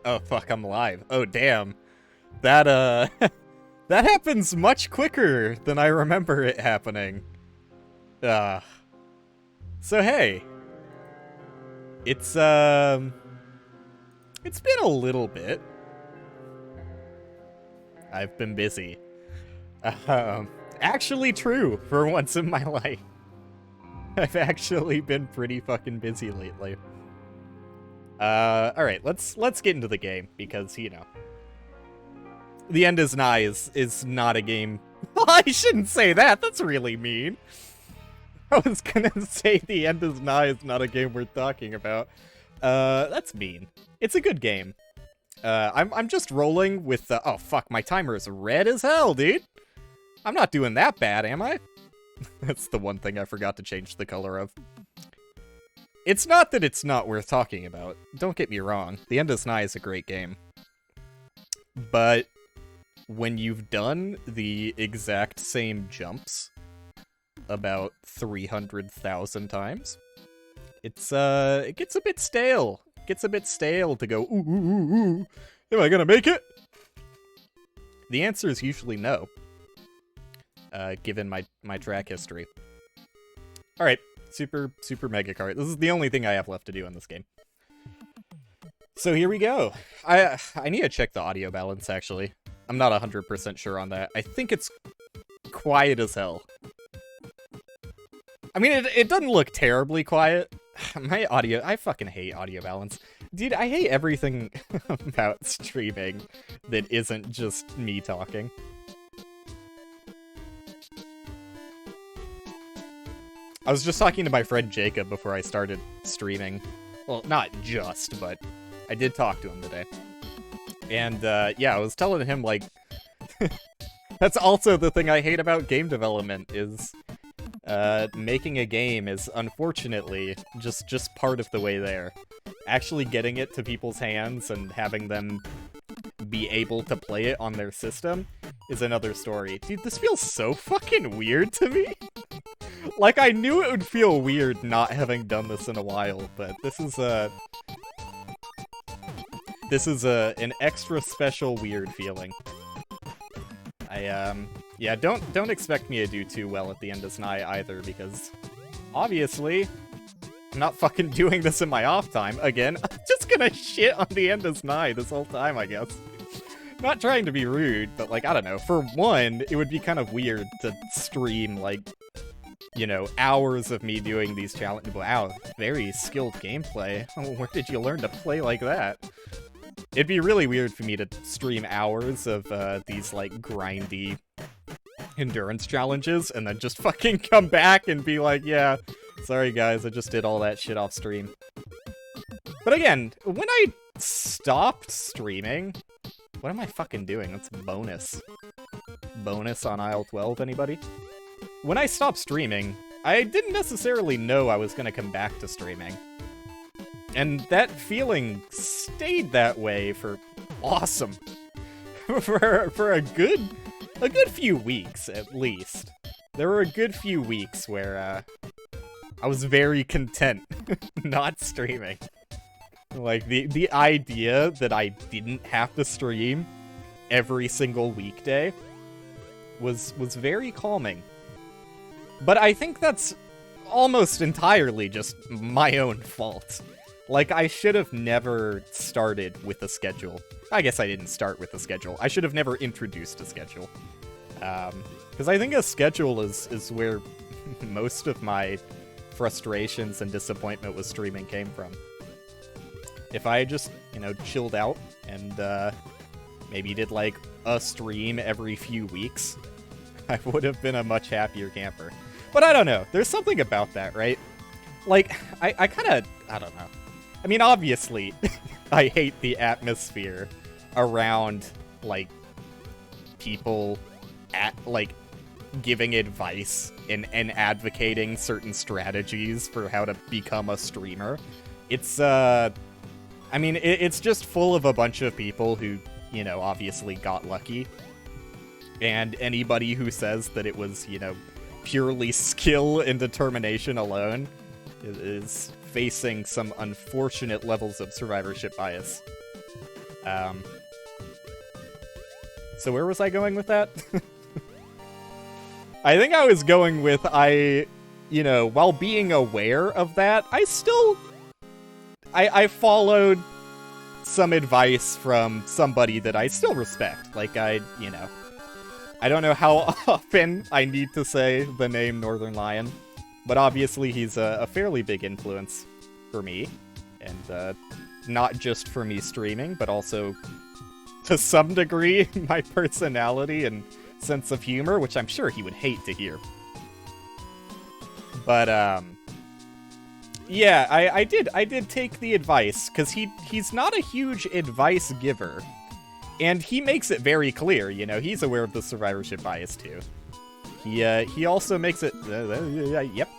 Oh, fuck, I'm live. Oh, damn. That, that happens much quicker than I remember it happening. So hey. It's been a little bit. I've been busy. Actually true, for once in my life. I've actually been pretty fucking busy lately. Alright, let's get into the game, because, you know, The End is Nigh is not a game. I shouldn't say that, that's really mean. I was gonna say The End is Nigh is not a game worth talking about. That's mean. It's a good game. I'm just rolling with the— oh fuck, my timer is red as hell, dude! I'm not doing that bad, am I? That's the one thing I forgot to change the color of. It's not that it's not worth talking about. Don't get me wrong. The End is Nigh is a great game. But when you've done the exact same jumps about 300,000 times, it gets a bit stale. It gets a bit stale to go, ooh, ooh, ooh, ooh. Am I gonna make it? The answer is usually no. Given my track history. Alright, Super Mega Kart. This is the only thing I have left to do in this game. So here we go. I need to check the audio balance, actually. I'm not 100% sure on that. I think it's quiet as hell. I mean, it doesn't look terribly quiet. My audio— I fucking hate audio balance. Dude, I hate everything about streaming that isn't just me talking. I was just talking to my friend Jacob before I started streaming. Well, not just, but I did talk to him today. And, yeah, I was telling him, like, that's also the thing I hate about game development, is making a game is, unfortunately, just part of the way there. Actually getting it to people's hands and having them be able to play it on their system is another story. Dude, this feels so fucking weird to me. Like, I knew it would feel weird not having done this in a while, but this is an extra special weird feeling. Yeah, don't expect me to do too well at The End is Nigh either, because obviously I'm not fucking doing this in my off time again. I'm just gonna shit on The End is Nigh this whole time, I guess. Not trying to be rude, but, like, I don't know. For one, it would be kind of weird to stream, like, you know, hours of me doing these challenges. Wow, very skilled gameplay. Where did you learn to play like that? It'd be really weird for me to stream hours of these, like, grindy endurance challenges and then just fucking come back and be like, yeah, sorry guys, I just did all that shit off stream. But again, when I stopped streaming— what am I fucking doing? That's bonus. Bonus on aisle 12, anybody? When I stopped streaming, I didn't necessarily know I was gonna come back to streaming. And that feeling stayed that way for awesome. for a good few weeks, at least. There were a good few weeks where I was very content not streaming. Like, the idea that I didn't have to stream every single weekday was very calming. But I think that's almost entirely just my own fault. Like, I should have never started with a schedule. I guess I didn't start with a schedule. I should have never introduced a schedule. Because I think a schedule is where most of my frustrations and disappointment with streaming came from. If I just, you know, chilled out and maybe did, like, a stream every few weeks, I would have been a much happier camper. But I don't know. There's something about that, right? Like, I kinda— I don't know. I mean, obviously, I hate the atmosphere around, like, people giving advice and advocating certain strategies for how to become a streamer. It's, I mean, it's just full of a bunch of people who, you know, obviously got lucky. And anybody who says that it was, you know, purely skill and determination alone is facing some unfortunate levels of survivorship bias. Um, so where was I going with that? I think I was going with you know, while being aware of that, I followed some advice from somebody that I still respect. Like, you know, I don't know how often I need to say the name Northern Lion, but obviously he's a fairly big influence for me, and not just for me streaming, but also to some degree my personality and sense of humor, which I'm sure he would hate to hear. But yeah, I did take the advice, because he's not a huge advice giver, and he makes it very clear, you know, he's aware of the survivorship bias too. He also makes it yep.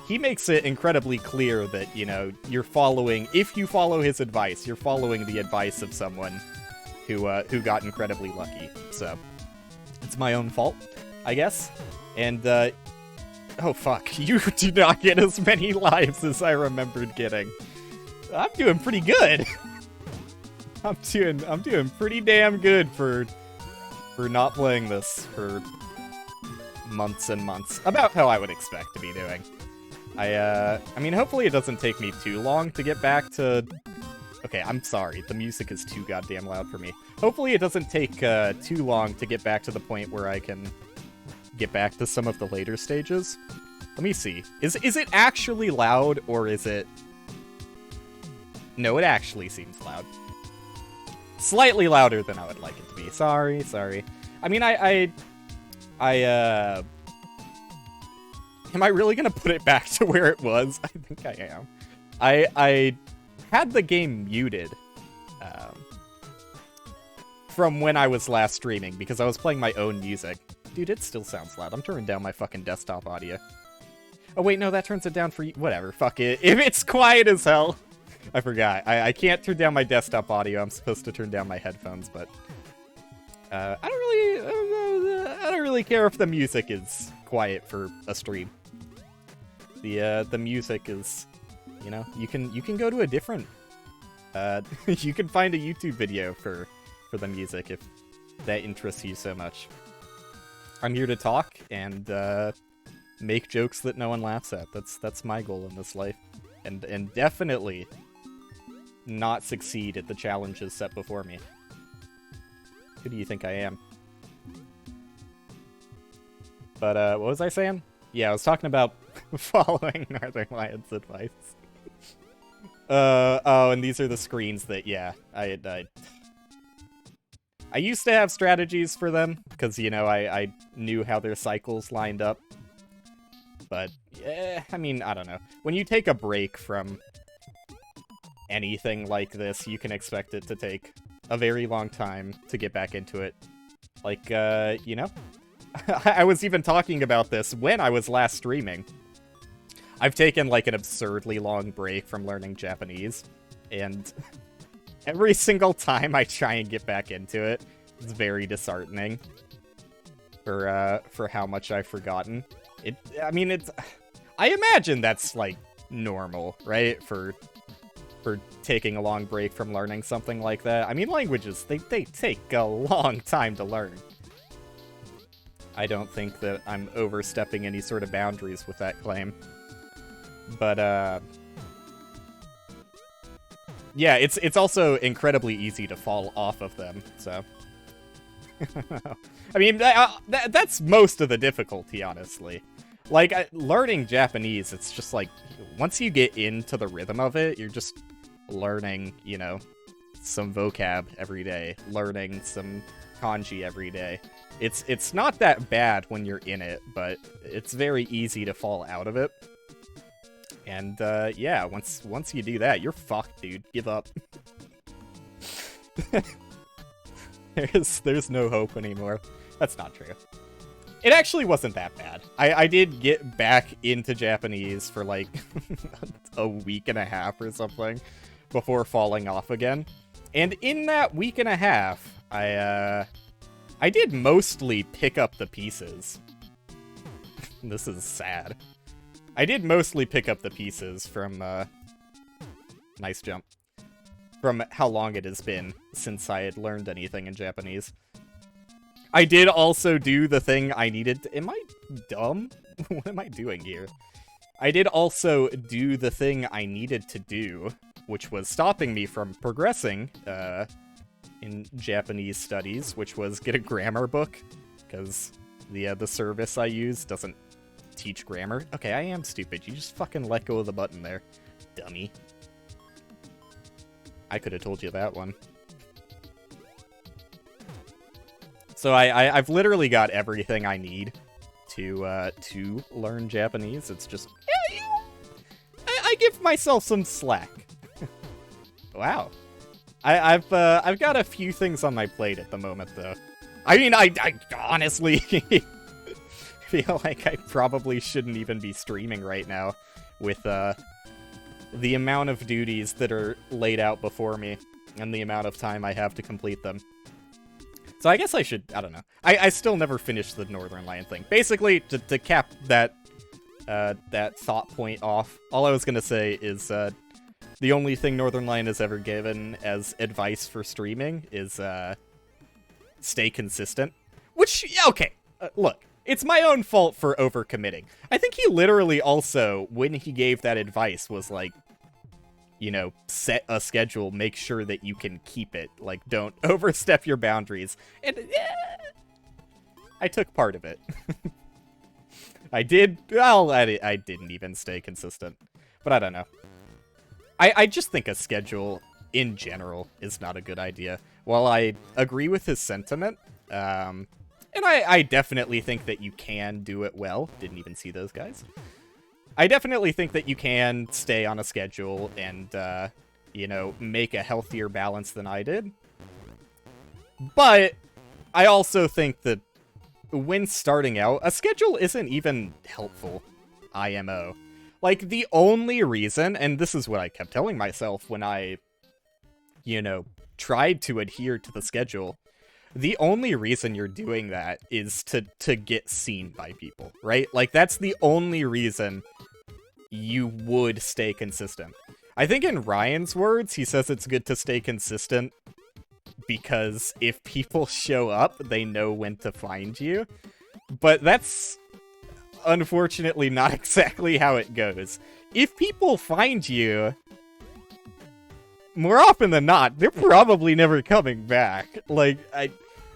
He makes it incredibly clear that, you know, if you follow his advice, you're following the advice of someone who got incredibly lucky. So it's my own fault, I guess. And oh fuck, you do not get as many lives as I remembered getting. I'm doing pretty good. I'm doing pretty damn good for not playing this for months and months. About how I would expect to be doing. I mean, hopefully it doesn't take me too long to get back to... Okay, I'm sorry. The music is too goddamn loud for me. Hopefully it doesn't take too long to get back to the point where I can get back to some of the later stages. Let me see. Is it actually loud, or is it... No, it actually seems loud. Slightly louder than I would like it to be. Sorry. I mean, am I really gonna put it back to where it was? I think I am. I had the game muted from when I was last streaming, because I was playing my own music. Dude, it still sounds loud. I'm turning down my fucking desktop audio. Oh wait, no, that turns it down for you. Whatever, fuck it. If it's quiet as hell. I forgot. I can't turn down my desktop audio. I'm supposed to turn down my headphones, but I don't really care if the music is quiet for a stream. The music is, you know, you can go to a different you can find a YouTube video for the music if that interests you so much. I'm here to talk and make jokes that no one laughs at. That's my goal in this life, and definitely not succeed at the challenges set before me. Who do you think I am? But what was I saying? Yeah, I was talking about following Northern Lion's advice. Oh, and these are the screens that, yeah, I used to have strategies for them, because, you know, I knew how their cycles lined up. But, yeah, I mean, I don't know. When you take a break from anything like this, you can expect it to take a very long time to get back into it. Like, you know? I was even talking about this when I was last streaming. I've taken, like, an absurdly long break from learning Japanese, and every single time I try and get back into it, it's very disheartening for how much I've forgotten. I mean, I imagine that's, like, normal, right? For taking a long break from learning something like that. I mean, languages, they take a long time to learn. I don't think that I'm overstepping any sort of boundaries with that claim. But, yeah, it's also incredibly easy to fall off of them, so... I mean, that's most of the difficulty, honestly. Like, learning Japanese, it's just like, once you get into the rhythm of it, you're just learning, you know, some vocab every day, learning some kanji every day. It's not that bad when you're in it, but it's very easy to fall out of it. And, yeah, once you do that, you're fucked, dude. Give up. There's no hope anymore. That's not true. It actually wasn't that bad. I did get back into Japanese for, like, a week and a half or something before falling off again. And in that week and a half, I did mostly pick up the pieces. This is sad. I did mostly pick up the pieces from, nice jump. from how long it has been since I had learned anything in Japanese. I did also do the thing I needed to... Am I dumb? What am I doing here? I did also do the thing I needed to do, which was stopping me from progressing in Japanese studies, which was get a grammar book, because the service I use doesn't teach grammar. Okay, I am stupid. You just fucking let go of the button there, dummy. I could have told you that one. So I've literally got everything I need to learn Japanese. It's just, yeah, I give myself some slack. Wow. I've got a few things on my plate at the moment, though. I mean, I honestly feel like I probably shouldn't even be streaming right now with the amount of duties that are laid out before me and the amount of time I have to complete them. So I guess I should, I don't know. I still never finished the Northern Lion thing. Basically, to cap that thought point off, all I was going to say is the only thing Northern Lion has ever given as advice for streaming is stay consistent. Which, yeah, okay, look, it's my own fault for overcommitting. I think he literally also, when he gave that advice, was like, you know, set a schedule, make sure that you can keep it. Like, don't overstep your boundaries. And I took part of it. I did, well, I didn't even stay consistent. But I don't know. I just think a schedule, in general, is not a good idea. While I agree with his sentiment, and I definitely think that you can do it well. Didn't even see those guys. I definitely think that you can stay on a schedule and, you know, make a healthier balance than I did. But I also think that when starting out, a schedule isn't even helpful, IMO. Like, the only reason, and this is what I kept telling myself when I, you know, tried to adhere to the schedule, the only reason you're doing that is to get seen by people, right? Like, that's the only reason you would stay consistent. I think in Ryan's words, he says it's good to stay consistent because if people show up, they know when to find you. But that's unfortunately not exactly how it goes. If people find you, more often than not, they're probably never coming back. Like,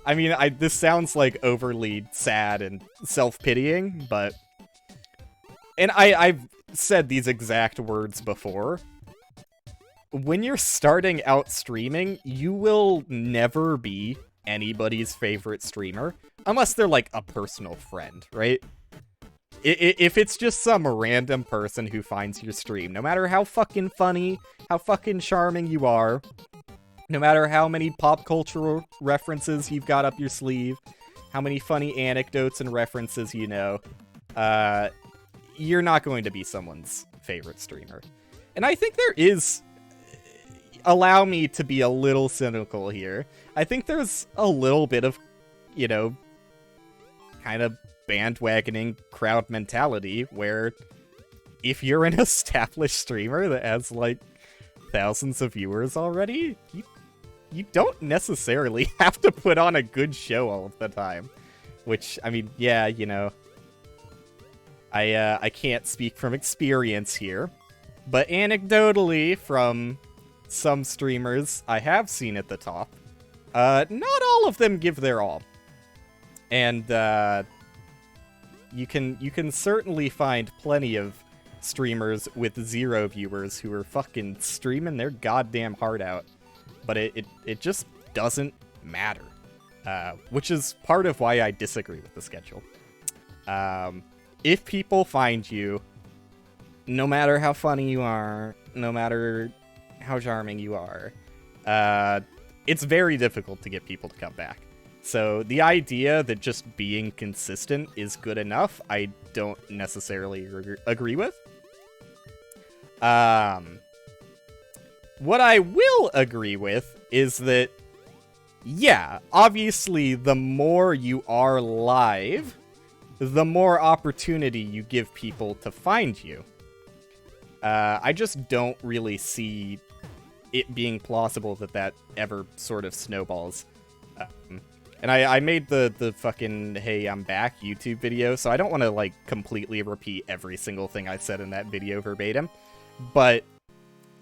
I mean, this sounds like overly sad and self-pitying, but... And I've said these exact words before. When you're starting out streaming, you will never be anybody's favorite streamer, unless they're, like, a personal friend, right? If it's just some random person who finds your stream, no matter how fucking funny, how fucking charming you are, no matter how many pop cultural references you've got up your sleeve, how many funny anecdotes and references you know, you're not going to be someone's favorite streamer. And I think there is... Allow me to be a little cynical here. I think there's a little bit of, you know, kind of bandwagoning crowd mentality where if you're an established streamer that has, like, thousands of viewers already, you don't necessarily have to put on a good show all of the time. Which, I mean, yeah, you know, I can't speak from experience here, but anecdotally from some streamers I have seen at the top, not all of them give their all. And, you can certainly find plenty of streamers with 0 viewers who are fucking streaming their goddamn heart out. But it just doesn't matter. Which is part of why I disagree with the schedule. If people find you, no matter how funny you are, no matter how charming you are, it's very difficult to get people to come back. So the idea that just being consistent is good enough, I don't necessarily agree with. What I will agree with is that, yeah, obviously the more you are live, the more opportunity you give people to find you. I just don't really see it being plausible that that ever sort of snowballs. And I made the fucking "Hey, I'm back" YouTube video, so I don't want to, like, completely repeat every single thing I said in that video verbatim. But,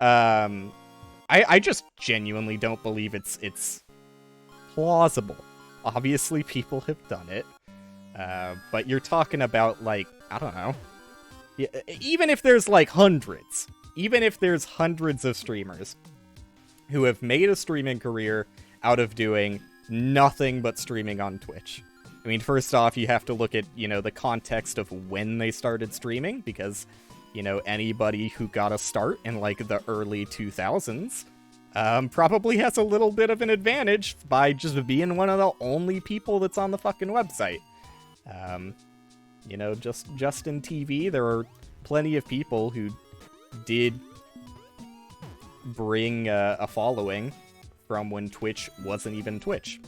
I just genuinely don't believe it's plausible. Obviously, people have done it. But you're talking about, like, I don't know. Even if there's, like, hundreds of streamers who have made a streaming career out of doing nothing but streaming on Twitch. I mean, first off, you have to look at, you know, the context of when they started streaming, because, you know, anybody who got a start in, like, the early 2000s probably has a little bit of an advantage by just being one of the only people that's on the fucking website. You know, just in TV, there are plenty of people who did bring a following from when Twitch wasn't even Twitch.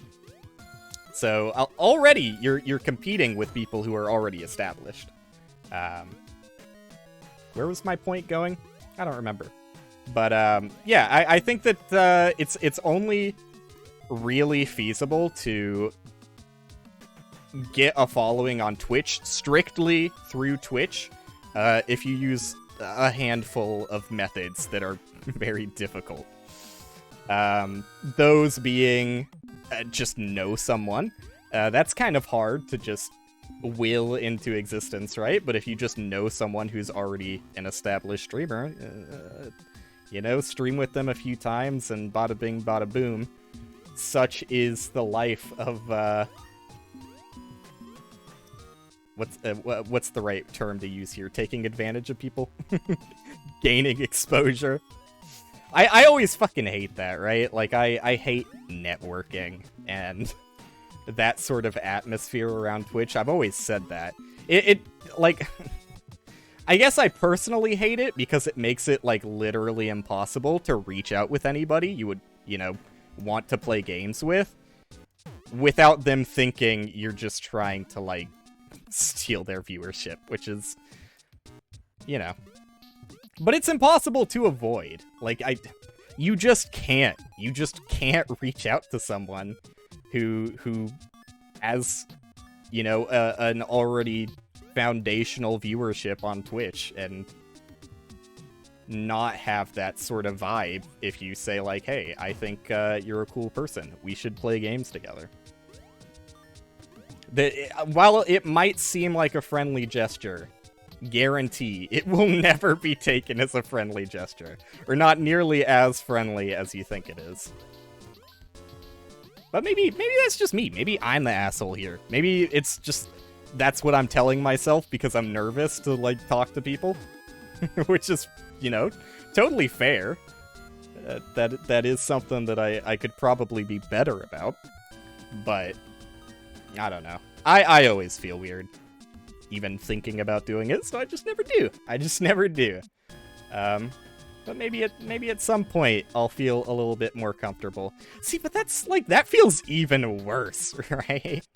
So already you're competing with people who are already established. Where was my point going? I don't remember. But yeah, I think that it's only really feasible to get a following on Twitch strictly through Twitch if you use a handful of methods that are very difficult. Those being just know someone. That's kind of hard to just will into existence, right? But if you just know someone who's already an established streamer, you know, stream with them a few times and bada bing, bada boom. Such is the life of, what's the right term to use here? Taking advantage of people? Gaining exposure. I always fucking hate that, right? Like, I hate networking and that sort of atmosphere around Twitch. I've always said that. It like, I guess I personally hate it because it makes it, like, literally impossible to reach out with anybody you would, you know, want to play games with without them thinking you're just trying to, like, steal their viewership, which is, you know. But it's impossible to avoid. Like, you just can't. You just can't reach out to someone who has, you know, an already foundational viewership on Twitch and not have that sort of vibe if you say, like, hey, I think you're a cool person. We should play games together. While it might seem like a friendly gesture, guarantee it will never be taken as a friendly gesture, or not nearly as friendly as you think it is. But maybe that's just me. Maybe I'm the asshole here. Maybe it's just that's what I'm telling myself because I'm nervous to, like, talk to people, which is, you know, totally fair. That is something that I could probably be better about, but I don't know. I always feel weird even thinking about doing it, so I just never do. But maybe at some point I'll feel a little bit more comfortable. See, but that's, like, that feels even worse, right?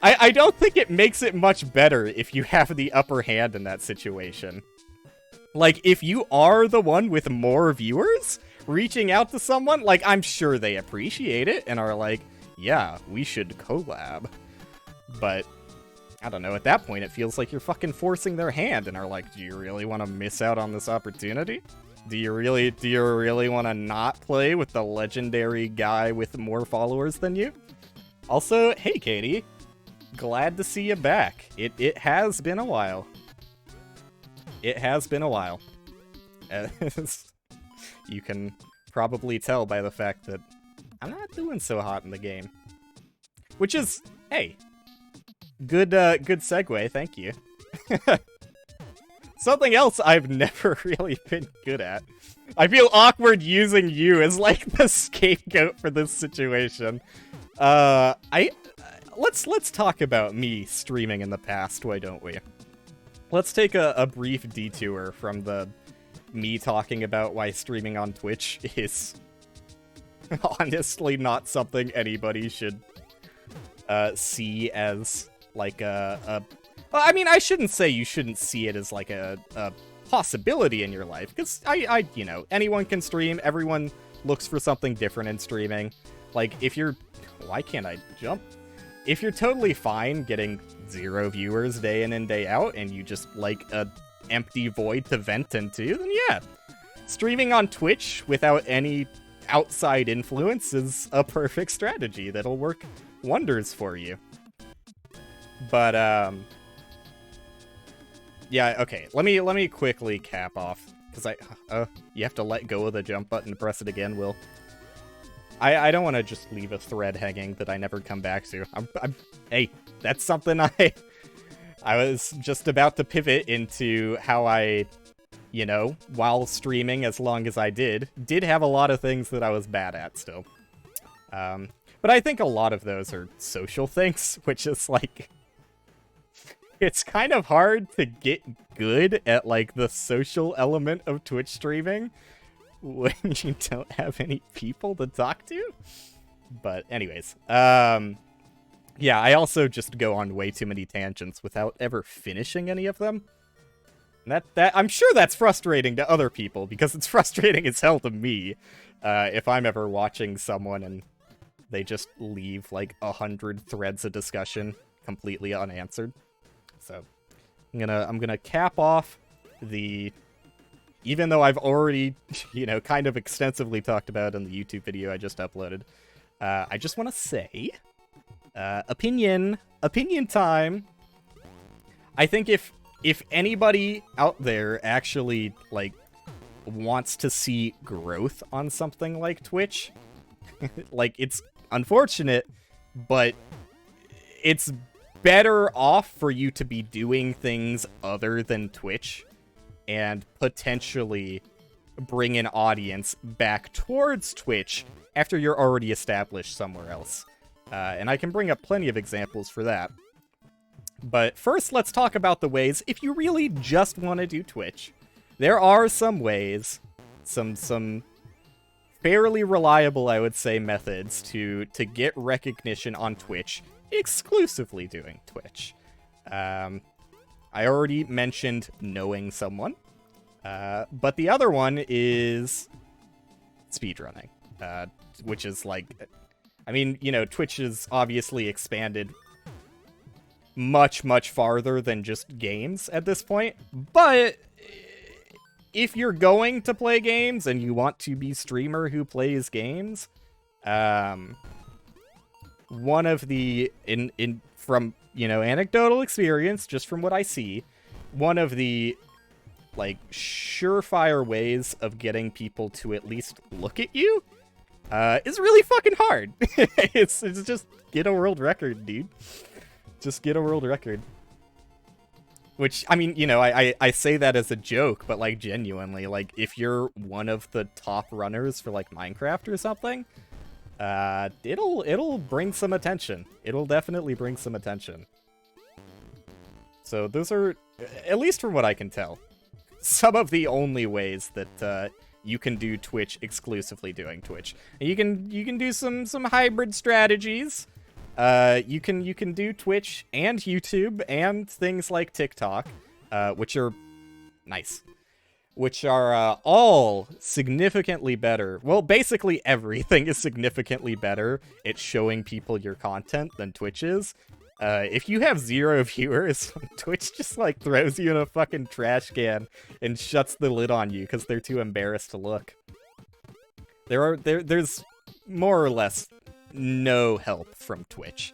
I don't think it makes it much better if you have the upper hand in that situation. Like, if you are the one with more viewers reaching out to someone, like, I'm sure they appreciate it and are like, yeah, we should collab. But I don't know, at that point it feels like you're fucking forcing their hand and are like, do you really want to miss out on this opportunity? Do you really want to not play with the legendary guy with more followers than you? Also, hey Katie, glad to see you back. It has been a while. It has been a while. As you can probably tell by the fact that I'm not doing so hot in the game. Which is, hey, good segue, thank you. Something else I've never really been good at. I feel awkward using you as, like, the scapegoat for this situation. Let's talk about me streaming in the past, why don't we? Let's take a brief detour from the me talking about why streaming on Twitch is honestly not something anybody should see as, like, well, I mean, I shouldn't say you shouldn't see it as, like, a possibility in your life, because you know, anyone can stream, everyone looks for something different in streaming. Like, if you're... Why can't I jump? If you're totally fine getting 0 viewers day in and day out, and you just like a empty void to vent into, then yeah. Streaming on Twitch without any outside influence is a perfect strategy that'll work wonders for you. But, yeah, okay. Let me quickly cap off, because you have to let go of the jump button to press it again, Will. I don't want to just leave a thread hanging that I never come back to. Hey, that's something I was just about to pivot into how I, you know, while streaming as long as I did have a lot of things that I was bad at still. But I think a lot of those are social things, which is like, it's kind of hard to get good at like the social element of Twitch streaming when you don't have any people to talk to. But anyways, yeah, I also just go on way too many tangents without ever finishing any of them. And that I'm sure that's frustrating to other people, because it's frustrating as hell to me if I'm ever watching someone and they just leave like 100 threads of discussion completely unanswered. So I'm gonna cap off the... Even though I've already, you know, kind of extensively talked about it in the YouTube video I just uploaded, I just want to say, opinion time. I think if anybody out there actually, like, wants to see growth on something like Twitch, like, it's unfortunate, but it's better off for you to be doing things other than Twitch and potentially bring an audience back towards Twitch after you're already established somewhere else. And I can bring up plenty of examples for that. But first, let's talk about the ways, if you really just want to do Twitch, there are some ways, some fairly reliable, I would say, methods to get recognition on Twitch, exclusively doing Twitch. I already mentioned knowing someone, but the other one is speedrunning, which is like, I mean, you know, Twitch has obviously expanded much, much farther than just games at this point, but if you're going to play games and you want to be streamer who plays games, one of the, from, you know, anecdotal experience, just from what I see, one of the, like, surefire ways of getting people to at least look at you is really fucking hard. It's just get a world record, dude. Just get a world record. Which, I mean, you know, I say that as a joke, but, like, genuinely, like, if you're one of the top runners for, like, Minecraft or something, it'll bring some attention. It'll definitely bring some attention. So those are, at least from what I can tell, some of the only ways that you can do Twitch exclusively doing Twitch. And you can do some hybrid strategies. You can do Twitch and YouTube and things like TikTok, which are nice. Which are all significantly better. Well, basically everything is significantly better at showing people your content than Twitch is. If you have 0 viewers, Twitch just, like, throws you in a fucking trash can and shuts the lid on you because they're too embarrassed to look. There's more or less no help from Twitch.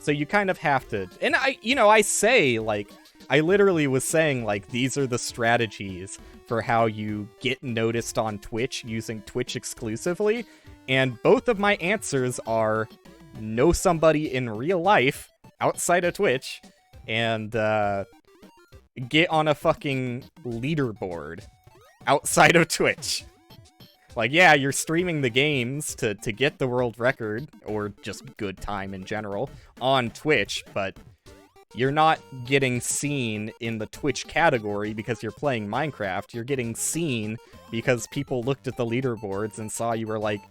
So you kind of have to... And I say, like... I literally was saying, like, these are the strategies for how you get noticed on Twitch using Twitch exclusively, and both of my answers are know somebody in real life outside of Twitch, and get on a fucking leaderboard outside of Twitch. Like, yeah, you're streaming the games to get the world record, or just good time in general, on Twitch, but... You're not getting seen in the Twitch category because you're playing Minecraft. You're getting seen because people looked at the leaderboards and saw you were, like,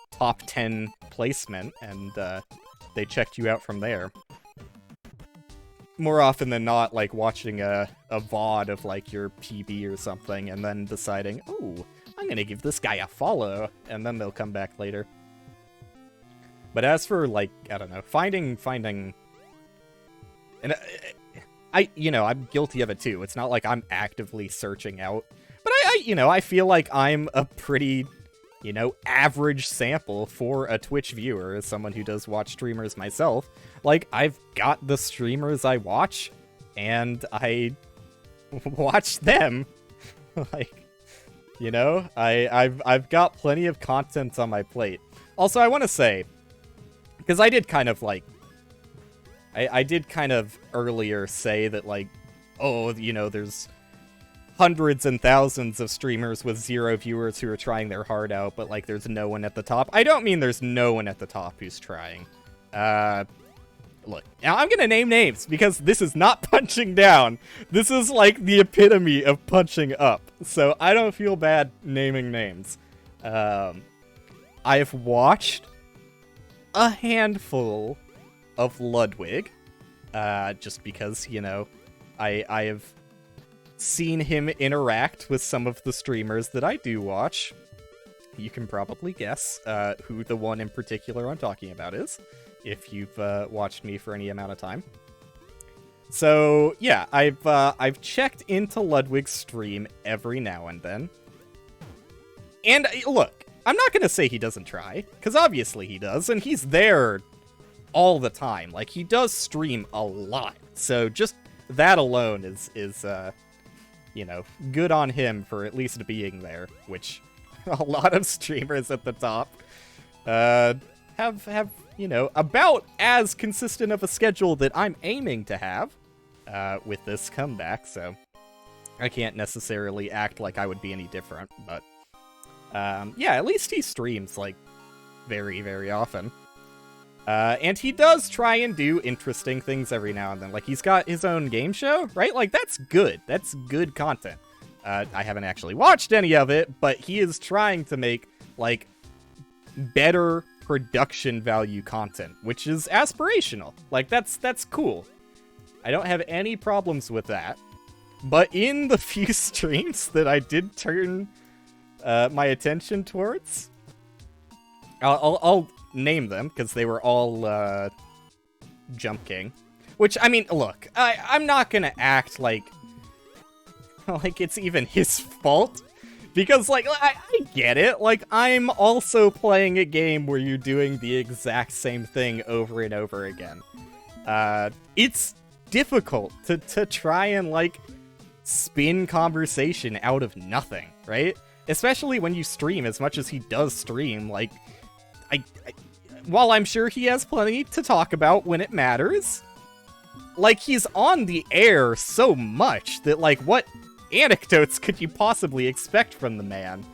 top 10 placement, and they checked you out from there. more often than not, like, watching a VOD of, like, your PB or something, and then deciding, oh, I'm gonna give this guy a follow, and then they'll come back later. But as for, like, I don't know, finding... And I'm guilty of it too. It's not like I'm actively searching out. But I feel like I'm a pretty, average sample for a Twitch viewer, as someone who does watch streamers myself. Like, I've got the streamers I watch, and I watch them. Like, I've got plenty of content on my plate. Also, I want to say, because I did kind of, like, I did kind of earlier say that, like, oh, there's hundreds and thousands of streamers with 0 viewers who are trying their heart out, but, like, there's no one at the top. I don't mean there's no one at the top who's trying. Look, now I'm gonna name names, because this is not punching down. This is, like, the epitome of punching up, so I don't feel bad naming names. I've watched a handful of Ludwig, just because, I have seen him interact with some of the streamers that I do watch. You can probably guess who the one in particular I'm talking about is, if you've watched me for any amount of time. So, yeah, I've checked into Ludwig's stream every now and then. And, look, I'm not gonna say he doesn't try, because obviously he does, and he's there all the time. Like, he does stream a lot, so just that alone is good on him for at least being there, which a lot of streamers at the top have about as consistent of a schedule that I'm aiming to have with this comeback, so I can't necessarily act like I would be any different, but yeah, at least he streams, like, very, very often. And he does try and do interesting things every now and then. Like, he's got his own game show, right? Like, that's good. That's good content. I haven't actually watched any of it, but he is trying to make, like, better production value content, which is aspirational. Like, that's cool. I don't have any problems with that. But in the few streams that I did turn my attention towards, I'll name them, because they were all Jump King. Which, I mean, look, I'm not gonna act like it's even his fault, because, like, I get it. Like, I'm also playing a game where you're doing the exact same thing over and over again. It's difficult to try and, like, spin conversation out of nothing, right? Especially when you stream as much as he does stream. Like, while I'm sure he has plenty to talk about when it matters, like, he's on the air so much that, like, what anecdotes could you possibly expect from the man?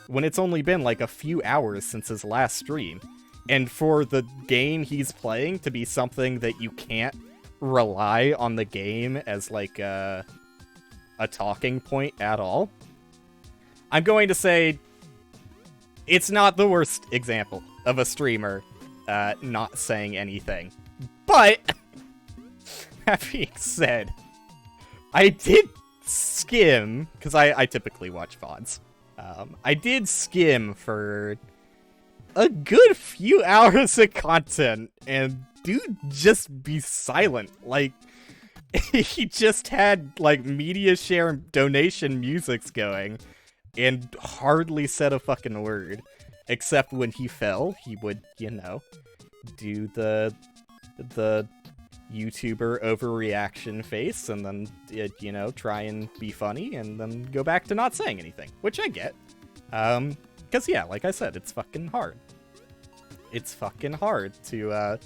When it's only been, like, a few hours since his last stream. And for the game he's playing to be something that you can't rely on the game as, like, a talking point at all, I'm going to say it's not the worst example of a streamer not saying anything. But, that being said, I did skim, because I typically watch VODs. I did skim for a good few hours of content, and dude just be silent. Like, he just had, like, media share and donation musics going, and hardly said a fucking word. Except when he fell, he would, do the YouTuber overreaction face, and then, try and be funny, and then go back to not saying anything. Which I get. Because, yeah, like I said, it's fucking hard. It's fucking hard to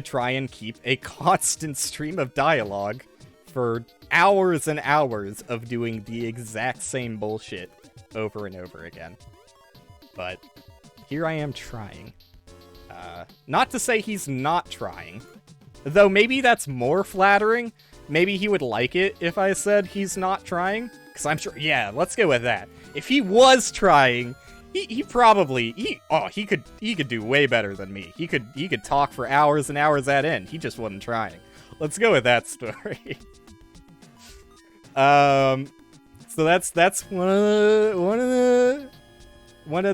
try and keep a constant stream of dialogue for hours and hours of doing the exact same bullshit over and over again. But here I am trying. Not to say he's not trying, though maybe that's more flattering. Maybe he would like it if I said he's not trying, because I'm sure, yeah, let's go with that. If he was trying, he probably he could do way better than me. He could talk for hours and hours at end. He just wasn't trying. Let's go with that story. So that's one of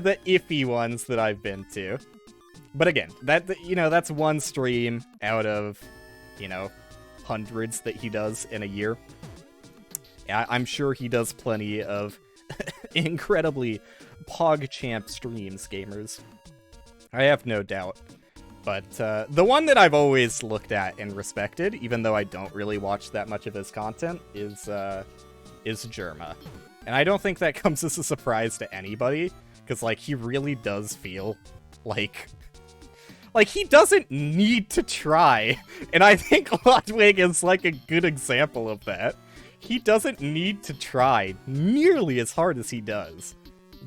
the iffy ones that I've been to. But again, that's one stream out of, hundreds that he does in a year. I'm sure he does plenty of incredibly PogChamp streams, gamers. I have no doubt. But the one that I've always looked at and respected, even though I don't really watch that much of his content, is Germa. And I don't think that comes as a surprise to anybody, because, he really does feel like he doesn't need to try. And I think Ludwig is, a good example of that. He doesn't need to try nearly as hard as he does.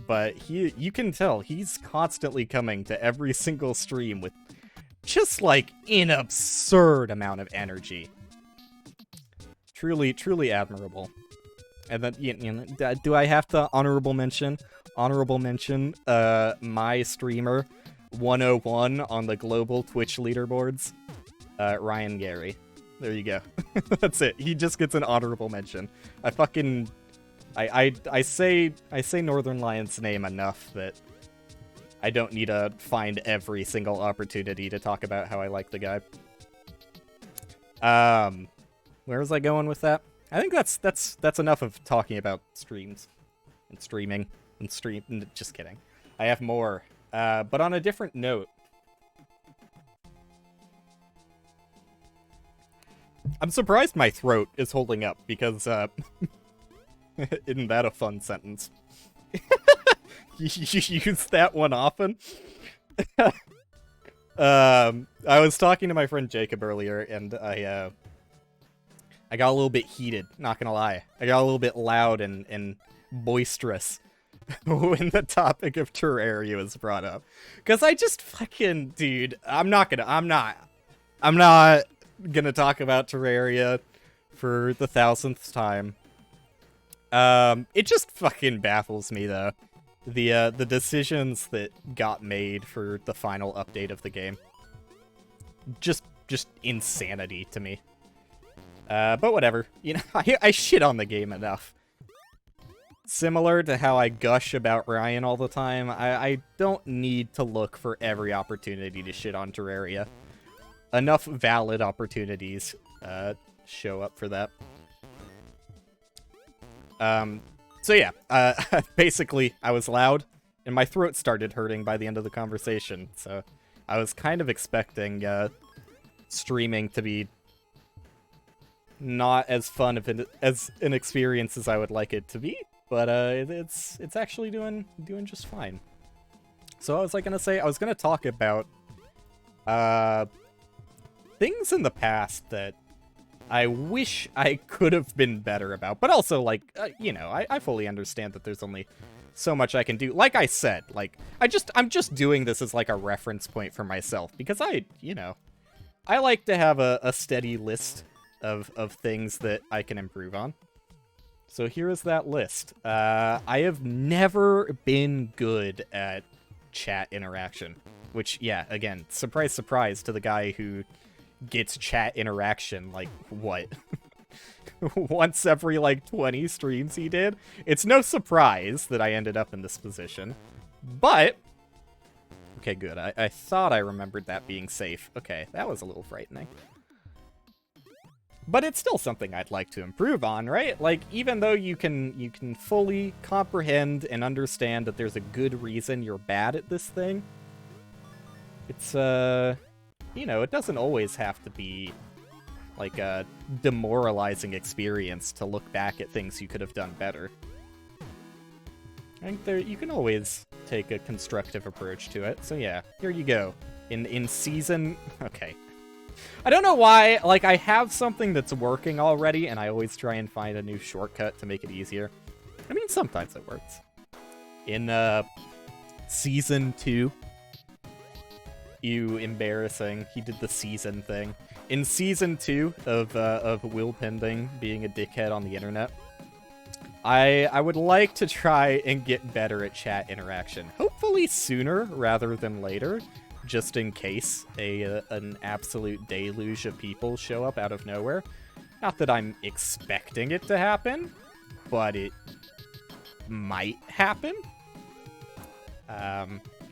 But you can tell he's constantly coming to every single stream with just, an absurd amount of energy. Truly, truly admirable. And then, do I have to honorable mention? My streamer 101 on the global Twitch leaderboards, Ryan Gary. There you go. That's it. He just gets an honorable mention. I say Northern Lion's name enough that I don't need to find every single opportunity to talk about how I like the guy. Where was I going with that? I think that's enough of talking about streams and streaming and just kidding. I have more. But on a different note, I'm surprised my throat is holding up because, isn't that a fun sentence? You use that one often? I was talking to my friend Jacob earlier, and I got a little bit heated, not gonna lie. I got a little bit loud and boisterous when the topic of Terraria was brought up. Because I just fucking, dude, I'm not gonna talk about Terraria for the 1000th time. It just fucking baffles me, though. The decisions that got made for the final update of the game. Just insanity to me. But whatever. I shit on the game enough. Similar to how I gush about Ryan all the time, I don't need to look for every opportunity to shit on Terraria. Enough valid opportunities show up for that. So yeah, basically, I was loud, and my throat started hurting by the end of the conversation, so I was kind of expecting streaming to be not as fun as an experience as I would like it to be, but it's actually doing just fine. So I was gonna talk about things in the past that I wish I could have been better about, but also I fully understand that there's only so much I can do. Like I said, I'm just doing this as a reference point for myself because I like to have a steady list of things that I can improve on. So here is that list. I have never been good at chat interaction, which, yeah, again, surprise, surprise to the guy who gets chat interaction, what? Once every, 20 streams he did? It's no surprise that I ended up in this position. But, okay, good. I thought I remembered that being safe. Okay, that was a little frightening. But it's still something I'd like to improve on, right? Even though you can fully comprehend and understand that there's a good reason you're bad at this thing, it's, it doesn't always have to be, a demoralizing experience to look back at things you could have done better. I think you can always take a constructive approach to it, so yeah, here you go. In season... Okay. I don't know why, I have something that's working already, and I always try and find a new shortcut to make it easier. I mean, sometimes it works. In, Season 2... You embarrassing. He did the season thing. In Season 2 of WillPending being a dickhead on the internet, I would like to try and get better at chat interaction. hopefully sooner rather than later, just in case an absolute deluge of people show up out of nowhere. Not that I'm expecting it to happen, but it might happen.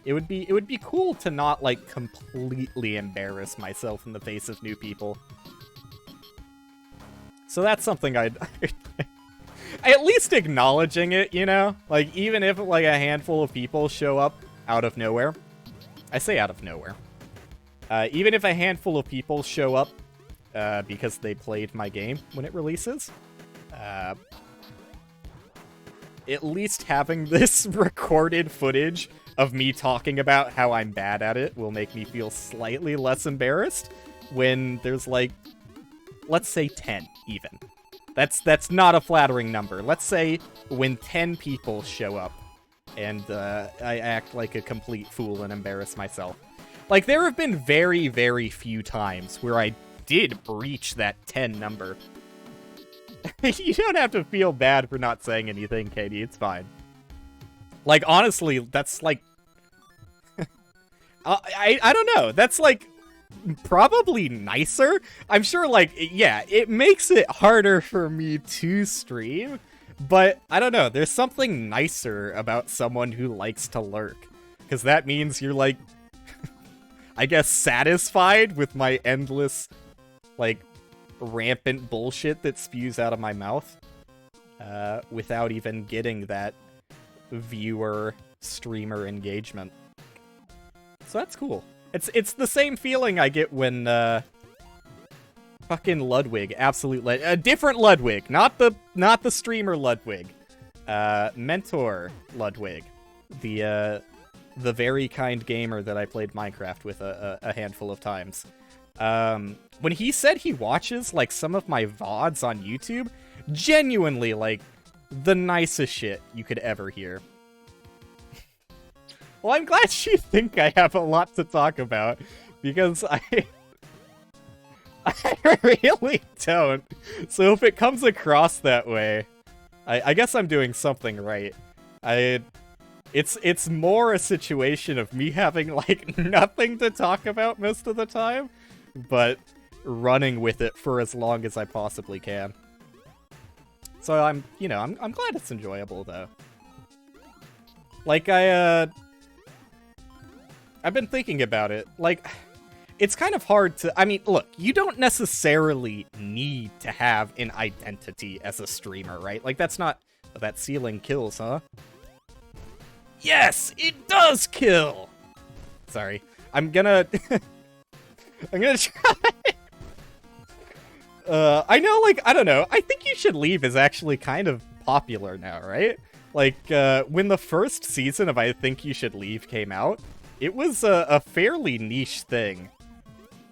It would be cool to not, like, completely embarrass myself in the face of new people. So that's something I'd... at least acknowledging it, you know? Like, even if, like, a handful of people show up out of nowhere. I say out of nowhere. Even if a handful of people show up because they played my game when it releases, at least having this recorded footage of me talking about how I'm bad at it will make me feel slightly less embarrassed when there's, like, let's say 10, even. That's not a flattering number. Let's say when 10 people show up and I act like a complete fool and embarrass myself. Like, there have been very, very few times where I did breach that 10 number. You don't have to feel bad for not saying anything, Katie. It's fine. Like, honestly, that's, like... I don't know. That's, like, probably nicer. I'm sure, like, yeah, it makes it harder for me to stream, but I don't know. There's something nicer about someone who likes to lurk, because that means you're, like, I guess, satisfied with my endless, like, rampant bullshit that spews out of my mouth, without even getting that viewer-streamer engagement. So that's cool. It's the same feeling I get when, fucking Ludwig, a different Ludwig, not the streamer Ludwig, mentor Ludwig, the very kind gamer that I played Minecraft with a handful of times. When he said he watches, like, some of my VODs on YouTube, genuinely, like, the nicest shit you could ever hear. Well, I'm glad you think I have a lot to talk about, because I really don't. So if it comes across that way, I guess I'm doing something right. It's more a situation of me having, like, nothing to talk about most of the time, but running with it for as long as I possibly can. So I'm glad it's enjoyable, though. Like, I've been thinking about it. Like, it's kind of hard to... I mean, look, you don't necessarily need to have an identity as a streamer, right? Like, that's not... Oh, that ceiling kills, huh? Yes, it does kill! Sorry. I'm gonna... I'm gonna try... I know, like, I don't know. I think You Should Leave is actually kind of popular now, right? Like, when the first season of I Think You Should Leave came out, it was a fairly niche thing.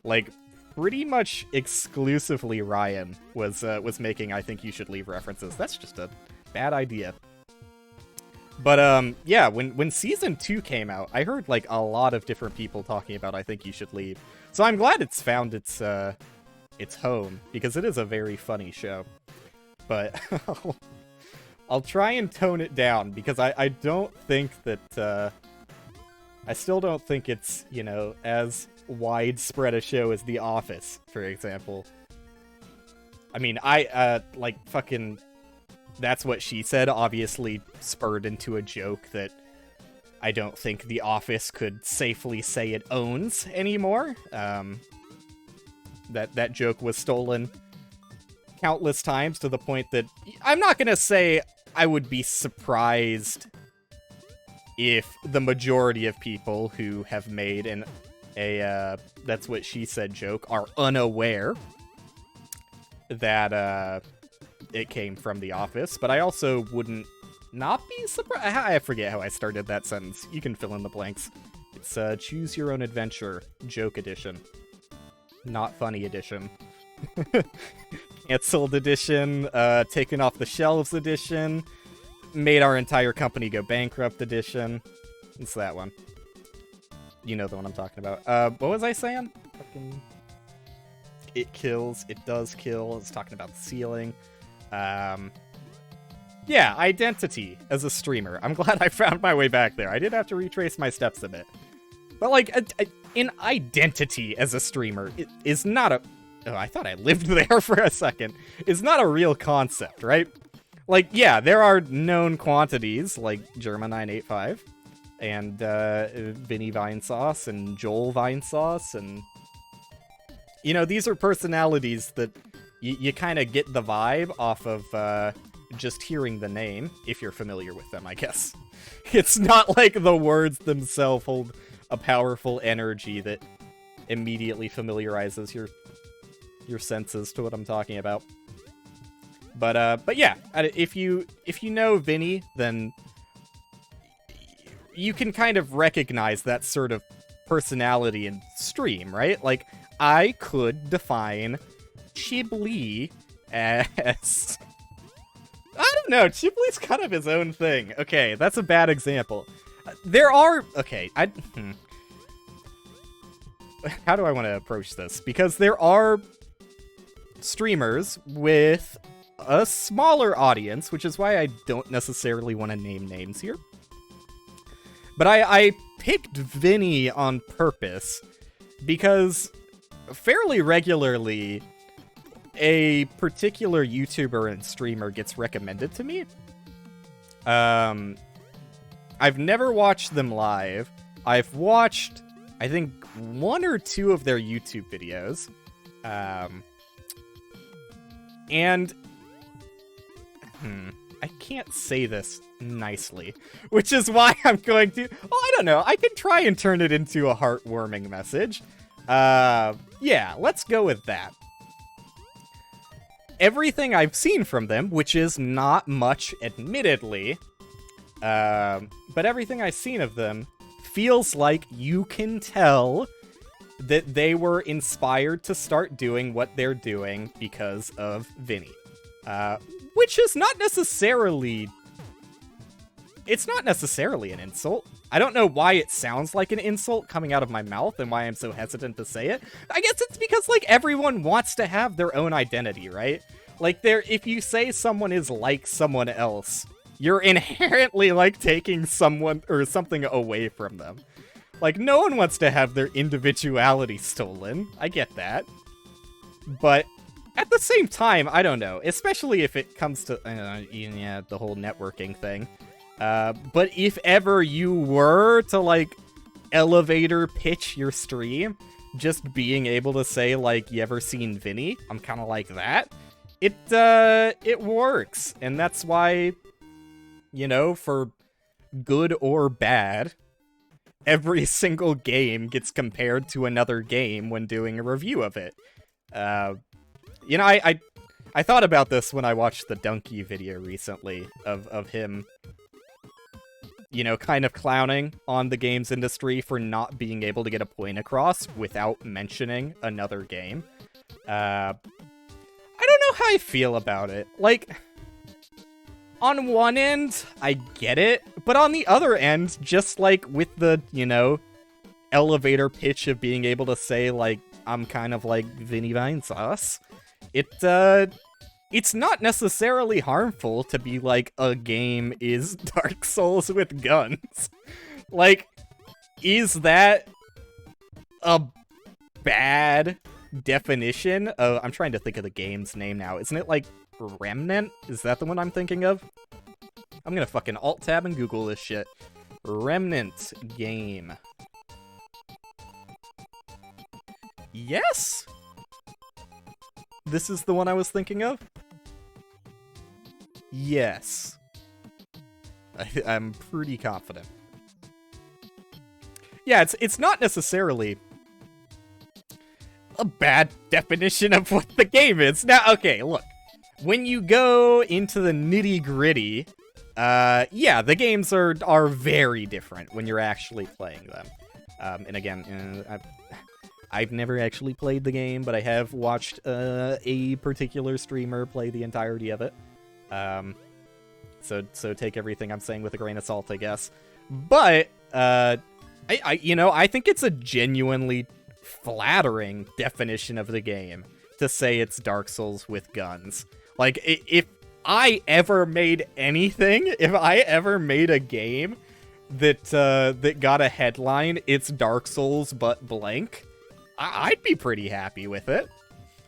Like, pretty much exclusively Ryan was making I Think You Should Leave references. That's just a bad idea. But, yeah, when Season 2 came out, I heard, like, a lot of different people talking about I Think You Should Leave. So I'm glad it's found its home, because it is a very funny show. But I'll try and tone it down, because I don't think that, I still don't think it's, you know, as widespread a show as The Office, for example. I mean, like, fucking... That's What She Said obviously spurred into a joke that I don't think The Office could safely say it owns anymore. That joke was stolen countless times to the point that I'm not gonna say I would be surprised if the majority of people who have made a That's What She Said joke are unaware that it came from The Office, but I also wouldn't not be surprised. I forget how I started that sentence. You can fill in the blanks. It's Choose Your Own Adventure joke edition. Not funny edition. Cancelled edition, taken off the shelves edition, made our entire company go bankrupt edition. It's that one. You know the one I'm talking about. What was I saying? Fucking... It kills. It does kill. I was talking about the ceiling. Yeah, Yeah, identity as a streamer. I'm glad I found my way back there. I did have to retrace my steps a bit. But, like, an identity as a streamer is not a... Oh, I thought I lived there for a second. Is not a real concept, right? Like, yeah, there are known quantities, like Germa985, and Vinny Vinesauce, and Joel Vinesauce, and... You know, these are personalities that you kind of get the vibe off of just hearing the name, if you're familiar with them, I guess. It's not like the words themselves hold a powerful energy that immediately familiarizes your senses to what I'm talking about. But yeah, if you know Vinny, then you can kind of recognize that sort of personality in stream, right? Like, I could define Chiblee as... I don't know, Chibley's kind of his own thing. Okay, that's a bad example. There are... Okay, how do I want to approach this? Because there are streamers with a smaller audience, which is why I don't necessarily want to name names here. But I picked Vinny on purpose because fairly regularly a particular YouTuber and streamer gets recommended to me. I've never watched them live. I've watched, I think, 1 or 2 of their YouTube videos. And I can't say this nicely, which is why I'm going to... Oh, I don't know. I can try and turn it into a heartwarming message. Yeah, let's go with that. Everything I've seen from them, which is not much, admittedly, but everything I've seen of them feels like you can tell that they were inspired to start doing what they're doing because of Vinny. Which is not necessarily... It's not necessarily an insult. I don't know why it sounds like an insult coming out of my mouth and why I'm so hesitant to say it. I guess it's because, like, everyone wants to have their own identity, right? Like, if you say someone is like someone else, you're inherently, like, taking someone or something away from them. Like, no one wants to have their individuality stolen. I get that. But at the same time, I don't know. Especially if it comes to, yeah, the whole networking thing. But if ever you were to, like, elevator pitch your stream, just being able to say, like, you ever seen Vinny? I'm kind of like that. It works. And that's why, you know, for good or bad, every single game gets compared to another game when doing a review of it. You know, I thought about this when I watched the Donkey video recently of him, you know, kind of clowning on the games industry for not being able to get a point across without mentioning another game. I don't know how I feel about it. Like, on one end, I get it, but on the other end, just like with the, you know, elevator pitch of being able to say, like, I'm kind of like Vinny Vinesauce, it's not necessarily harmful to be like, a game is Dark Souls with guns. Like, is that a bad definition of... I'm trying to think of the game's name now. Isn't it, like, Remnant? Is that the one I'm thinking of? I'm gonna fucking alt-tab and Google this shit. Remnant game. Yes? This is the one I was thinking of? Yes. I'm pretty confident. Yeah, it's not necessarily a bad definition of what the game is. Now, okay, look. When you go into the nitty-gritty, yeah, the games are very different when you're actually playing them. And again, I've never actually played the game, but I have watched a particular streamer play the entirety of it. So take everything I'm saying with a grain of salt, I guess. But I think it's a genuinely flattering definition of the game to say it's Dark Souls with guns. Like, if I ever made anything, if I ever made a game that got a headline, it's Dark Souls but blank, I'd be pretty happy with it.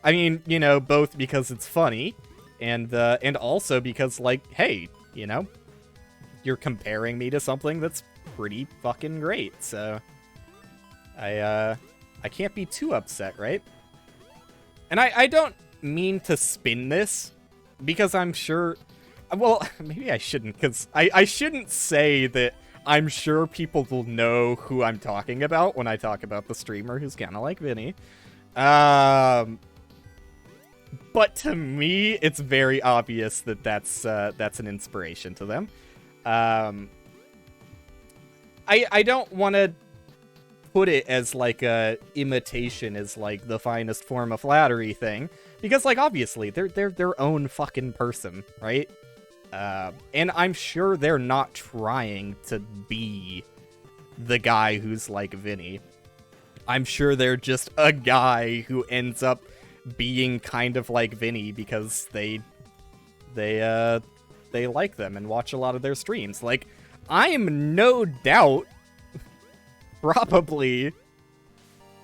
I mean, you know, both because it's funny, and also because, like, hey, you know, you're comparing me to something that's pretty fucking great, so I can't be too upset, right? And I don't mean to spin this, because I'm sure, well, maybe I shouldn't, because I shouldn't say that I'm sure people will know who I'm talking about when I talk about the streamer who's kind of like Vinny. But to me, it's very obvious that that's an inspiration to them. I don't want to put it as like a imitation is like the finest form of flattery thing, because like obviously they're their own fucking person, right? And I'm sure they're not trying to be the guy who's like Vinny. I'm sure they're just a guy who ends up being kind of like Vinny because they like them and watch a lot of their streams. Like, I'm no doubt probably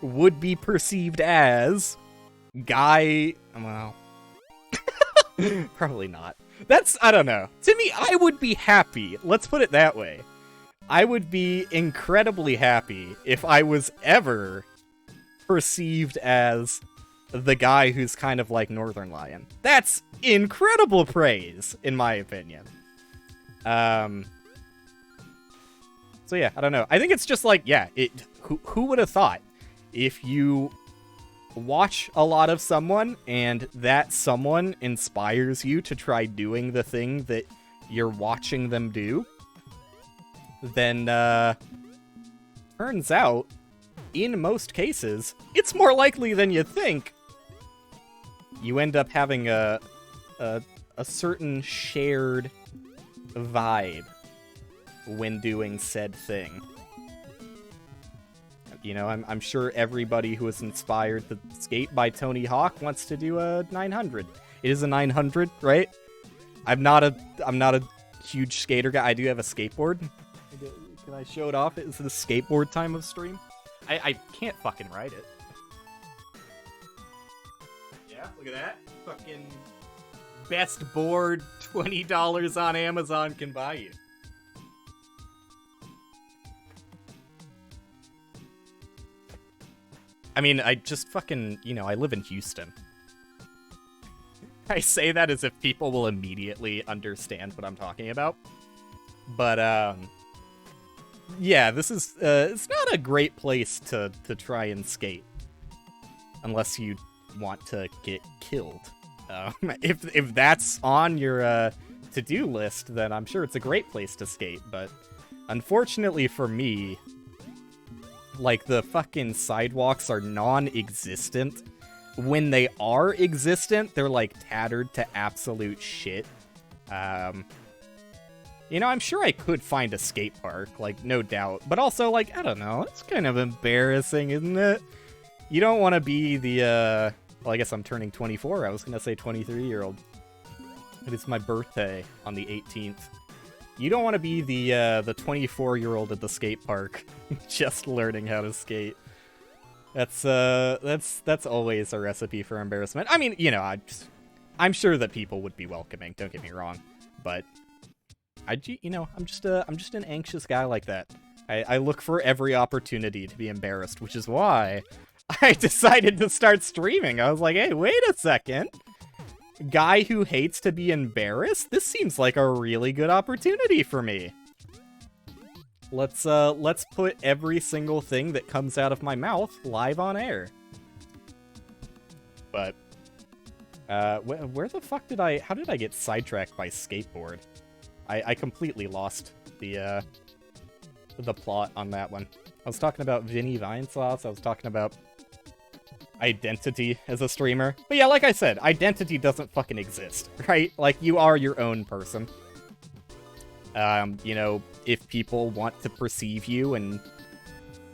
would be perceived as guy, well, probably not. That's, I don't know. To me, I would be happy. Let's put it that way. I would be incredibly happy if I was ever perceived as the guy who's kind of like Northern Lion. That's incredible praise, in my opinion. So yeah, I don't know. I think it's just like, yeah, who would have thought if you watch a lot of someone and that someone inspires you to try doing the thing that you're watching them do, then turns out, in most cases, it's more likely than you think you end up having a certain shared vibe when doing said thing. You know, I'm sure everybody who was inspired to skate by Tony Hawk wants to do a 900. It is a 900, right? I'm not a huge skater guy. I do have a skateboard. Can I show it off? Is it a skateboard time of stream? I can't fucking ride it. Yeah, look at that. Fucking best board, $20 on Amazon can buy you. I mean, I just fucking, you know, I live in Houston. I say that as if people will immediately understand what I'm talking about. But, yeah, this is, it's not a great place to try and skate. Unless you want to get killed. If that's on your, to-do list, then I'm sure it's a great place to skate. But, unfortunately for me, like, the fucking sidewalks are non-existent. When they are existent, they're, like, tattered to absolute shit. You know, I'm sure I could find a skate park, like, no doubt. But also, like, I don't know, it's kind of embarrassing, isn't it? You don't want to be the, well, I guess I'm turning 24. I was gonna say 23-year-old. It is my birthday on the 18th. You don't want to be the 24-year-old at the skate park, just learning how to skate. That's always a recipe for embarrassment. I mean, you know, I'm sure that people would be welcoming. Don't get me wrong, but you know, I'm just an anxious guy like that. I look for every opportunity to be embarrassed, which is why I decided to start streaming. I was like, hey, wait a second. Guy who hates to be embarrassed? This seems like a really good opportunity for me. Let's put every single thing that comes out of my mouth live on air. But, where the fuck how did I get sidetracked by skateboard? I completely lost the plot on that one. I was talking about Vinny Vinesauce, I was talking about identity as a streamer. But yeah, like I said, identity doesn't fucking exist, right? Like, you are your own person. You know, if people want to perceive you and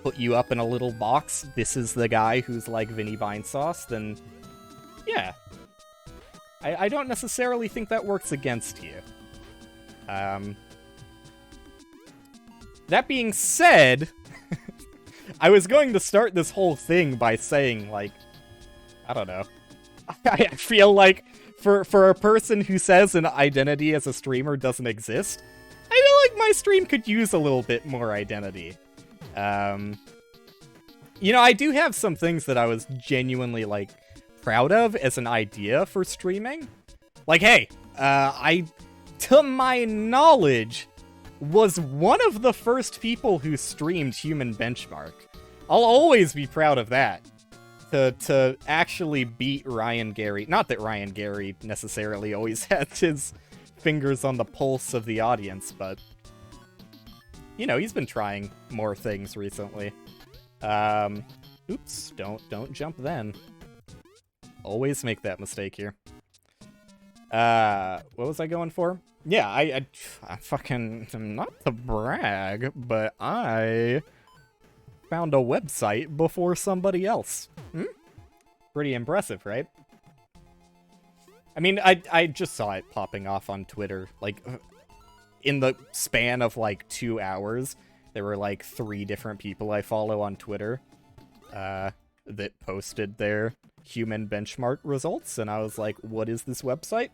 put you up in a little box, this is the guy who's like Vinny Vinesauce, then yeah. I don't necessarily think that works against you. That being said, I was going to start this whole thing by saying, like, I don't know. I feel like for a person who says an identity as a streamer doesn't exist, I feel like my stream could use a little bit more identity. You know, I do have some things that I was genuinely, like, proud of as an idea for streaming. Like, hey, I, to my knowledge, was one of the first people who streamed Human Benchmark. I'll always be proud of that. To actually beat Ryan Gary. Not that Ryan Gary necessarily always had his fingers on the pulse of the audience, but, you know, he's been trying more things recently. Oops, don't jump then. Always make that mistake here. What was I going for? Yeah, I fucking, not to brag, but I found a website before somebody else. Pretty impressive, right? I mean, I just saw it popping off on Twitter. Like, in the span of, like, 2 hours, there were, like, 3 different people I follow on Twitter that posted their Human Benchmark results, and I was like, what is this website?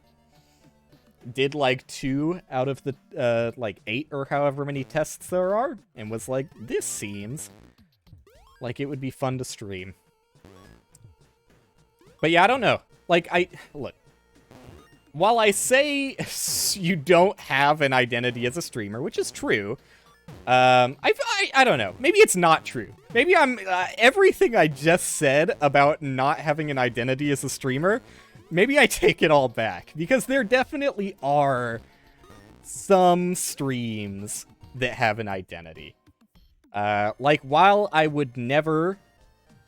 Did, like, 2 out of the, like, 8 or however many tests there are, and was like, this seems like it would be fun to stream. But yeah, I don't know. Like, look. While I say you don't have an identity as a streamer, which is true, I don't know. Maybe it's not true. Maybe I'm, everything I just said about not having an identity as a streamer, maybe I take it all back. Because there definitely are some streams that have an identity. Like, while I would never,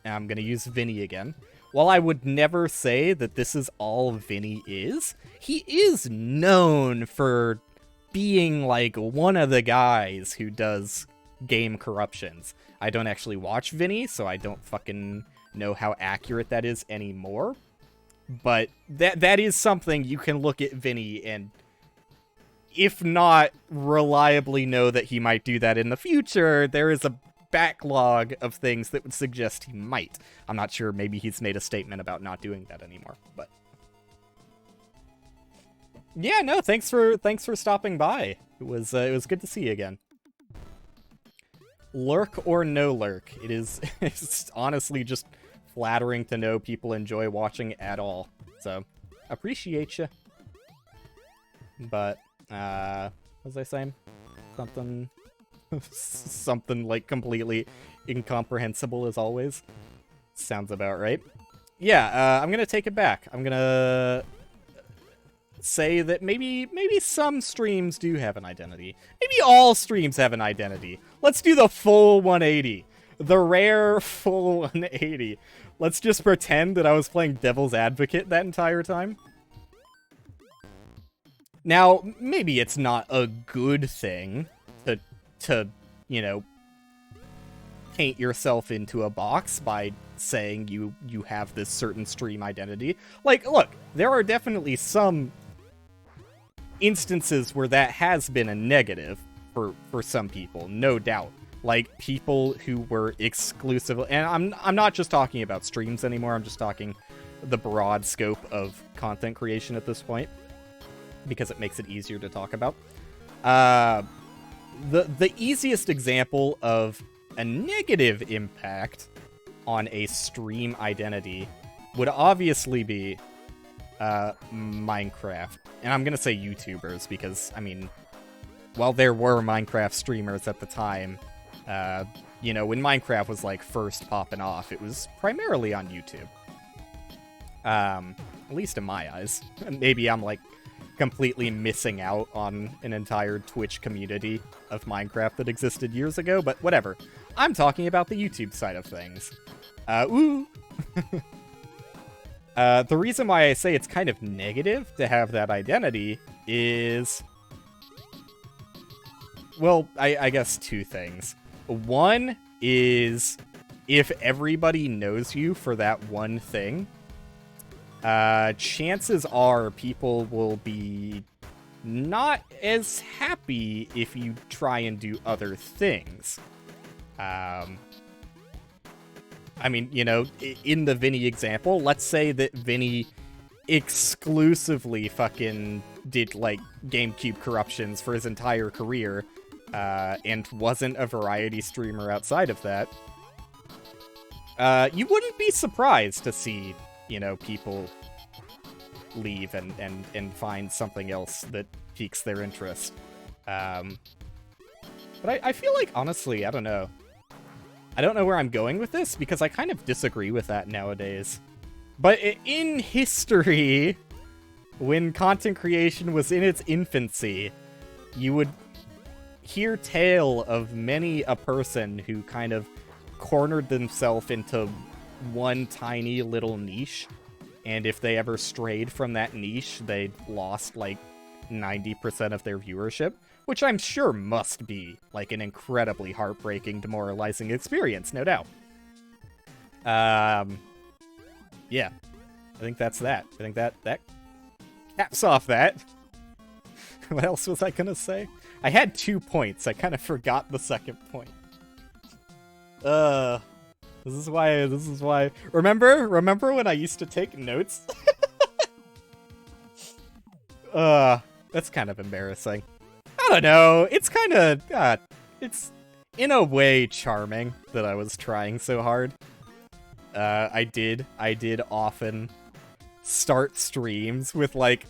and I'm gonna use Vinny again, while I would never say that this is all Vinny is, he is known for being, like, one of the guys who does game corruptions. I don't actually watch Vinny, so I don't fucking know how accurate that is anymore. But that is something you can look at Vinny and, if not reliably know that he might do that in the future, there is a backlog of things that would suggest he might. I'm not sure, maybe he's made a statement about not doing that anymore, but yeah, no, thanks for stopping by. It was good to see you again. Lurk or no lurk, it's honestly just flattering to know people enjoy watching at all. So, appreciate you. But what was I saying? Something like completely incomprehensible as always. Sounds about right. Yeah, I'm gonna take it back. I'm gonna say that maybe some streams do have an identity. Maybe all streams have an identity. Let's do the full 180. The rare full 180. Let's just pretend that I was playing devil's advocate that entire time. Now, maybe it's not a good thing to, you know, paint yourself into a box by saying you have this certain stream identity. Like, look, there are definitely some instances where that has been a negative for some people, no doubt. Like, people who were exclusively, and I'm not just talking about streams anymore, I'm just talking the broad scope of content creation at this point, because it makes it easier to talk about. The easiest example of a negative impact on a stream identity would obviously be Minecraft. And I'm gonna say YouTubers, because, I mean, while there were Minecraft streamers at the time, you know, when Minecraft was, like, first popping off, it was primarily on YouTube. At least in my eyes. Maybe I'm, like, completely missing out on an entire Twitch community of Minecraft that existed years ago, but whatever. I'm talking about the YouTube side of things. The reason why I say it's kind of negative to have that identity is, well, I guess 2 things. One is, if everybody knows you for that one thing, chances are people will be not as happy if you try and do other things. I mean, you know, in the Vinny example, let's say that Vinny exclusively fucking did, like, GameCube corruptions for his entire career, and wasn't a variety streamer outside of that. You wouldn't be surprised to see, you know, people leave and find something else that piques their interest. But I feel like, honestly, I don't know. I don't know where I'm going with this, because I kind of disagree with that nowadays. But in history, when content creation was in its infancy, you would hear tale of many a person who kind of cornered themselves into one tiny little niche, and if they ever strayed from that niche, they lost, like, 90% of their viewership, which I'm sure must be, like, an incredibly heartbreaking, demoralizing experience, no doubt. Yeah. I think that's that. I think that caps off that. What else was I gonna say? I had 2 points. I kind of forgot the second point. This is why. Remember when I used to take notes? That's kind of embarrassing. I don't know. It's kind of, it's in a way charming that I was trying so hard. I did often start streams with, like,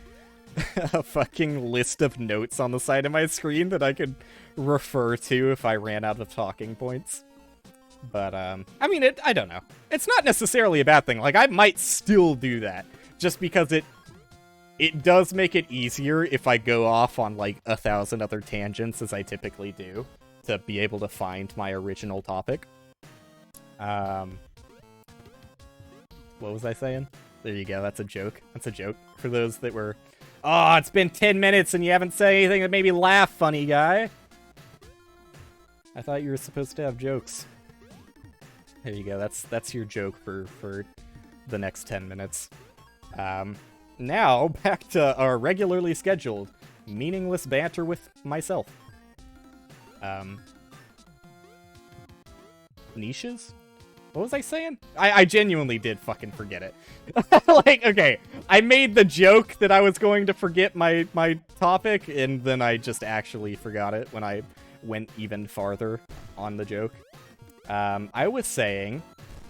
a fucking list of notes on the side of my screen that I could refer to if I ran out of talking points. But, I mean, I don't know. It's not necessarily a bad thing. Like, I might still do that, just because it does make it easier if I go off on, like, 1,000 other tangents, as I typically do, to be able to find my original topic. What was I saying? There you go, that's a joke. That's a joke. For those that were, oh, it's been 10 minutes and you haven't said anything that made me laugh, funny guy. I thought you were supposed to have jokes. There you go, that's your joke for the next 10 minutes. Now, back to our regularly scheduled, meaningless banter with myself. Niches? What was I saying? I genuinely did fucking forget it. Like, okay, I made the joke that I was going to forget my topic, and then I just actually forgot it when I went even farther on the joke. I was saying,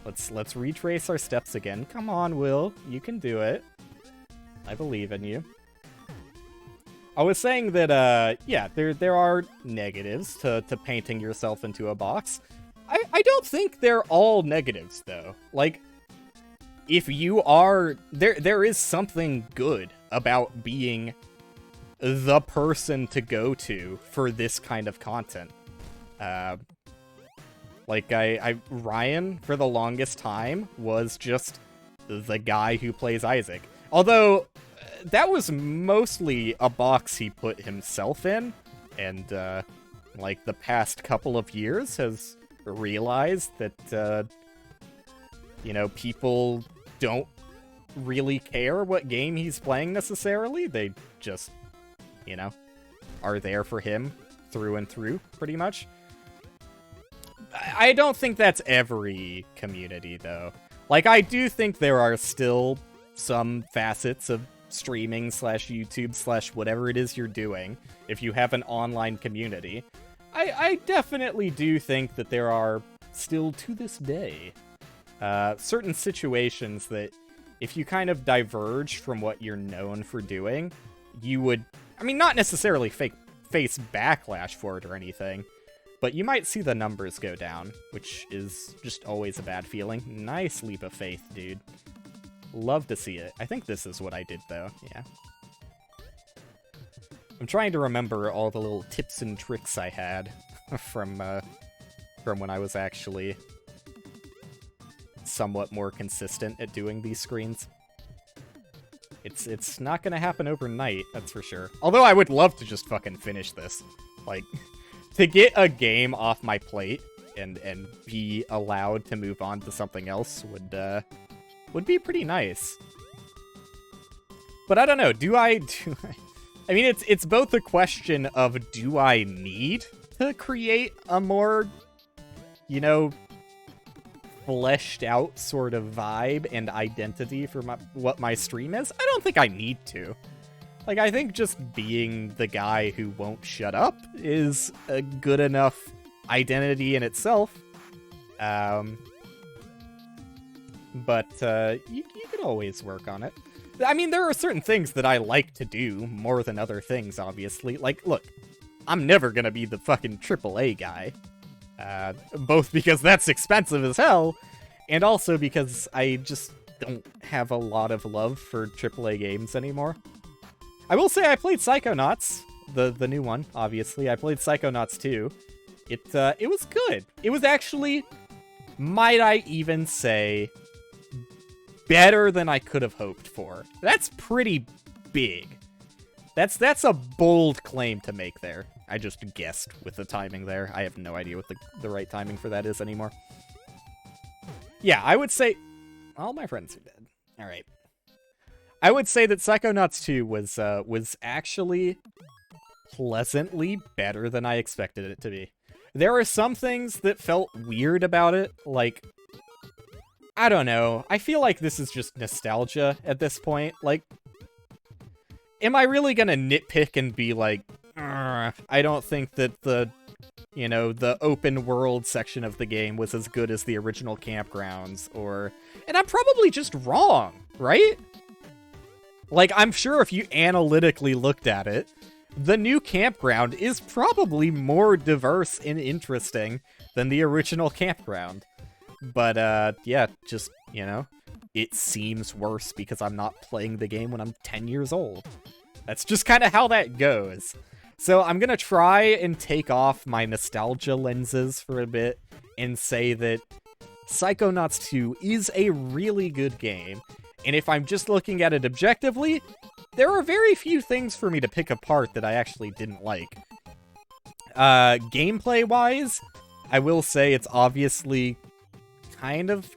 let's retrace our steps again. Come on, Will, you can do it. I believe in you. I was saying that, yeah, there are negatives to painting yourself into a box. I don't think they're all negatives, though. Like, if you are... There is something good about being the person to go to for this kind of content. Like, Ryan, for the longest time, was just the guy who plays Isaac. Although, that was mostly a box he put himself in, and, like, the past couple of years has realized that, you know, people don't really care what game he's playing necessarily. They just, you know, are there for him through and through, pretty much. I don't think that's every community, though. Like, I do think there are still some facets of streaming / YouTube / whatever it is you're doing, if you have an online community. I definitely do think that there are still, to this day, certain situations that if you kind of diverge from what you're known for doing, you would, I mean, not necessarily face backlash for it or anything, but you might see the numbers go down, which is just always a bad feeling. Nice leap of faith, dude. Love to see it. I think this is what I did, though. Yeah. I'm trying to remember all the little tips and tricks I had from when I was actually somewhat more consistent at doing these screens. It's not gonna happen overnight, that's for sure. Although I would love to just fucking finish this. Like, to get a game off my plate and be allowed to move on to something else would be pretty nice. But I don't know, I mean, it's both a question of, do I need to create a more, you know, fleshed out sort of vibe and identity for what my stream is? I don't think I need to. Like, I think just being the guy who won't shut up is a good enough identity in itself. But you can always work on it. I mean, there are certain things that I like to do more than other things, obviously. Like, look, I'm never gonna be the fucking AAA guy. Both because that's expensive as hell, and also because I just don't have a lot of love for AAA games anymore. I will say I played Psychonauts, the new one, obviously. I played Psychonauts 2. It was good. It was actually, might I even say, better than I could have hoped for. That's pretty big. That's a bold claim to make there. I just guessed with the timing there. I have no idea what the right timing for that is anymore. Yeah, I would say... All my friends are dead. Alright. I would say that Psychonauts 2 was actually pleasantly better than I expected it to be. There are some things that felt weird about it, like... I don't know. I feel like this is just nostalgia at this point. Like, am I really gonna nitpick and be like, I don't think that the open world section of the game was as good as the original Campgrounds, and I'm probably just wrong, right? Like, I'm sure if you analytically looked at it, the new Campground is probably more diverse and interesting than the original Campground. But, yeah, just, it seems worse because I'm not playing the game when I'm 10 years old. That's just kind of how that goes. So I'm gonna try and take off my nostalgia lenses for a bit and say that Psychonauts 2 is a really good game. And if I'm just looking at it objectively, there are very few things for me to pick apart that I actually didn't like. Gameplay-wise, I will say it's obviously kind of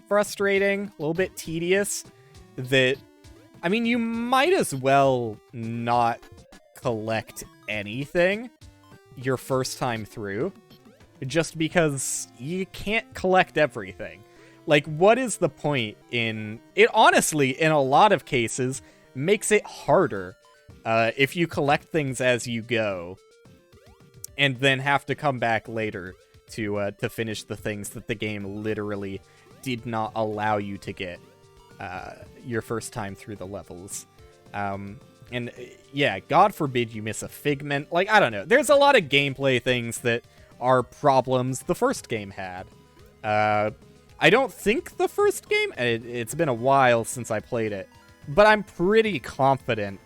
frustrating, a little bit tedious, that, I mean, you might as well not collect anything your first time through, just because you can't collect everything. Like, what is the point in... It honestly, in a lot of cases, makes it harder if you collect things as you go, and then have to come back later to finish the things that the game literally did not allow you to get your first time through the levels. And yeah, God forbid you miss a figment. Like, I don't know. There's a lot of gameplay things that are problems the first game had. I don't think the first game... It's been a while since I played it. But I'm pretty confident,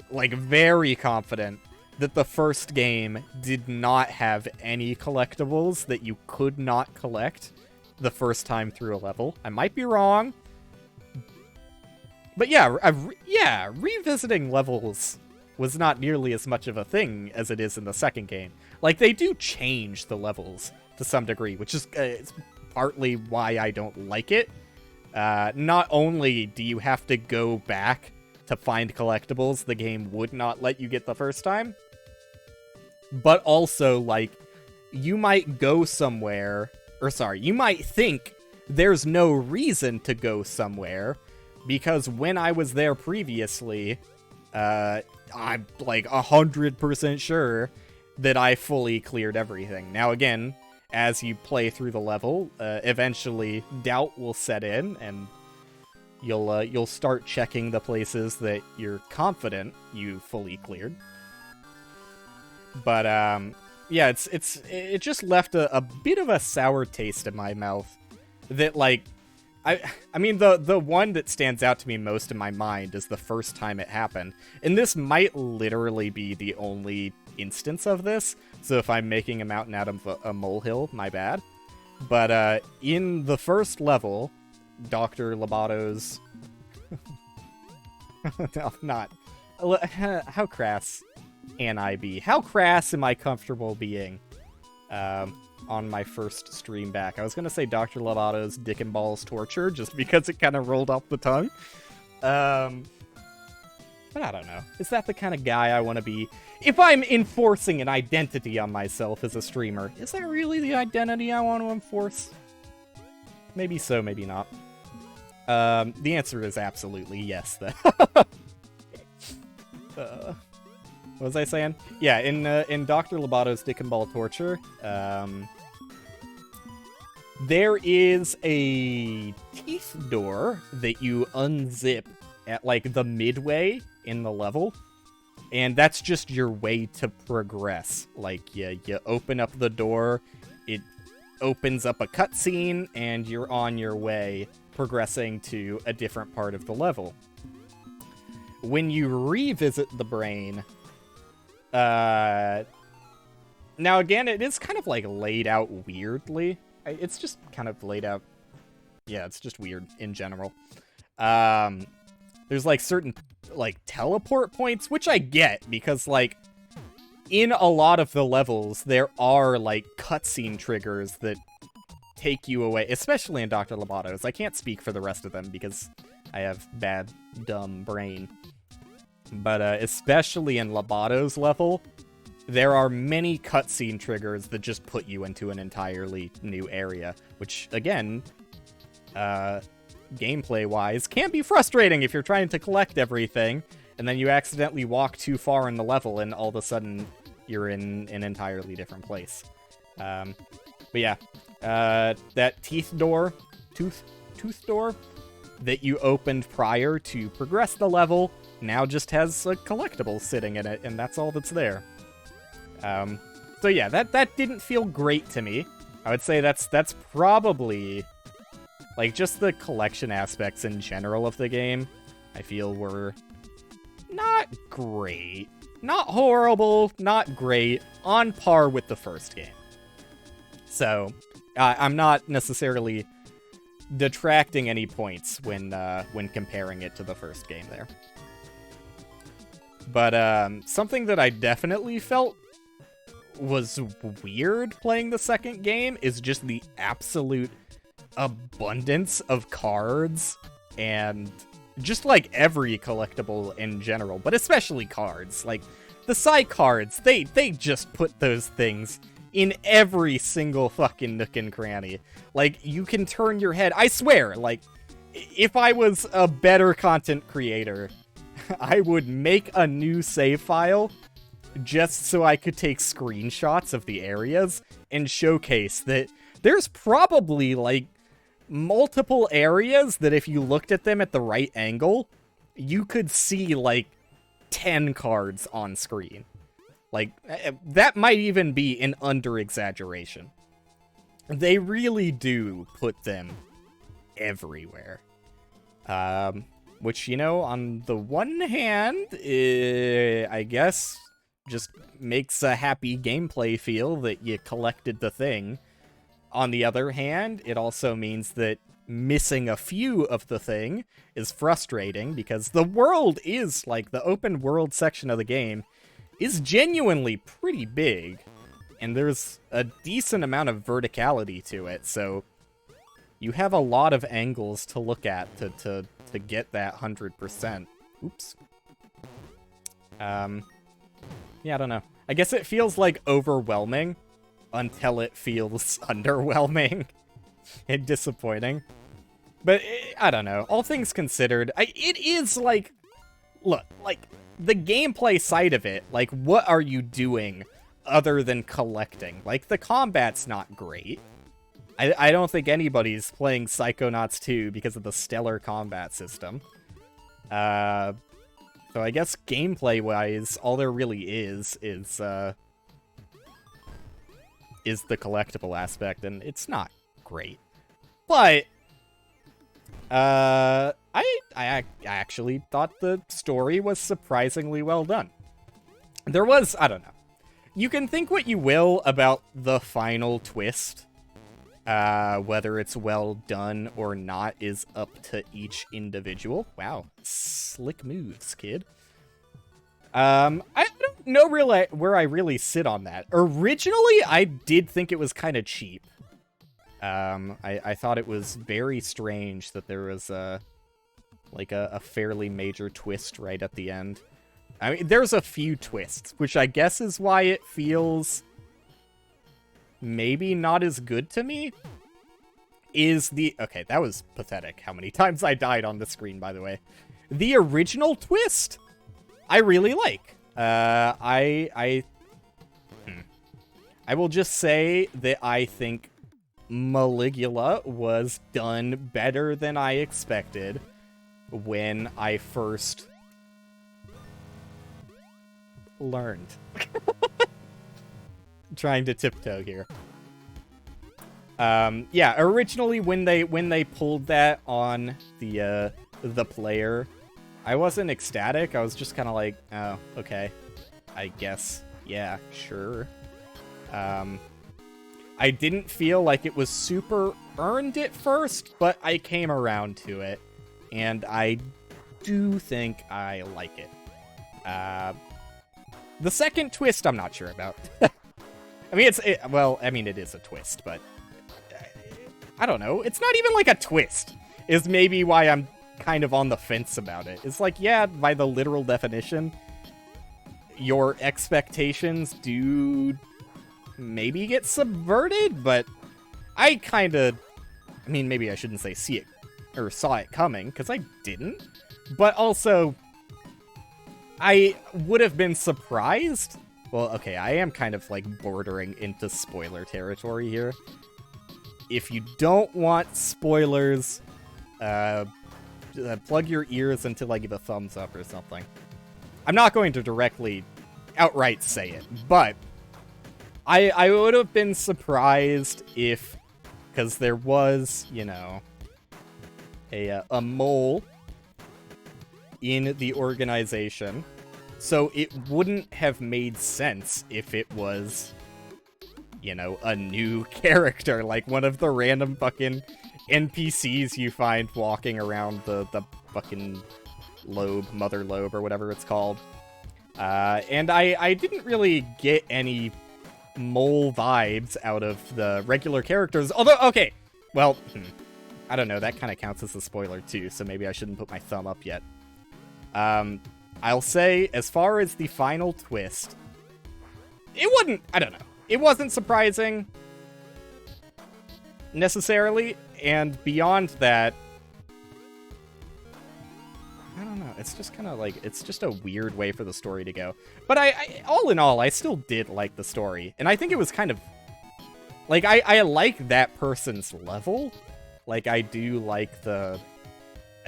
like very confident, that the first game did not have any collectibles that you could not collect the first time through a level. I might be wrong. But yeah, revisiting levels was not nearly as much of a thing as it is in the second game. Like, they do change the levels to some degree, which is it's partly why I don't like it. Not only do you have to go back to find collectibles the game would not let you get the first time, but also, like, you might go somewhere, you might think there's no reason to go somewhere, because when I was there previously, I'm like 100% sure that I fully cleared everything. Now again, as you play through the level, eventually doubt will set in, and you'll start checking the places that you're confident you fully cleared. But yeah, it just left a bit of a sour taste in my mouth. That, like, I mean, the one that stands out to me most in my mind is the first time it happened. And this might literally be the only instance of this, so if I'm making a mountain out of a molehill, my bad. But in the first level, Dr. Lobato's... no, not... How crass can I be? How crass am I comfortable being on my first stream back? I was going to say Dr. Lobato's Dick and Balls Torture, just because it kind of rolled off the tongue. But I don't know. Is that the kind of guy I want to be? If I'm enforcing an identity on myself as a streamer, is that really the identity I want to enforce? Maybe so, maybe not. The answer is absolutely yes, then. What was I saying? Yeah, in Dr. Lobato's Dick and Ball Torture, there is a teeth door that you unzip at, like, the midway in the level, and that's just your way to progress. Like, you open up the door, it opens up a cutscene, and you're on your way progressing to a different part of the level. When you revisit the brain, now again, it is kind of, like, laid out weirdly. It's just kind of laid out, yeah, it's just weird in general. There's, like, certain, like, teleport points, which I get, because, like, in a lot of the levels, there are, like, cutscene triggers that take you away, especially in Dr. Lobato's. I can't speak for the rest of them because I have bad, dumb brain. But especially in Lobato's level, there are many cutscene triggers that just put you into an entirely new area, which, again, gameplay-wise, can be frustrating if you're trying to collect everything, and then you accidentally walk too far in the level, and all of a sudden, you're in an entirely different place. But yeah, that tooth door that you opened prior to progress the level now just has a collectible sitting in it, and that's all that's there. So yeah, that didn't feel great to me. I would say that's probably, like, just the collection aspects in general of the game, I feel were not great. Not horrible, not great, on par with the first game. So, I'm not necessarily detracting any points when comparing it to the first game there. But something that I definitely felt was weird playing the second game is just the absolute abundance of cards and just, like, every collectible in general, but especially cards. Like, the side cards, they just put those things in every single fucking nook and cranny. Like, you can turn your head, I swear, like, if I was a better content creator, I would make a new save file just so I could take screenshots of the areas and showcase that there's probably, like, multiple areas that if you looked at them at the right angle, you could see, like, 10 cards on screen. Like, that might even be an under-exaggeration. They really do put them everywhere. Which, you know, on the one hand, I guess just makes a happy gameplay feel that you collected the thing. On the other hand, it also means that missing a few of the thing is frustrating because the world is, like, the open world section of the game is genuinely pretty big, and there's a decent amount of verticality to it, so you have a lot of angles to look at to get that 100%. Oops. Yeah, I don't know. I guess it feels, like, overwhelming until it feels underwhelming and disappointing. But, I don't know. All things considered, it is, like, look, like, the gameplay side of it, like, what are you doing other than collecting? Like, the combat's not great. I don't think anybody's playing Psychonauts 2 because of the stellar combat system. So I guess gameplay-wise, all there really is the collectible aspect, and it's not great. But I actually thought the story was surprisingly well done. There was, I don't know. You can think what you will about the final twist. Whether it's well done or not is up to each individual. Wow, slick moves, kid. I don't know really where I really sit on that. Originally, I did think it was kind of cheap. I thought it was very strange that there was like a fairly major twist right at the end. I mean, there's a few twists, which I guess is why it feels maybe not as good to me. Okay, that was pathetic how many times I died on the screen, by the way. The original twist, I really like. I will just say that I think Maligula was done better than I expected when I first learned. Trying to tiptoe here. Yeah, originally when they pulled that on the player, I wasn't ecstatic. I was just kind of like, oh, okay, I guess, yeah, sure. I didn't feel like it was super earned at first, but I came around to it, and I do think I like it. The second twist, I'm not sure about. I mean, it is a twist, but I don't know. It's not even like a twist, is maybe why I'm kind of on the fence about it. It's like, yeah, by the literal definition, your expectations do maybe get subverted, but I mean, maybe I shouldn't say saw it coming, because I didn't, but also, I would have been surprised. Well, okay, I am kind of, like, bordering into spoiler territory here. If you don't want spoilers, plug your ears until I give a thumbs up or something. I'm not going to directly outright say it, but I would have been surprised if, because there was, you know, a mole in the organization, so it wouldn't have made sense if it was, you know, a new character, like one of the random fucking NPCs you find walking around the fucking mother lobe, or whatever it's called. And I didn't really get any mole vibes out of the regular characters, although, okay, well, I don't know, that kind of counts as a spoiler too, so maybe I shouldn't put my thumb up yet. I'll say, as far as the final twist, it wasn't surprising, necessarily, and beyond that, I don't know, it's just kind of like, it's just a weird way for the story to go. But I all in all, I still did like the story, and I think it was kind of, like, I like that person's level. Like, I do like I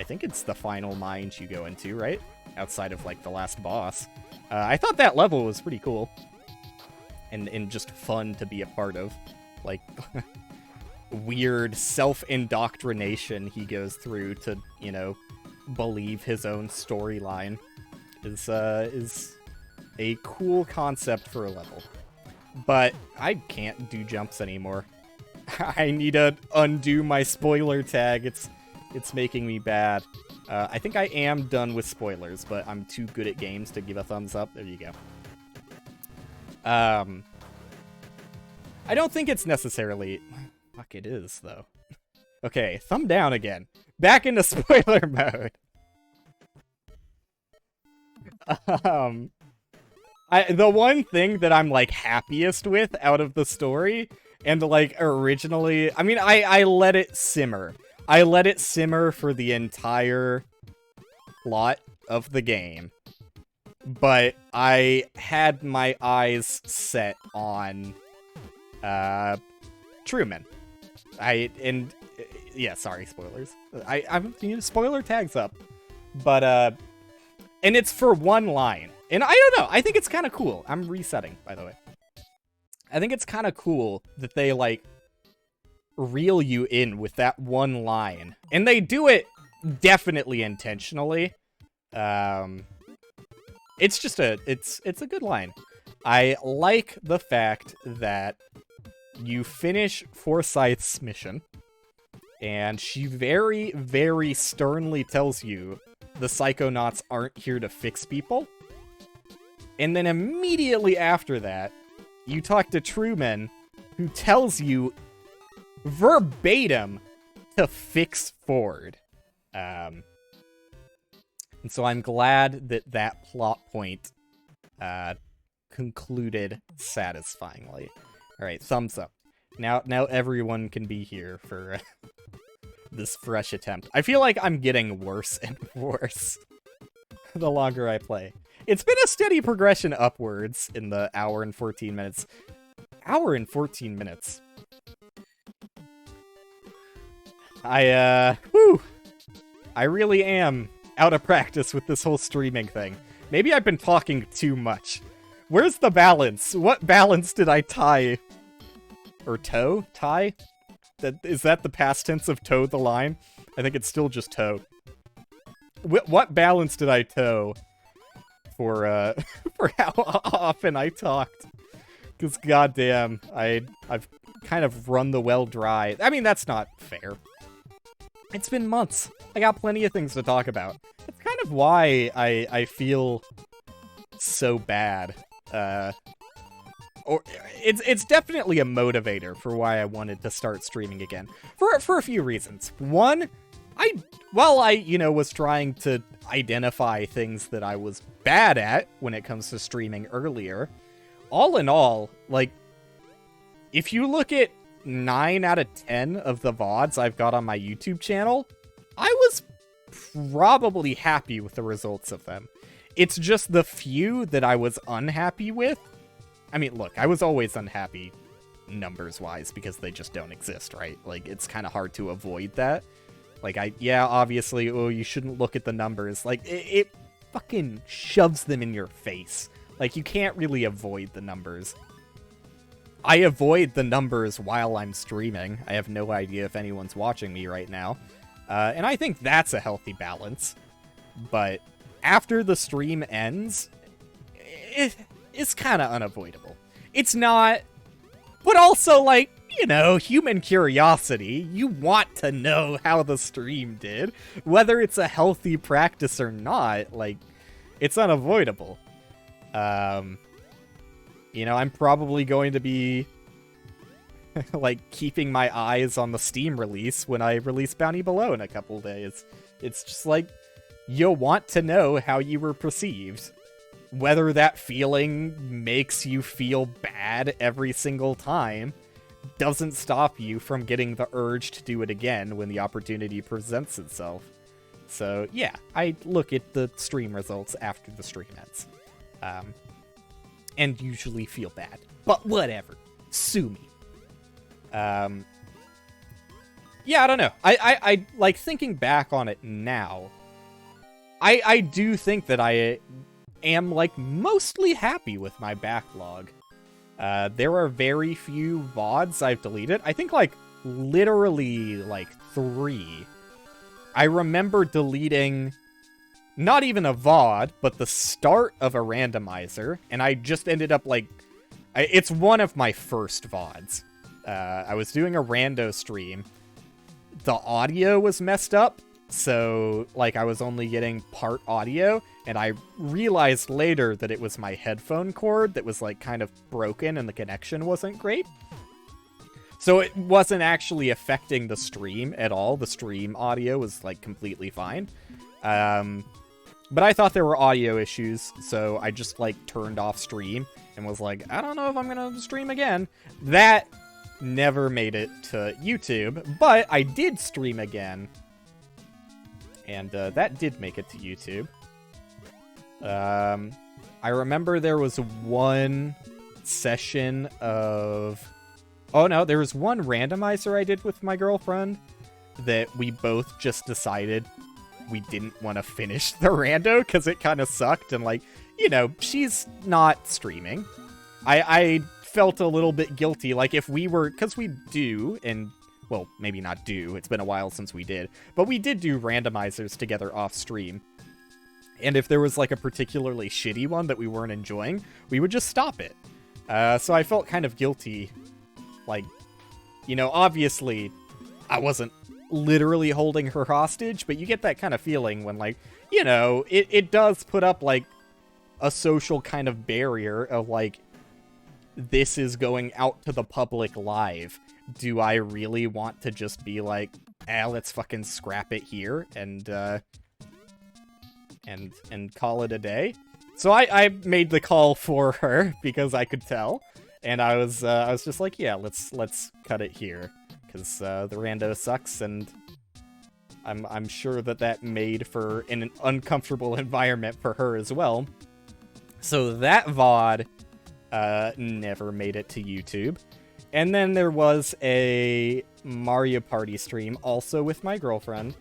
think it's the final mines you go into, right? Outside of, like, the last boss. I thought that level was pretty cool. And just fun to be a part of. Like, weird self-indoctrination he goes through to, you know, believe his own storyline is a cool concept for a level. But I can't do jumps anymore. I need to undo my spoiler tag. It's making me bad. I think I am done with spoilers, but I'm too good at games to give a thumbs up. There you go. I don't think it's necessarily... Fuck, it is, though. Okay, thumb down again. Back into spoiler mode. The one thing that I'm, like, happiest with out of the story, and, like, originally... I mean, I let it simmer. I let it simmer for the entire plot of the game. But I had my eyes set on Truman. Yeah, sorry, spoilers. I'm spoiler tags up. But and it's for one line. And I don't know, I think it's kind of cool. I'm resetting, by the way. I think it's kind of cool that they, like, reel you in with that one line. And they do it definitely intentionally. It's just it's a good line. I like the fact that you finish Forsyth's mission, and she very, very sternly tells you the Psychonauts aren't here to fix people. And then immediately after that, you talk to Truman, who tells you verbatim to fix Ford. And so I'm glad that that plot point concluded satisfyingly. Alright, thumbs up. Now everyone can be here for this fresh attempt. I feel like I'm getting worse and worse the longer I play. It's been a steady progression upwards in the hour and 14 minutes. Hour and 14 minutes. I really am out of practice with this whole streaming thing. Maybe I've been talking too much. Where's the balance? What balance did I tie? Or toe? Tie? Is that the past tense of toe the line? I think it's still just toe. What balance did I toe for for how often I talked? Because goddamn, I've kind of run the well dry. I mean, that's not fair. It's been months. I got plenty of things to talk about. That's kind of why I feel so bad. Or it's definitely a motivator for why I wanted to start streaming again. For a few reasons. One, while I was trying to identify things that I was bad at when it comes to streaming earlier, all in all, like, if you look at 9 out of 10 of the VODs I've got on my YouTube channel, I was probably happy with the results of them. It's just the few that I was unhappy with. I mean, look, I was always unhappy numbers-wise because they just don't exist, right? Like, it's kind of hard to avoid that. Like, obviously, you shouldn't look at the numbers. Like, it fucking shoves them in your face. Like, you can't really avoid the numbers. I avoid the numbers while I'm streaming. I have no idea if anyone's watching me right now. And I think that's a healthy balance. But after the stream ends, it's kind of unavoidable. It's not, but also, like, human curiosity. You want to know how the stream did. Whether it's a healthy practice or not, like, it's unavoidable. I'm probably going to be, like, keeping my eyes on the Steam release when I release Bounty Below in a couple days. It's just like, you want to know how you were perceived. Whether that feeling makes you feel bad every single time doesn't stop you from getting the urge to do it again when the opportunity presents itself. So, yeah, I look at the stream results after the stream ends. And usually feel bad. But whatever. Sue me. Yeah, I don't know. I like, thinking back on it now, I do think that I am, like, mostly happy with my backlog. There are very few VODs I've deleted. I think, like, literally, like, 3. I remember deleting not even a VOD, but the start of a randomizer, and I just ended up, like, it's one of my first VODs. I was doing a rando stream. The audio was messed up, so, like, I was only getting part audio, and I realized later that it was my headphone cord that was, like, kind of broken and the connection wasn't great. So it wasn't actually affecting the stream at all. The stream audio was, like, completely fine. But I thought there were audio issues, so I just, like, turned off stream and was like, I don't know if I'm gonna stream again. That never made it to YouTube, but I did stream again. And that did make it to YouTube. I remember there was one session of... Oh no, there was one randomizer I did with my girlfriend that we both just decided we didn't want to finish the rando because it kind of sucked, and, like, she's not streaming. I felt a little bit guilty, like, if we were, because we do, and, well, maybe not do, it's been a while since we did, but we did do randomizers together off stream, and if there was, like, a particularly shitty one that we weren't enjoying, we would just stop it. So I felt kind of guilty, like, obviously I wasn't literally holding her hostage, but you get that kind of feeling when, like, it does put up, like, a social kind of barrier of, like, this is going out to the public live. Do I really want to just be like, let's fucking scrap it here and and call it a day. So I made the call for her because I could tell, and I was just like, yeah, let's cut it here, because the rando sucks, and I'm sure that made for an uncomfortable environment for her as well. So that VOD never made it to YouTube. And then there was a Mario Party stream also with my girlfriend.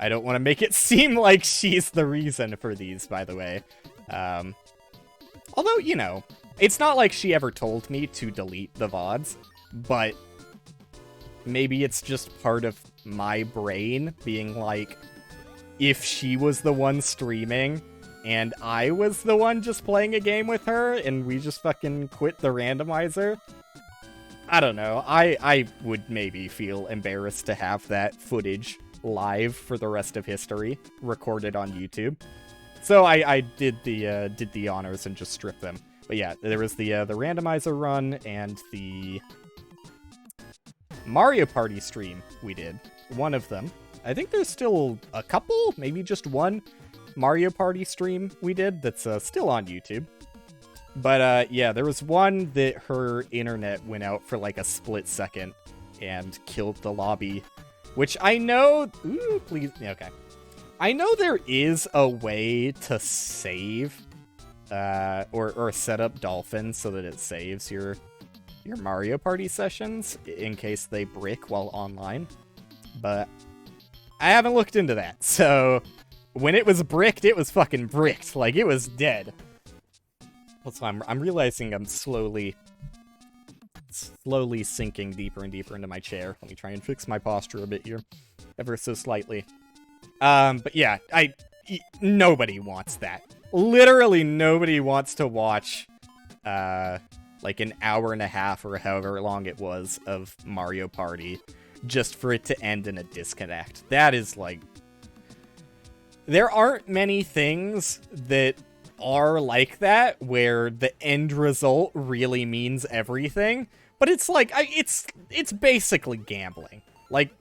I don't want to make it seem like she's the reason for these, by the way. Although, you know, it's not like she ever told me to delete the VODs, but maybe it's just part of my brain being like, if she was the one streaming and I was the one just playing a game with her and we just fucking quit the randomizer, I don't know. I would maybe feel embarrassed to have that footage live for the rest of history recorded on YouTube. So I did the honors and just stripped them. But yeah, there was the randomizer run and the Mario Party stream we did. One of them. I think there's still a couple, maybe just one Mario Party stream we did that's still on YouTube. But yeah, there was one that her internet went out for like a split second and killed the lobby, which I know... Ooh, please... Okay. I know there is a way to save, or set up Dolphin so that it saves your Mario Party sessions in case they brick while online, but I haven't looked into that. So when it was bricked, it was fucking bricked, like it was dead. Also, I'm realizing I'm slowly sinking deeper and deeper into my chair. Let me try and fix my posture a bit here, ever so slightly. But yeah, nobody wants that. Literally nobody wants to watch, like an hour and a half or however long it was of Mario Party just for it to end in a disconnect. That is like... There aren't many things that are like that where the end result really means everything, but it's like, it's basically gambling. Like,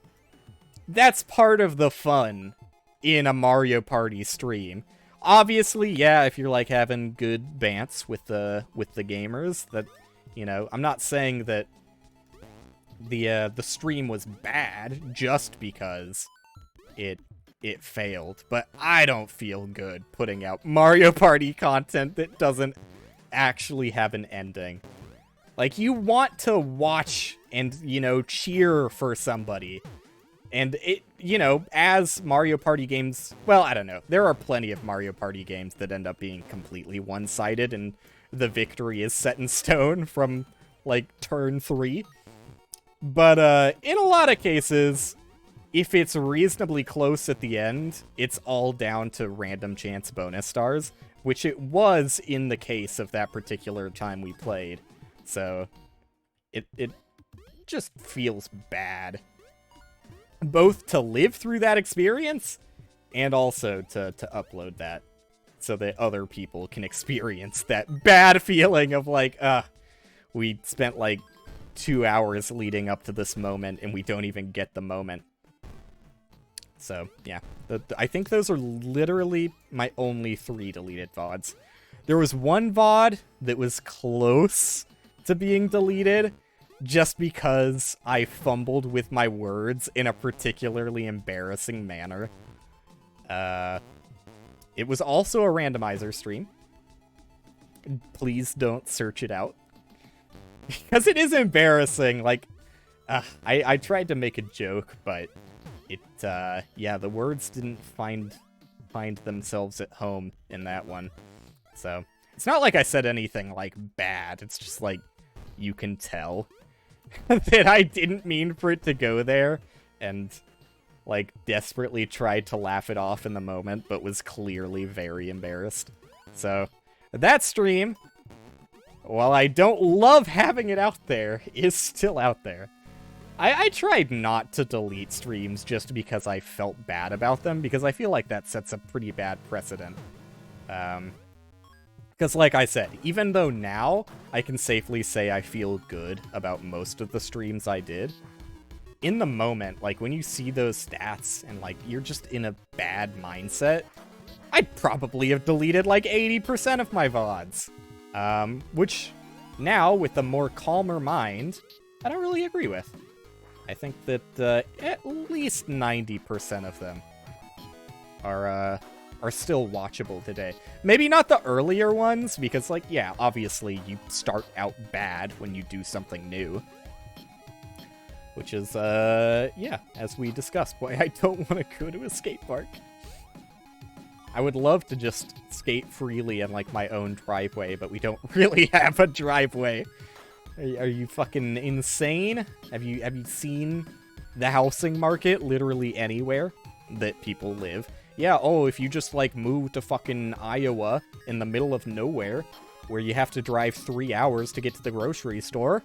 that's part of the fun in a Mario Party stream. Obviously, yeah, if you're like having good bants with the gamers, that, you know, I'm not saying that the stream was bad just because it failed, but I don't feel good putting out Mario Party content that doesn't actually have an ending. Like, you want to watch and, you know, cheer for somebody. And it, you know, as Mario Party games, well, I don't know. There are plenty of Mario Party games that end up being completely one-sided and the victory is set in stone from, like, turn 3. But, in a lot of cases, if it's reasonably close at the end, it's all down to random chance bonus stars, which it was in the case of that particular time we played. So, it just feels bad. Both to live through that experience, and also to upload that, so that other people can experience that bad feeling of like, we spent like 2 hours leading up to this moment, and we don't even get the moment. So, yeah. I think those are literally my only 3 deleted VODs. There was one VOD that was close to being deleted, just because I fumbled with my words in a particularly embarrassing manner. It was also a randomizer stream. Please don't search it out. Because it is embarrassing, like, I tried to make a joke, but it, yeah, the words didn't find themselves at home in that one. So, it's not like I said anything, like, bad, it's just, like, you can tell that I didn't mean for it to go there, and, like, desperately tried to laugh it off in the moment, but was clearly very embarrassed. So, that stream, while I don't love having it out there, is still out there. I tried not to delete streams just because I felt bad about them, because I feel like that sets a pretty bad precedent. Because like I said, even though now I can safely say I feel good about most of the streams I did, in the moment, like when you see those stats and like you're just in a bad mindset, I'd probably have deleted like 80% of my VODs. Which now, with a more calmer mind, I don't really agree with. I think that at least 90% of them are still watchable today. Maybe not the earlier ones, because, like, yeah, obviously you start out bad when you do something new. Which is, yeah, as we discussed, why I don't want to go to a skate park. I would love to just skate freely in, like, my own driveway, but we don't really have a driveway. Are you fucking insane? Have you seen the housing market literally anywhere that people live? Yeah, oh, if you just, like, move to fucking Iowa in the middle of nowhere, where you have to drive 3 hours to get to the grocery store,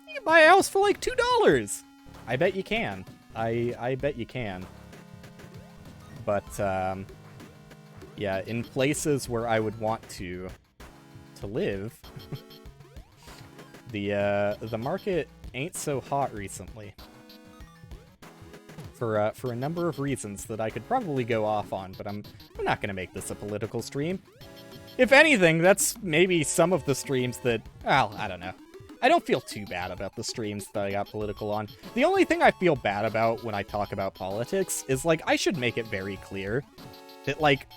you can buy a house for, like, $2! I bet you can. I bet you can. But, yeah, in places where I would want to live, the market ain't so hot recently. For a number of reasons that I could probably go off on, but I'm not gonna make this a political stream. If anything, that's maybe some of the streams that, well, I don't know. I don't feel too bad about the streams that I got political on. The only thing I feel bad about when I talk about politics is, like, I should make it very clear that, like,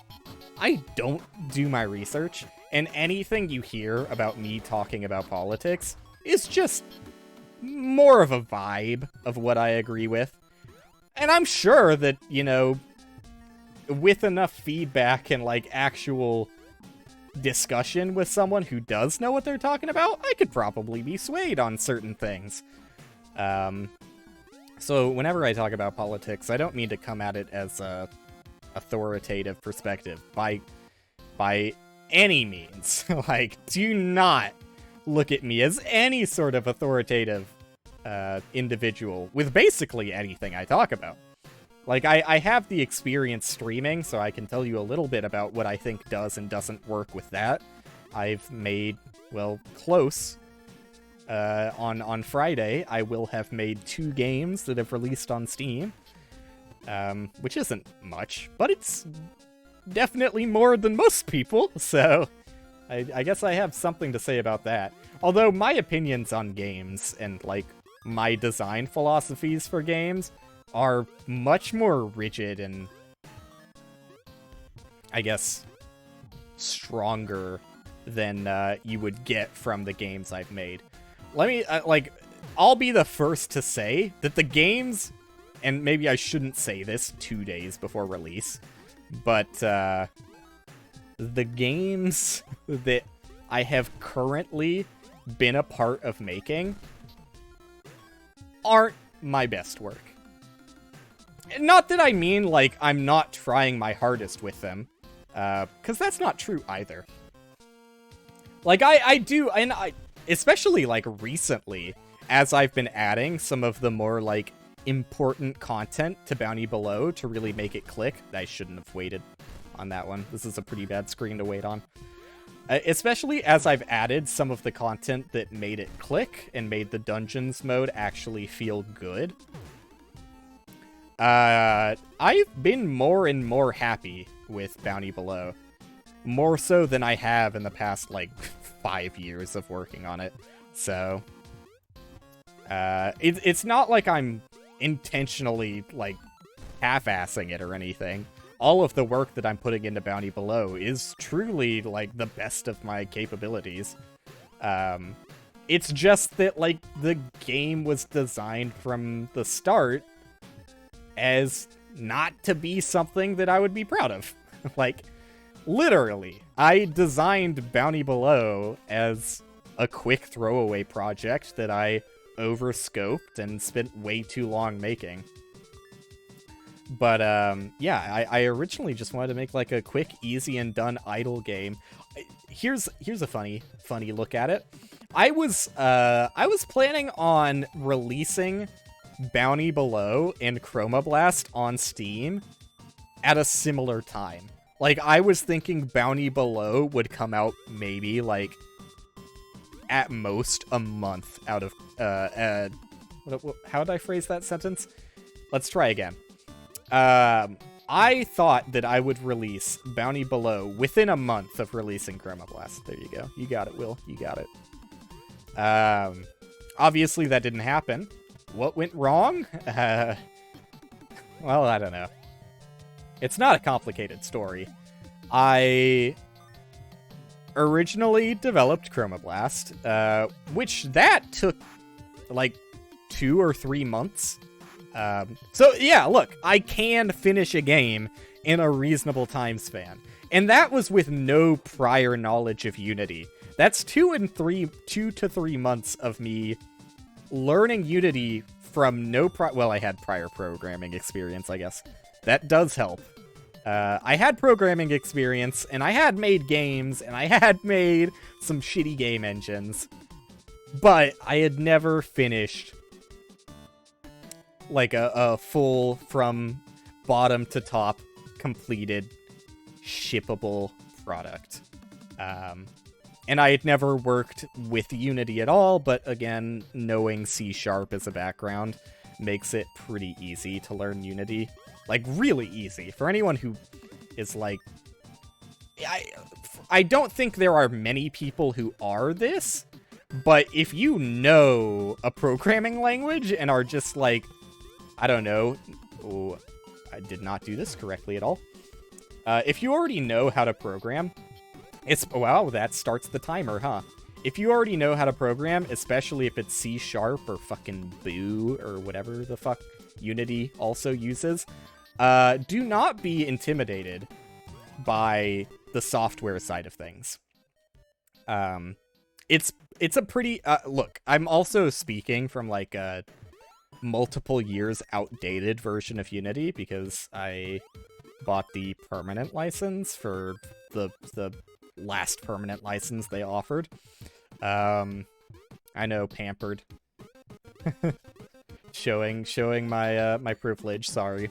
I don't do my research, and anything you hear about me talking about politics is just more of a vibe of what I agree with. And I'm sure that, you know, with enough feedback and, like, actual discussion with someone who does know what they're talking about, I could probably be swayed on certain things. So whenever I talk about politics, I don't mean to come at it as a authoritative perspective by any means. Like, do not look at me as any sort of authoritative individual with basically anything I talk about. Like, I have the experience streaming, so I can tell you a little bit about what I think does and doesn't work with that. I've made, well, close. On Friday, I will have made 2 games that have released on Steam. Which isn't much, but it's definitely more than most people, so I guess I have something to say about that. Although my opinions on games and, like, my design philosophies for games are much more rigid and, I guess, stronger than you would get from the games I've made. Let me, like, I'll be the first to say that the games, and maybe I shouldn't say this 2 days before release, but the games that I have currently been a part of making aren't my best work. Not that I mean, like, I'm not trying my hardest with them, because that's not true either. Like, I do, and especially, like, recently, as I've been adding some of the more, like, important content to Bounty Below to really make it click. I shouldn't have waited on that one. This is a pretty bad screen to wait on. Especially as I've added some of the content that made it click and made the dungeons mode actually feel good. I've been more and more happy with Bounty Below. More so than I have in the past, like, 5 years of working on it. So, it's not like I'm intentionally, like, half-assing it or anything. All of the work that I'm putting into Bounty Below is truly, like, the best of my capabilities. It's just that, like, the game was designed from the start as not to be something that I would be proud of. Like, literally, I designed Bounty Below as a quick throwaway project that I overscoped and spent way too long making. But, yeah, I originally just wanted to make, like, a quick, easy and done idle game. Here's a funny look at it. I was planning on releasing Bounty Below and Chroma Blast on Steam at a similar time. Like, I was thinking Bounty Below would come out maybe, like, at most a month out of, how did I phrase that sentence? Let's try again. I thought that I would release Bounty Below within a month of releasing Chroma Blast. There you go. You got it, Will. You got it. Obviously, that didn't happen. What went wrong? Well, I don't know. It's not a complicated story. I originally developed Chroma Blast, which that took like 2 or 3 months. So yeah, look, I can finish a game in a reasonable time span. And that was with no prior knowledge of Unity. That's 2 to 3 months of me learning Unity from no well, I had prior programming experience, I guess. That does help. I had programming experience, and I had made games, and I had made some shitty game engines. But I had never finished like a full, from bottom to top, completed, shippable product. And I had never worked with Unity at all, but again, knowing C# as a background makes it pretty easy to learn Unity. Like, really easy. For anyone who is like... I don't think there are many people who are this, but if you know a programming language and are just like, I don't know... Oh, I did not do this correctly at all. If you already know how to program... Wow, that starts the timer, huh? If you already know how to program, especially if it's C# or fucking Boo or whatever the fuck Unity also uses, do not be intimidated by the software side of things. It's a pretty... look, I'm also speaking from like a multiple years outdated version of Unity because I bought the permanent license for the last permanent license they offered. I know, pampered. showing my privilege, sorry.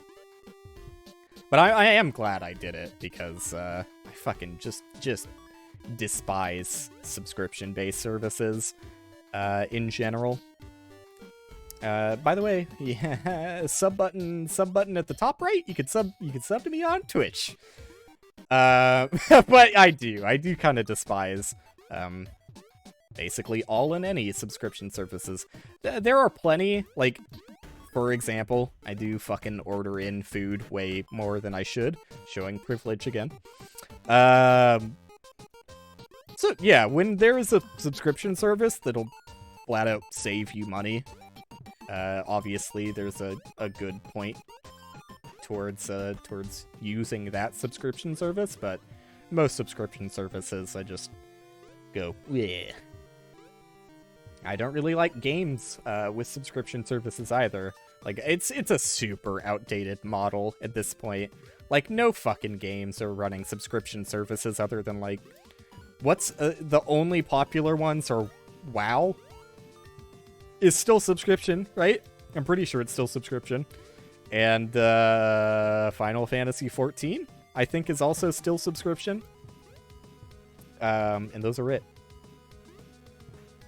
But I am glad I did it, because I fucking just despise subscription-based services in general. By the way, yeah, sub button at the top right. You could sub to me on Twitch. But I do kind of despise basically all and any subscription services. There are plenty, like, for example, I do fucking order in food way more than I should, showing privilege again. So yeah, when there is a subscription service that'll flat out save you money, obviously there's a good point towards using that subscription service, but most subscription services I just go, yeah. I don't really like games with subscription services either. Like, it's a super outdated model at this point. Like, no fucking games are running subscription services other than, like, what's the only popular ones are WoW is still subscription, right? I'm pretty sure it's still subscription. And Final Fantasy XIV, I think, is also still subscription. And those are it.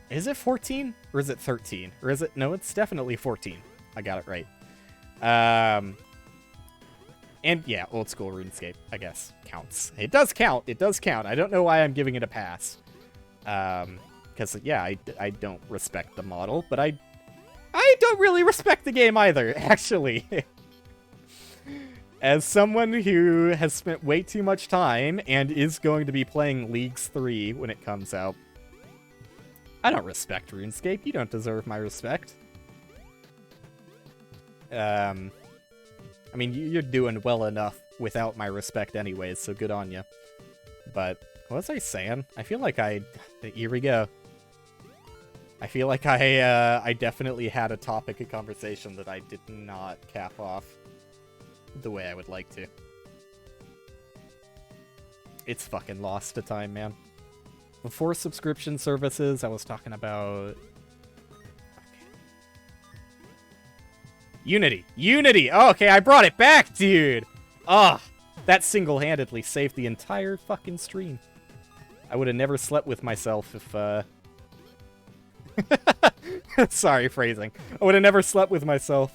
Is it 14? Or is it 13? Or is it... No, it's definitely 14. I got it right. And yeah, old school RuneScape, I guess, counts. It does count. It does count. I don't know why I'm giving it a pass. Because, yeah, I don't respect the model, but I don't really respect the game either, actually. As someone who has spent way too much time and is going to be playing Leagues 3 when it comes out, I don't respect RuneScape. You don't deserve my respect. I mean, you're doing well enough without my respect anyways, so good on you. But, what was I saying? I feel like here we go. I feel like I definitely had a topic of conversation that I did not cap off the way I would like to. It's fucking lost to time, man. Before subscription services, I was talking about... Unity! Unity! Oh, okay, I brought it back, dude! Ah, that single-handedly saved the entire fucking stream. I would have never slept with myself if, Sorry, phrasing. I would have never slept with myself,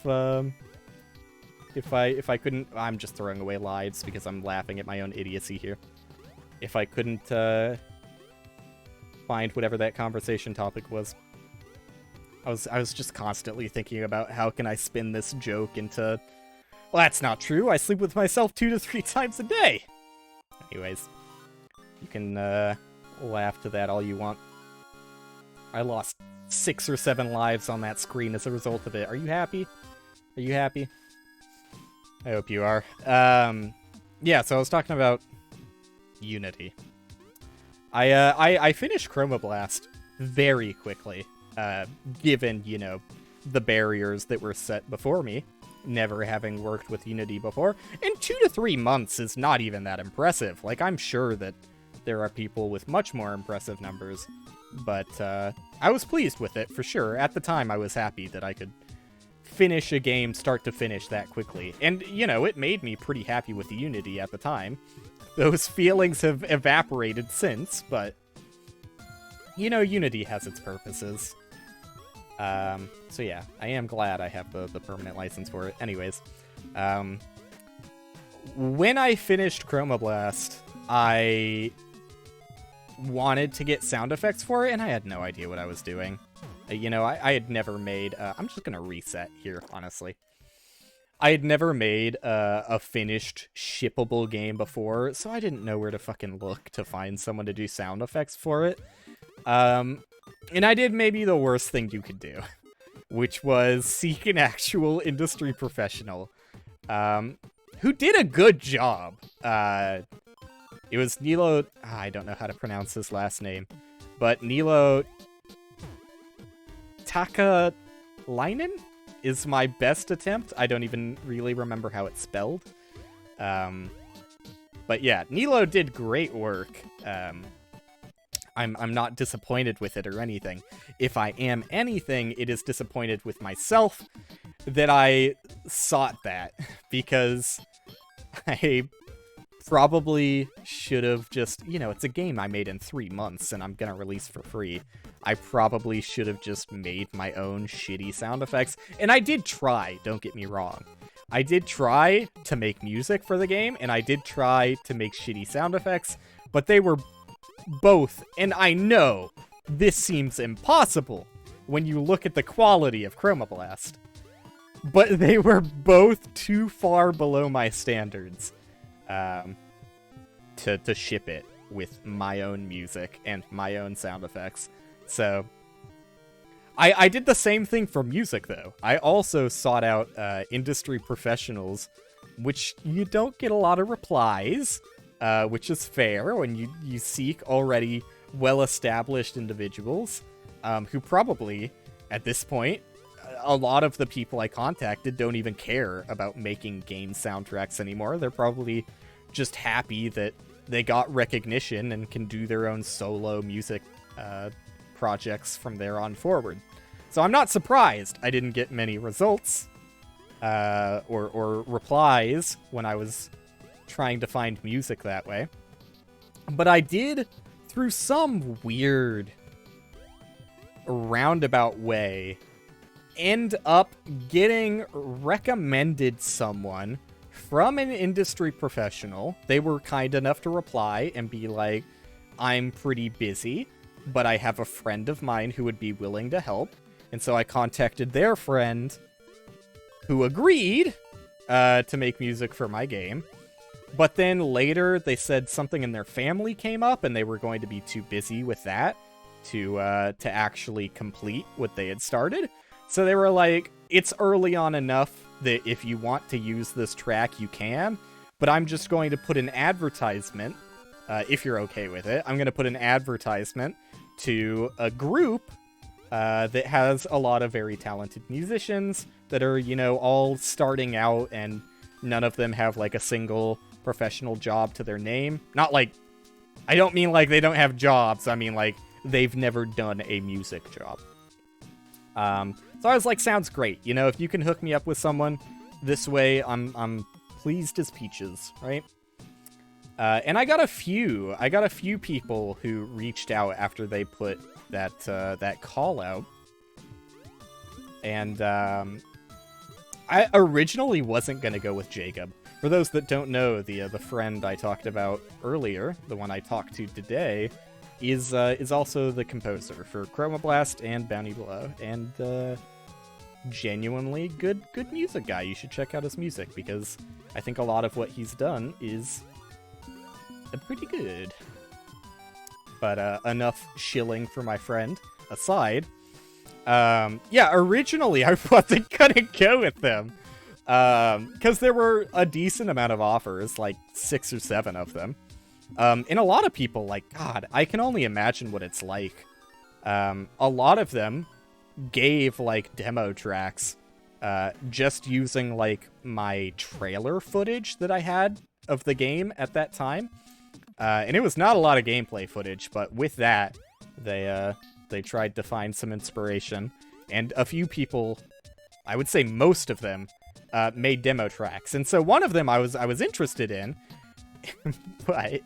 if if I couldn't... I'm just throwing away lives because I'm laughing at my own idiocy here. If I couldn't find whatever that conversation topic was. I was just constantly thinking about how can I spin this joke into... Well, that's not true. I sleep with myself 2 to 3 times a day. Anyways, you can laugh to that all you want. I lost 6 or 7 lives on that screen as a result of it. Are you happy? Are you happy? I hope you are. Yeah, so I was talking about Unity. I finished Chroma Blast very quickly, given, you know, the barriers that were set before me, never having worked with Unity before. And 2 to 3 months is not even that impressive. Like, I'm sure that there are people with much more impressive numbers, but I was pleased with it, for sure. At the time, I was happy that I could finish a game start to finish that quickly. And, you know, it made me pretty happy with Unity at the time. Those feelings have evaporated since, but, you know, Unity has its purposes. So yeah, I am glad I have the permanent license for it. Anyways, when I finished Chroma Blast, I wanted to get sound effects for it, and I had no idea what I was doing. You know, I had never made... I'm just gonna reset here, honestly. I had never made a finished, shippable game before, so I didn't know where to fucking look to find someone to do sound effects for it. And I did maybe the worst thing you could do, which was seek an actual industry professional, who did a good job. It was Nilo... I don't know how to pronounce his last name, but Nilo Takalainen is my best attempt. I don't even really remember how it's spelled. But yeah, Nilo did great work. I'm not disappointed with it or anything. If I am anything, it is disappointed with myself that I sought that, because I probably should have just, you know, it's a game I made in 3 months and I'm gonna release for free. I probably should have just made my own shitty sound effects. And I did try, don't get me wrong. I did try to make music for the game, and I did try to make shitty sound effects, but they were both, and I know this seems impossible when you look at the quality of Chroma Blast, but they were both too far below my standards to ship it with my own music and my own sound effects. So I did the same thing for music, though. I also sought out industry professionals, which you don't get a lot of replies, which is fair when you seek already well-established individuals, who probably, at this point, a lot of the people I contacted don't even care about making game soundtracks anymore. They're probably just happy that they got recognition and can do their own solo music projects from there on forward. So I'm not surprised I didn't get many results or replies when I was trying to find music that way. But I did, through some weird roundabout way, end up getting recommended someone from an industry professional. They were kind enough to reply and be like, I'm pretty busy, but I have a friend of mine who would be willing to help. And so I contacted their friend, who agreed to make music for my game. But then later they said something in their family came up and they were going to be too busy with that to actually complete what they had started. So they were like, it's early on enough that if you want to use this track, you can, but I'm just going to put an advertisement, if you're okay with it, I'm going to put an advertisement to a group that has a lot of very talented musicians that are, you know, all starting out, and none of them have like a single professional job to their name. Not like, I don't mean like they don't have jobs, I mean like they've never done a music job. So I was like, sounds great. You know, if you can hook me up with someone this way, I'm pleased as peaches, right? And I got a few people who reached out after they put that call out. And I originally wasn't gonna go with Jacob. For those that don't know, the friend I talked about earlier, the one I talked to today, is also the composer for Chroma Blast and Bounty Below, and genuinely good music guy. You should check out his music because I think a lot of what he's done is pretty good. But enough shilling for my friend aside. Yeah, originally I wasn't gonna go with them. Because there were a decent amount of offers, like 6 or 7 of them. And a lot of people, like, God, I can only imagine what it's like. A lot of them gave, like, demo tracks, just using, like, my trailer footage that I had of the game at that time. And it was not a lot of gameplay footage, but with that, they tried to find some inspiration. And a few people, I would say most of them, made demo tracks. And so one of them I was interested in, but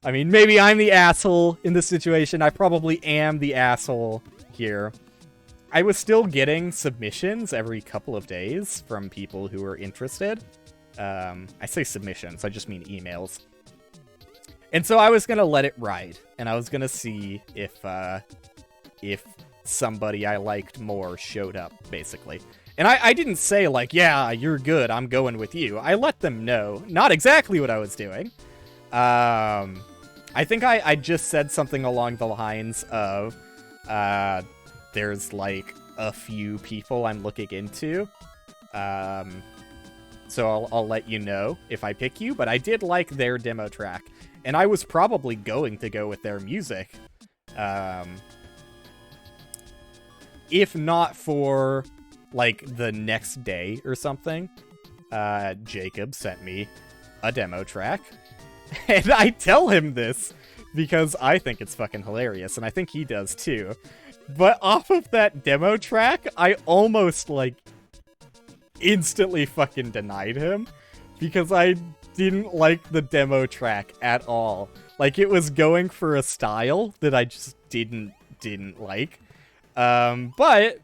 I mean, maybe I'm the asshole in this situation. I probably am the asshole here. I was still getting submissions every couple of days from people who were interested. I say submissions, I just mean emails. And so I was gonna let it ride, and I was gonna see if somebody I liked more showed up, basically. And I didn't say, like, yeah, you're good, I'm going with you. I let them know, not exactly what I was doing. I think I just said something along the lines of, there's, like, a few people I'm looking into. So I'll let you know if I pick you, but I did like their demo track. And I was probably going to go with their music. If not for, like, the next day or something, Jacob sent me a demo track. And I tell him this because I think it's fucking hilarious, and I think he does too. But off of that demo track, I almost, like, instantly fucking denied him because I didn't like the demo track at all. Like, it was going for a style that I just didn't like. But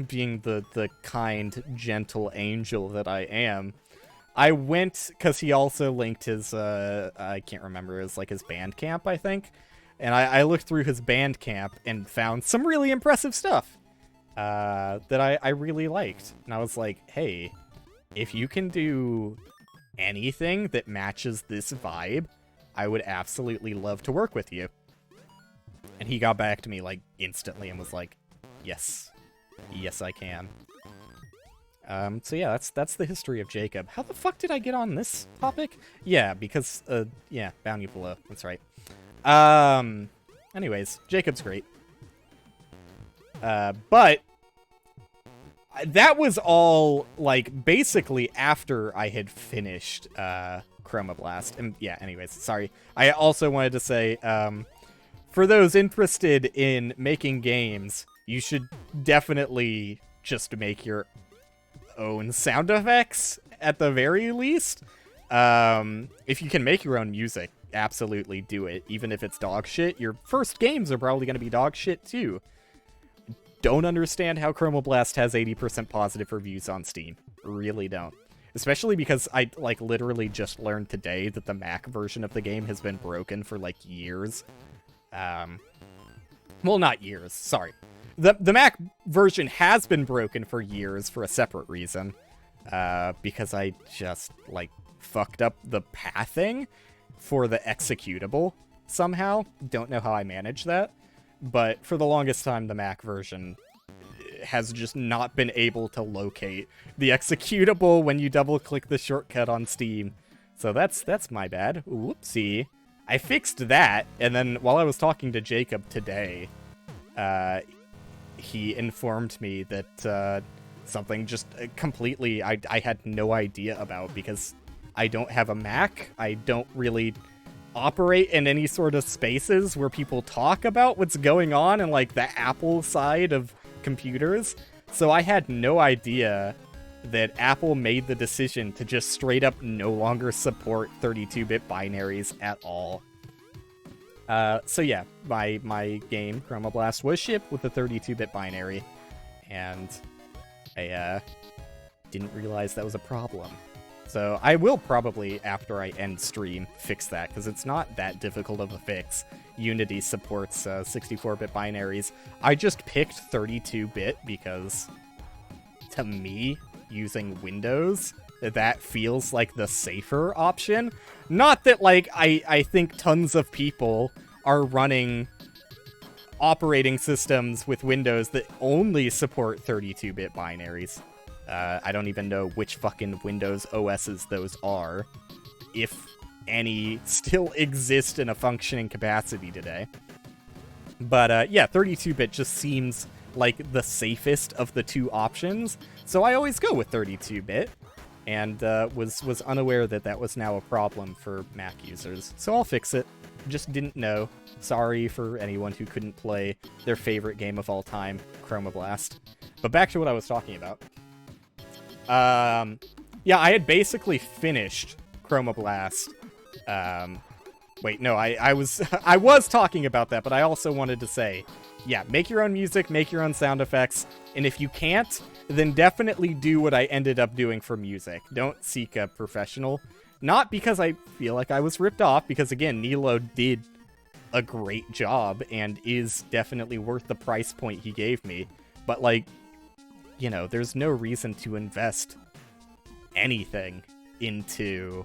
being the kind, gentle angel that I am, I went, because he also linked his, I can't remember, his Bandcamp, I think. And I looked through his Bandcamp and found some really impressive stuff that I really liked. And I was like, hey, if you can do anything that matches this vibe, I would absolutely love to work with you. And he got back to me, like, instantly and was like, yes. Yes, I can. So yeah, that's the history of Jacob. How the fuck did I get on this topic? Yeah, because, yeah, Bounty Below. That's right. Anyways, Jacob's great. But that was all, like, basically after I had finished, Chroma Blast. And yeah, anyways, sorry. I also wanted to say, for those interested in making games, you should definitely just make your own sound effects at the very least. If you can make your own music, absolutely do it, even if it's dog shit. Your first games are probably going to be dog shit too. Don't understand how Chroma Blast has 80% positive reviews on Steam. Really don't. Especially because I, like, literally just learned today that the Mac version of the game has been broken for, like, years. Well, not years, sorry. The Mac version has been broken for years for a separate reason. Because I just, like, fucked up the pathing for the executable somehow. Don't know how I managed that. But for the longest time, the Mac version has just not been able to locate the executable when you double-click the shortcut on Steam. So that's my bad. Whoopsie. I fixed that, and then while I was talking to Jacob today, he informed me that something just completely I had no idea about, because I don't have a Mac. I don't really operate in any sort of spaces where people talk about what's going on in, like, the Apple side of computers. So I had no idea that Apple made the decision to just straight up no longer support 32-bit binaries at all. So yeah, my game, Chroma Blast, was shipped with a 32-bit binary, and I didn't realize that was a problem. So I will probably, after I end stream, fix that, because it's not that difficult of a fix. Unity supports 64-bit binaries. I just picked 32-bit because, to me, using Windows, that feels like the safer option. Not that, like, I think tons of people are running operating systems with Windows that only support 32-bit binaries. I don't even know which fucking Windows OSs those are, if any still exist in a functioning capacity today. But yeah, 32-bit just seems like the safest of the two options, so I always go with 32-bit, and was unaware that that was now a problem for Mac users. So I'll fix it. Just didn't know. Sorry for anyone who couldn't play their favorite game of all time, Chroma Blast. But back to what I was talking about. Yeah, I had basically finished Chroma Blast. Wait, no, I was I was talking about that, but I also wanted to say, yeah, make your own music, make your own sound effects, and if you can't, then definitely do what I ended up doing for music. Don't seek a professional. Not because I feel like I was ripped off, because again, Nilo did a great job and is definitely worth the price point he gave me, but like, you know, there's no reason to invest anything into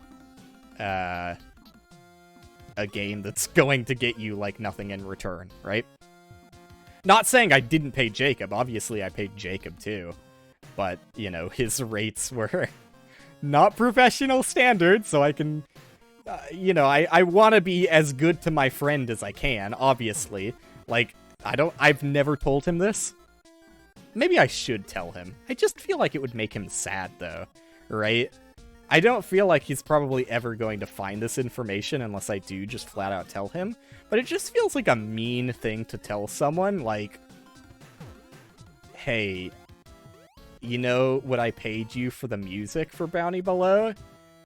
a game that's going to get you, like, nothing in return, right? Not saying I didn't pay Jacob. Obviously, I paid Jacob, too. But, you know, his rates were not professional standards, so I can... you know, I want to be as good to my friend as I can, obviously. Like, I've never told him this. Maybe I should tell him. I just feel like it would make him sad, though, right? I don't feel like he's probably ever going to find this information unless I do just flat out tell him. But it just feels like a mean thing to tell someone, like, hey, you know what I paid you for the music for Bounty Below?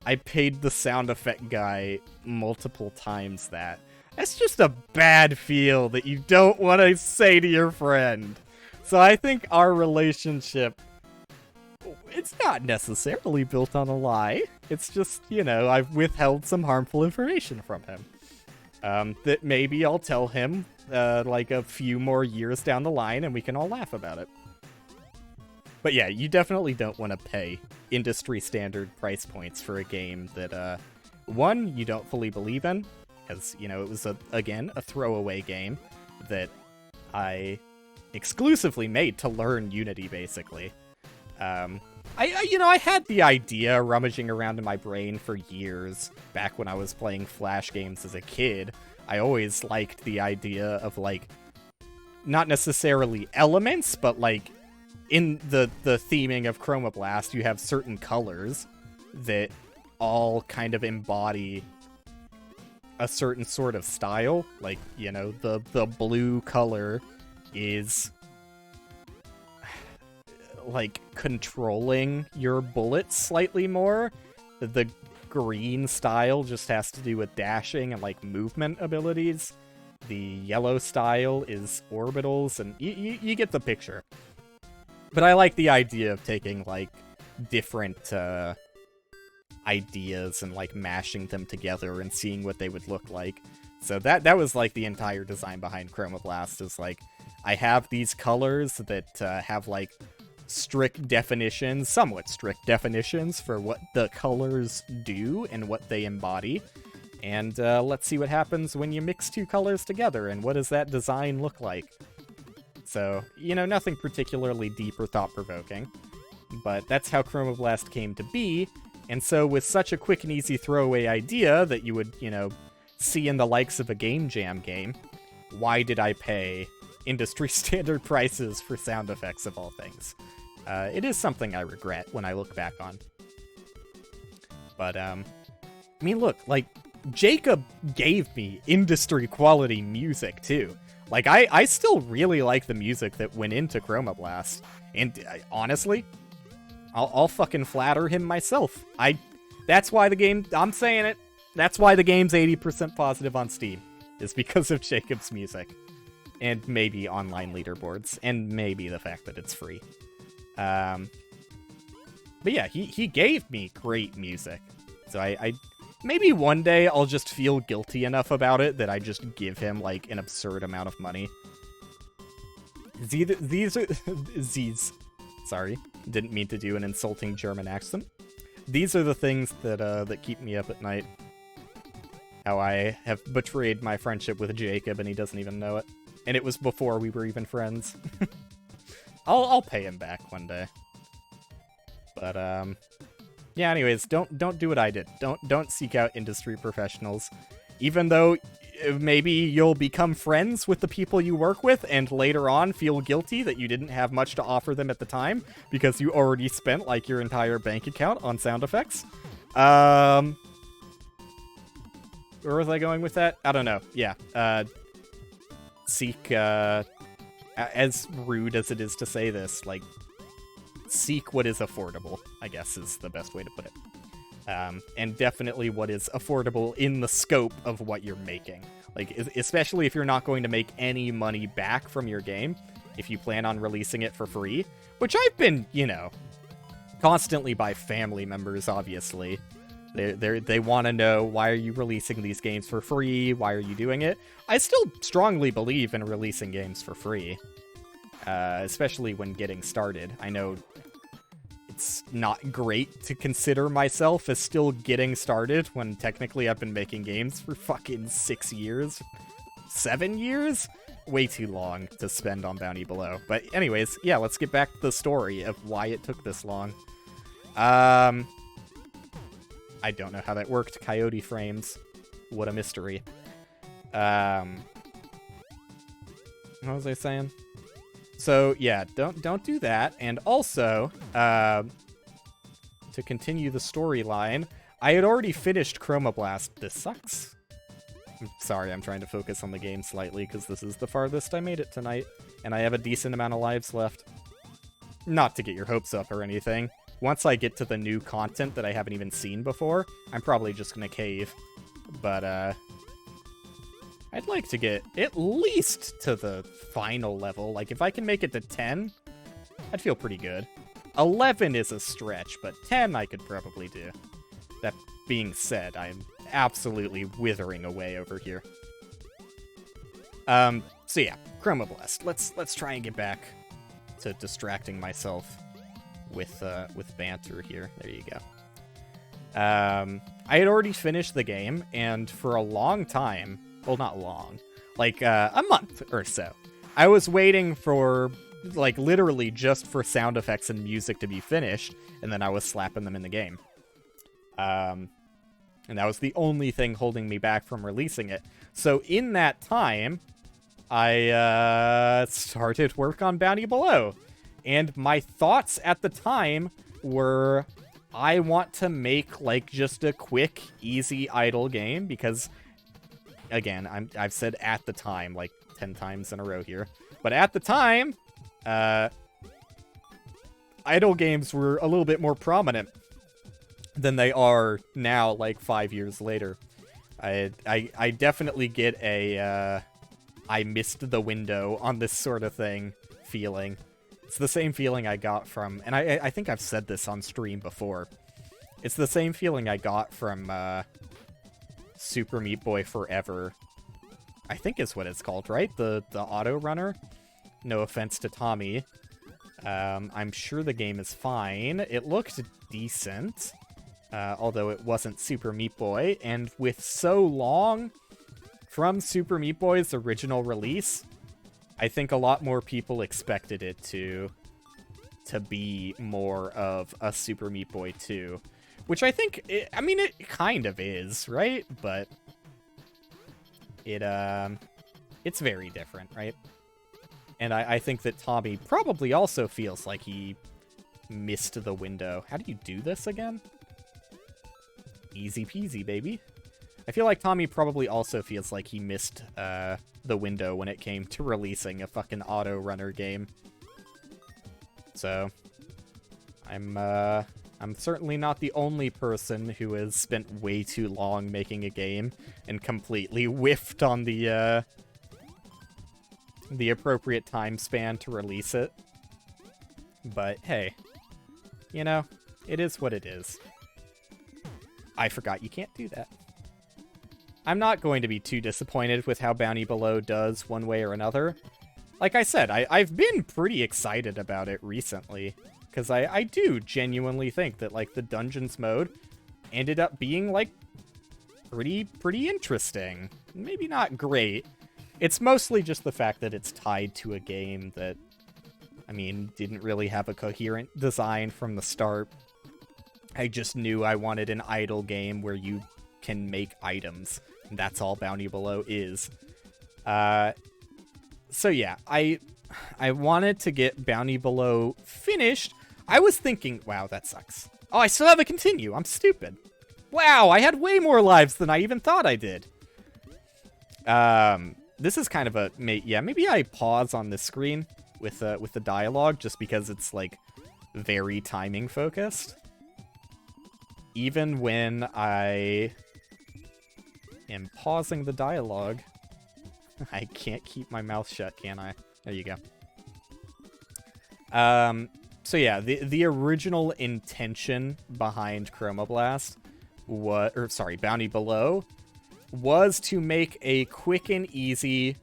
I paid the sound effect guy multiple times that. That's just a bad feel that you don't want to say to your friend. So I think our relationship, it's not necessarily built on a lie. It's just, you know, I've withheld some harmful information from him. That maybe I'll tell him, like, a few more years down the line and we can all laugh about it. But yeah, you definitely don't want to pay industry standard price points for a game that, one, you don't fully believe in, because, you know, it was, again, a throwaway game that I exclusively made to learn Unity, basically. I had the idea rummaging around in my brain for years, back when I was playing Flash games as a kid. I always liked the idea of, like, not necessarily elements, but, like, in the theming of Chroma Blast, you have certain colors that all kind of embody a certain sort of style. Like, you know, the blue color is, like, controlling your bullets slightly more. The green style just has to do with dashing and, like, movement abilities. The yellow style is orbitals, and you get the picture. But I like the idea of taking, like, different ideas and, like, mashing them together and seeing what they would look like. So that was, like, the entire design behind Chroma Blast, is, like, I have these colors that have, like, strict definitions, somewhat strict definitions for what the colors do and what they embody. And let's see what happens when you mix two colors together, and what does that design look like? So, you know, nothing particularly deep or thought-provoking, but that's how Chroma Blast came to be, and so with such a quick and easy throwaway idea that you would, you know, see in the likes of a Game Jam game, why did I pay industry standard prices for sound effects of all things? It is something I regret when I look back on. But, I mean, look, like, Jacob gave me industry quality music, too. Like, I still really like the music that went into Chroma Blast. And honestly, I'll fucking flatter him myself. That's why the game, I'm saying it, that's why the game's 80% positive on Steam. Is because of Jacob's music. And maybe online leaderboards. And maybe the fact that it's free. But yeah, he gave me great music. So I maybe one day I'll just feel guilty enough about it that I just give him, like, an absurd amount of money. These are... These... Sorry. Didn't mean to do an insulting German accent. These are the things that, that keep me up at night. How I have betrayed my friendship with Jacob and he doesn't even know it. And it was before we were even friends. I'll pay him back one day. But, yeah, anyways, don't do what I did. Don't seek out industry professionals. Even though maybe you'll become friends with the people you work with and later on feel guilty that you didn't have much to offer them at the time because you already spent, like, your entire bank account on sound effects. Where was I going with that? I don't know. Yeah. Seek, as rude as it is to say this, like, seek what is affordable, I guess is the best way to put it. And definitely what is affordable in the scope of what you're making. Like, especially if you're not going to make any money back from your game, if you plan on releasing it for free, which I've been, you know, constantly by family members, obviously. They want to know, why are you releasing these games for free? Why are you doing it? I still strongly believe in releasing games for free, especially when getting started. I know it's not great to consider myself as still getting started when technically I've been making games for fucking 6 years. 7 years? Way too long to spend on Bounty Below. But anyways, yeah, let's get back to the story of why it took this long. I don't know how that worked. Coyote frames. What a mystery. What was I saying? So, yeah, don't do that. And also, to continue the storyline, I had already finished Chroma Blast. This sucks. I'm sorry, I'm trying to focus on the game slightly, because this is the farthest I made it tonight, and I have a decent amount of lives left. Not to get your hopes up or anything. Once I get to the new content that I haven't even seen before, I'm probably just gonna cave. But, I'd like to get at least to the final level. Like, if I can make it to 10, I'd feel pretty good. 11 is a stretch, but 10 I could probably do. That being said, I'm absolutely withering away over here. So yeah, Chroma Blast. Let's try and get back to distracting myself with banter here. There you go. I had already finished the game, and for a long time, well, not long, like a month or so, I was waiting for, like, literally just for sound effects and music to be finished, and then I was slapping them in the game. And that was the only thing holding me back from releasing it. So in that time, I started work on Bounty Below. And my thoughts at the time were, I want to make, like, just a quick, easy, idle game, because, again, I've said at the time, like, 10 times in a row here, but at the time, idle games were a little bit more prominent than they are now, like, 5 years later. I definitely get a, I missed the window on this sort of thing feeling. It's the same feeling I got from, and I think I've said this on stream before, it's the same feeling I got from, Super Meat Boy Forever, I think is what it's called, right? The auto runner? No offense to Tommy. I'm sure the game is fine. It looked decent, although it wasn't Super Meat Boy, and with so long from Super Meat Boy's original release, I think a lot more people expected it to be more of a Super Meat Boy 2. Which I think, I mean, it kind of is, right? But it's very different, right? And I think that Tommy probably also feels like he missed the window. How do you do this again? Easy peasy, baby. I feel like Tommy probably also feels like he missed the window when it came to releasing a fucking auto runner game. So, I'm certainly not the only person who has spent way too long making a game and completely whiffed on the appropriate time span to release it. But hey, you know, it is what it is. I forgot you can't do that. I'm not going to be too disappointed with how Bounty Below does one way or another. Like I said, I've been pretty excited about it recently, because I do genuinely think that, like, the Dungeons mode ended up being, like, pretty interesting. Maybe not great. It's mostly just the fact that it's tied to a game that, I mean, didn't really have a coherent design from the start. I just knew I wanted an idle game where you can make items, and that's all Bounty Below is. So yeah, I wanted to get Bounty Below finished. I was thinking, wow, that sucks. Oh, I still have a continue. I'm stupid. Wow, I had way more lives than I even thought I did. This is kind of a, yeah, maybe I pause on this screen with the dialogue just because it's, like, very timing focused. Even when I am pausing the dialogue, I can't keep my mouth shut, can I? There you go. So yeah, the original intention behind Chromoblast Bounty Below was to make a quick and easy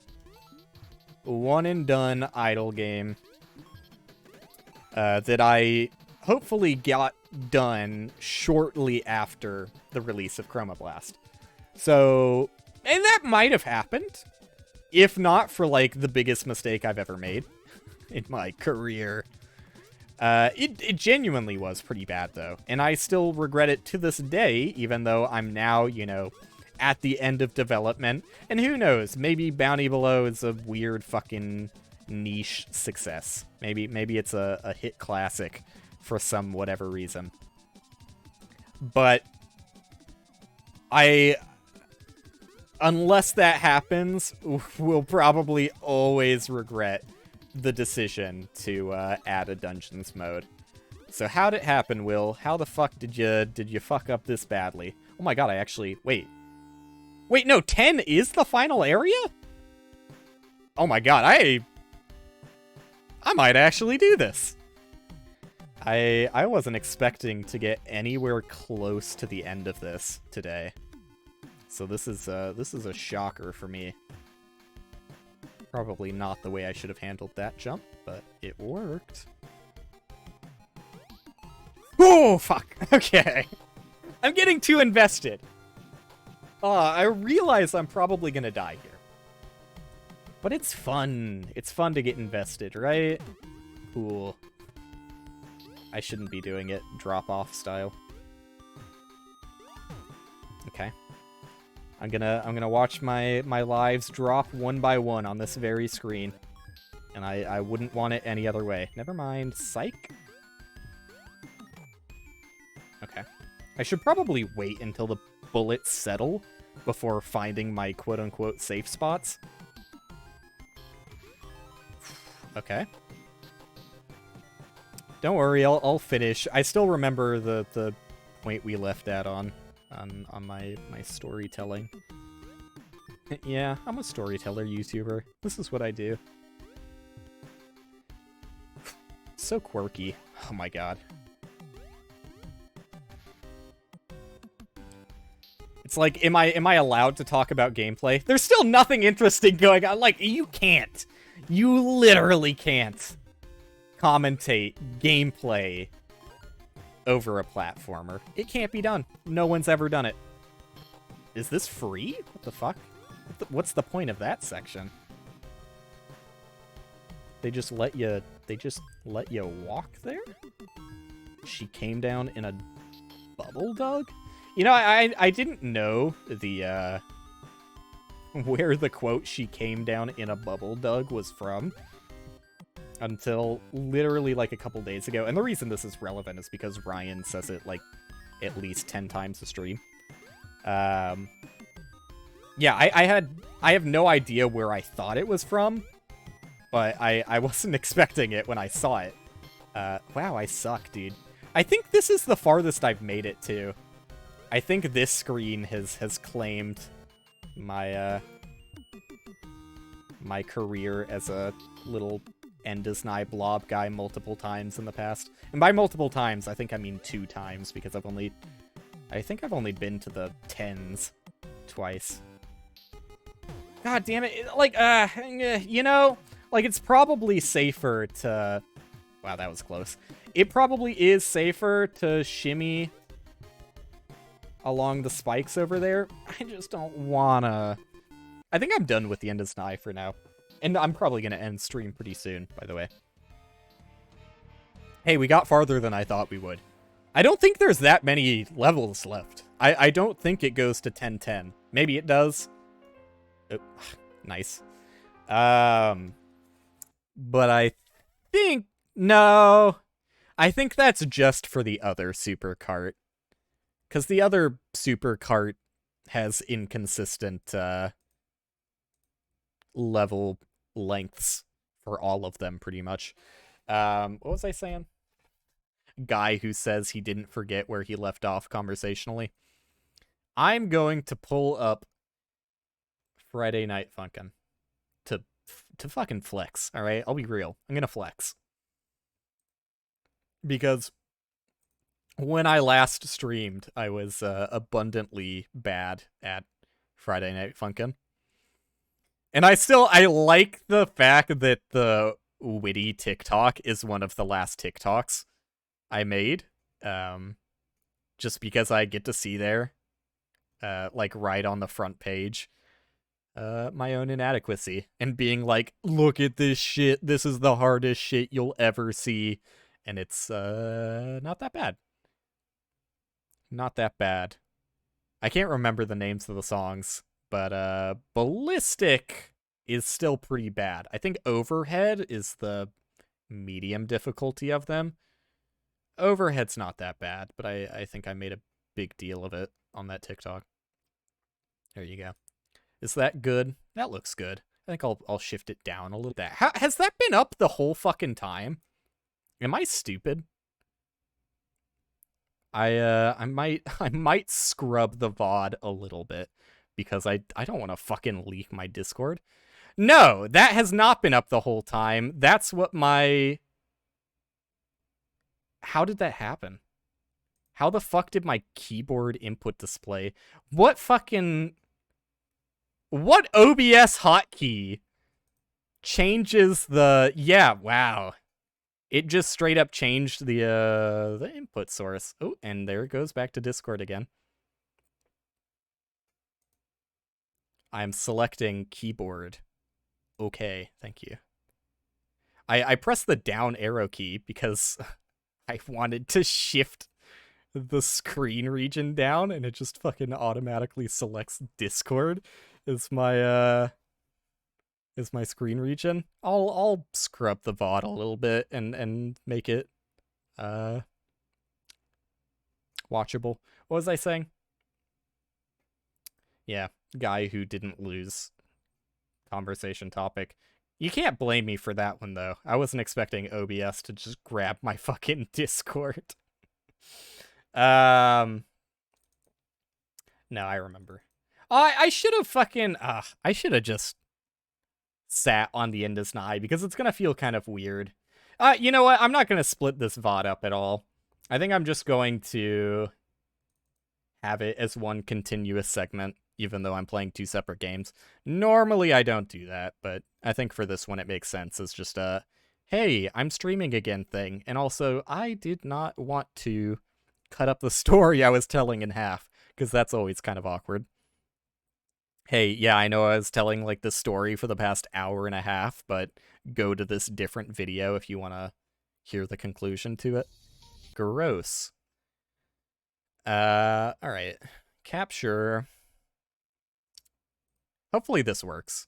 one and done idle game that I hopefully got done shortly after the release of Chromoblast. So, and that might have happened, if not for, like, the biggest mistake I've ever made in my career. It genuinely was pretty bad, though, and I still regret it to this day, even though I'm now, you know, at the end of development. And who knows, maybe Bounty Below is a weird fucking niche success. Maybe it's a hit classic for some whatever reason. But unless that happens, we'll probably always regret the decision to add a Dungeons mode. So how'd it happen, Will? How the fuck did you fuck up this badly? Oh my god, I actually... Wait, no, 10 is the final area? Oh my god, I might actually do this. I wasn't expecting to get anywhere close to the end of this today. So this is a shocker for me. Probably not the way I should have handled that jump, but it worked. Oh, fuck. Okay. I'm getting too invested. I realize I'm probably gonna die here. But it's fun. It's fun to get invested, right? Cool. I shouldn't be doing it drop-off style. Okay. I'm gonna watch my lives drop one by one on this very screen. And I wouldn't want it any other way. Never mind. Psych? Okay. I should probably wait until the bullets settle before finding my quote-unquote safe spots. Okay. Don't worry, I'll finish. I still remember the point we left at on my storytelling. Yeah, I'm a storyteller YouTuber. This is what I do. So quirky. Oh my god. It's like, am I allowed to talk about gameplay? There's still nothing interesting going on. Like, you can't. You literally can't commentate gameplay over a platformer. It can't be done. No one's ever done it. Is this free? What the fuck? What's the point of that section? They just let you walk there? She came down in a bubble dug? You know, I didn't know the where the quote "she came down in a bubble dug" was from until literally like a couple days ago. And the reason this is relevant is because Ryan says it like at least 10 times a stream. Yeah, I have no idea where I thought it was from, but I wasn't expecting it when I saw it. Wow, I suck, dude. I think this is the farthest I've made it to. I think this screen has claimed my my career as a little End is nigh blob guy multiple times in the past. And by multiple times, I think I mean 2 times, because I think I've only been to the 10s twice. God damn it, like, you know, like, it's probably safer to... Wow, that was close. It probably is safer to shimmy along the spikes over there. I just don't wanna... I think I'm done with the end is nigh for now. And I'm probably gonna end stream pretty soon, by the way. Hey, we got farther than I thought we would. I don't think there's that many levels left. I don't think it goes to 10-10. Maybe it does. Oh, nice. But I think... No. I think that's just for the other super cart. Because the other super cart has inconsistent level lengths for all of them, pretty much. What was I saying? Guy who says he didn't forget where he left off conversationally. I'm going to pull up Friday Night Funkin' to fucking flex, alright? I'll be real. I'm gonna flex. Because when I last streamed, I was abundantly bad at Friday Night Funkin'. And I like the fact that the witty TikTok is one of the last TikToks I made. Just because I get to see there, like right on the front page, my own inadequacy. And being like, look at this shit, this is the hardest shit you'll ever see. And it's not that bad. Not that bad. I can't remember the names of the songs. But Ballistic is still pretty bad. I think Overhead is the medium difficulty of them. Overhead's not that bad, but I think I made a big deal of it on that TikTok. There you go. Is that good? That looks good. I think I'll shift it down a little bit. Has that been up the whole fucking time? Am I stupid? I might scrub the VOD a little bit. Because I don't want to fucking leak my Discord. No, that has not been up the whole time. That's what my... How did that happen? How the fuck did my keyboard input display... What fucking... What OBS hotkey changes the... Yeah, wow. It just straight up changed the input source. Oh, and there it goes back to Discord again. I'm selecting keyboard. Okay, thank you. I pressed the down arrow key because I wanted to shift the screen region down, and it just fucking automatically selects Discord as my screen region. I'll scrub the VOD a little bit and make it watchable. What was I saying? Yeah. Guy who didn't lose conversation topic. You can't blame me for that one, though. I wasn't expecting OBS to just grab my fucking Discord. No, I remember. I should have fucking... I should have just sat on the end is nigh, because it's gonna feel kind of weird. You know what? I'm not gonna split this VOD up at all. I think I'm just going to have it as one continuous segment, even though I'm playing 2 separate games. Normally, I don't do that, but I think for this one it makes sense. It's just a, hey, I'm streaming again thing. And also, I did not want to cut up the story I was telling in half, because that's always kind of awkward. Hey, yeah, I know I was telling, like, the story for the past hour and a half, but go to this different video if you want to hear the conclusion to it. Gross. Alright. Capture... Hopefully this works.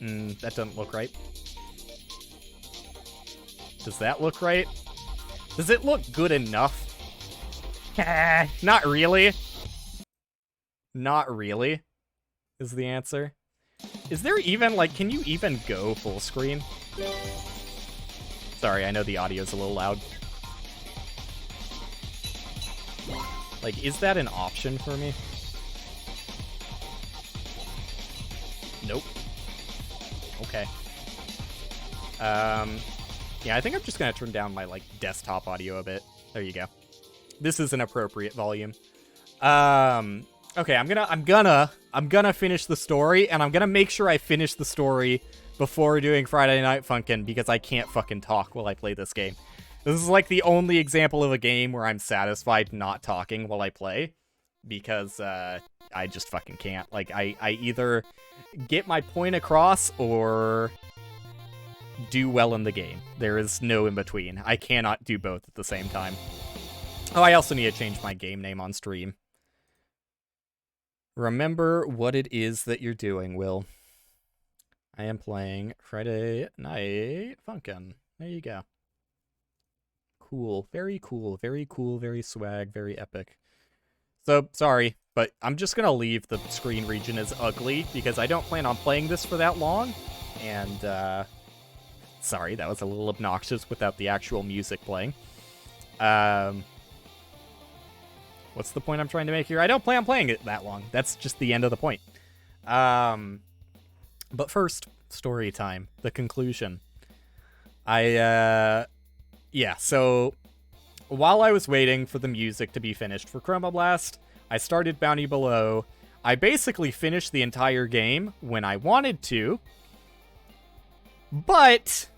That doesn't look right. Does that look right? Does it look good enough? Not really. Not really, is the answer. Is there even, like, can you even go full screen? Sorry, I know the audio's a little loud. Like, is that an option for me? Nope. Okay. Yeah, I think I'm just gonna turn down my, like, desktop audio a bit. There you go. This is an appropriate volume. Okay, I'm gonna finish the story, and I'm gonna make sure I finish the story before doing Friday Night Funkin', because I can't fucking talk while I play this game. This is, like, the only example of a game where I'm satisfied not talking while I play, because, I just fucking can't. Like, I either get my point across, or do well in the game. There is no in between. I cannot do both at the same time. Oh, I also need to change my game name on stream. Remember what it is that you're doing, Will. I am playing Friday Night Funkin'. There you go. Cool. Very cool. Very cool. Very swag. Very epic. So, sorry, but I'm just gonna leave the screen region as ugly, because I don't plan on playing this for that long. And, sorry, that was a little obnoxious without the actual music playing. What's the point I'm trying to make here? I don't plan on playing it that long. That's just the end of the point. But first, story time. The conclusion. Yeah, so while I was waiting for the music to be finished for Chroma Blast, I started Bounty Below. I basically finished the entire game when I wanted to, but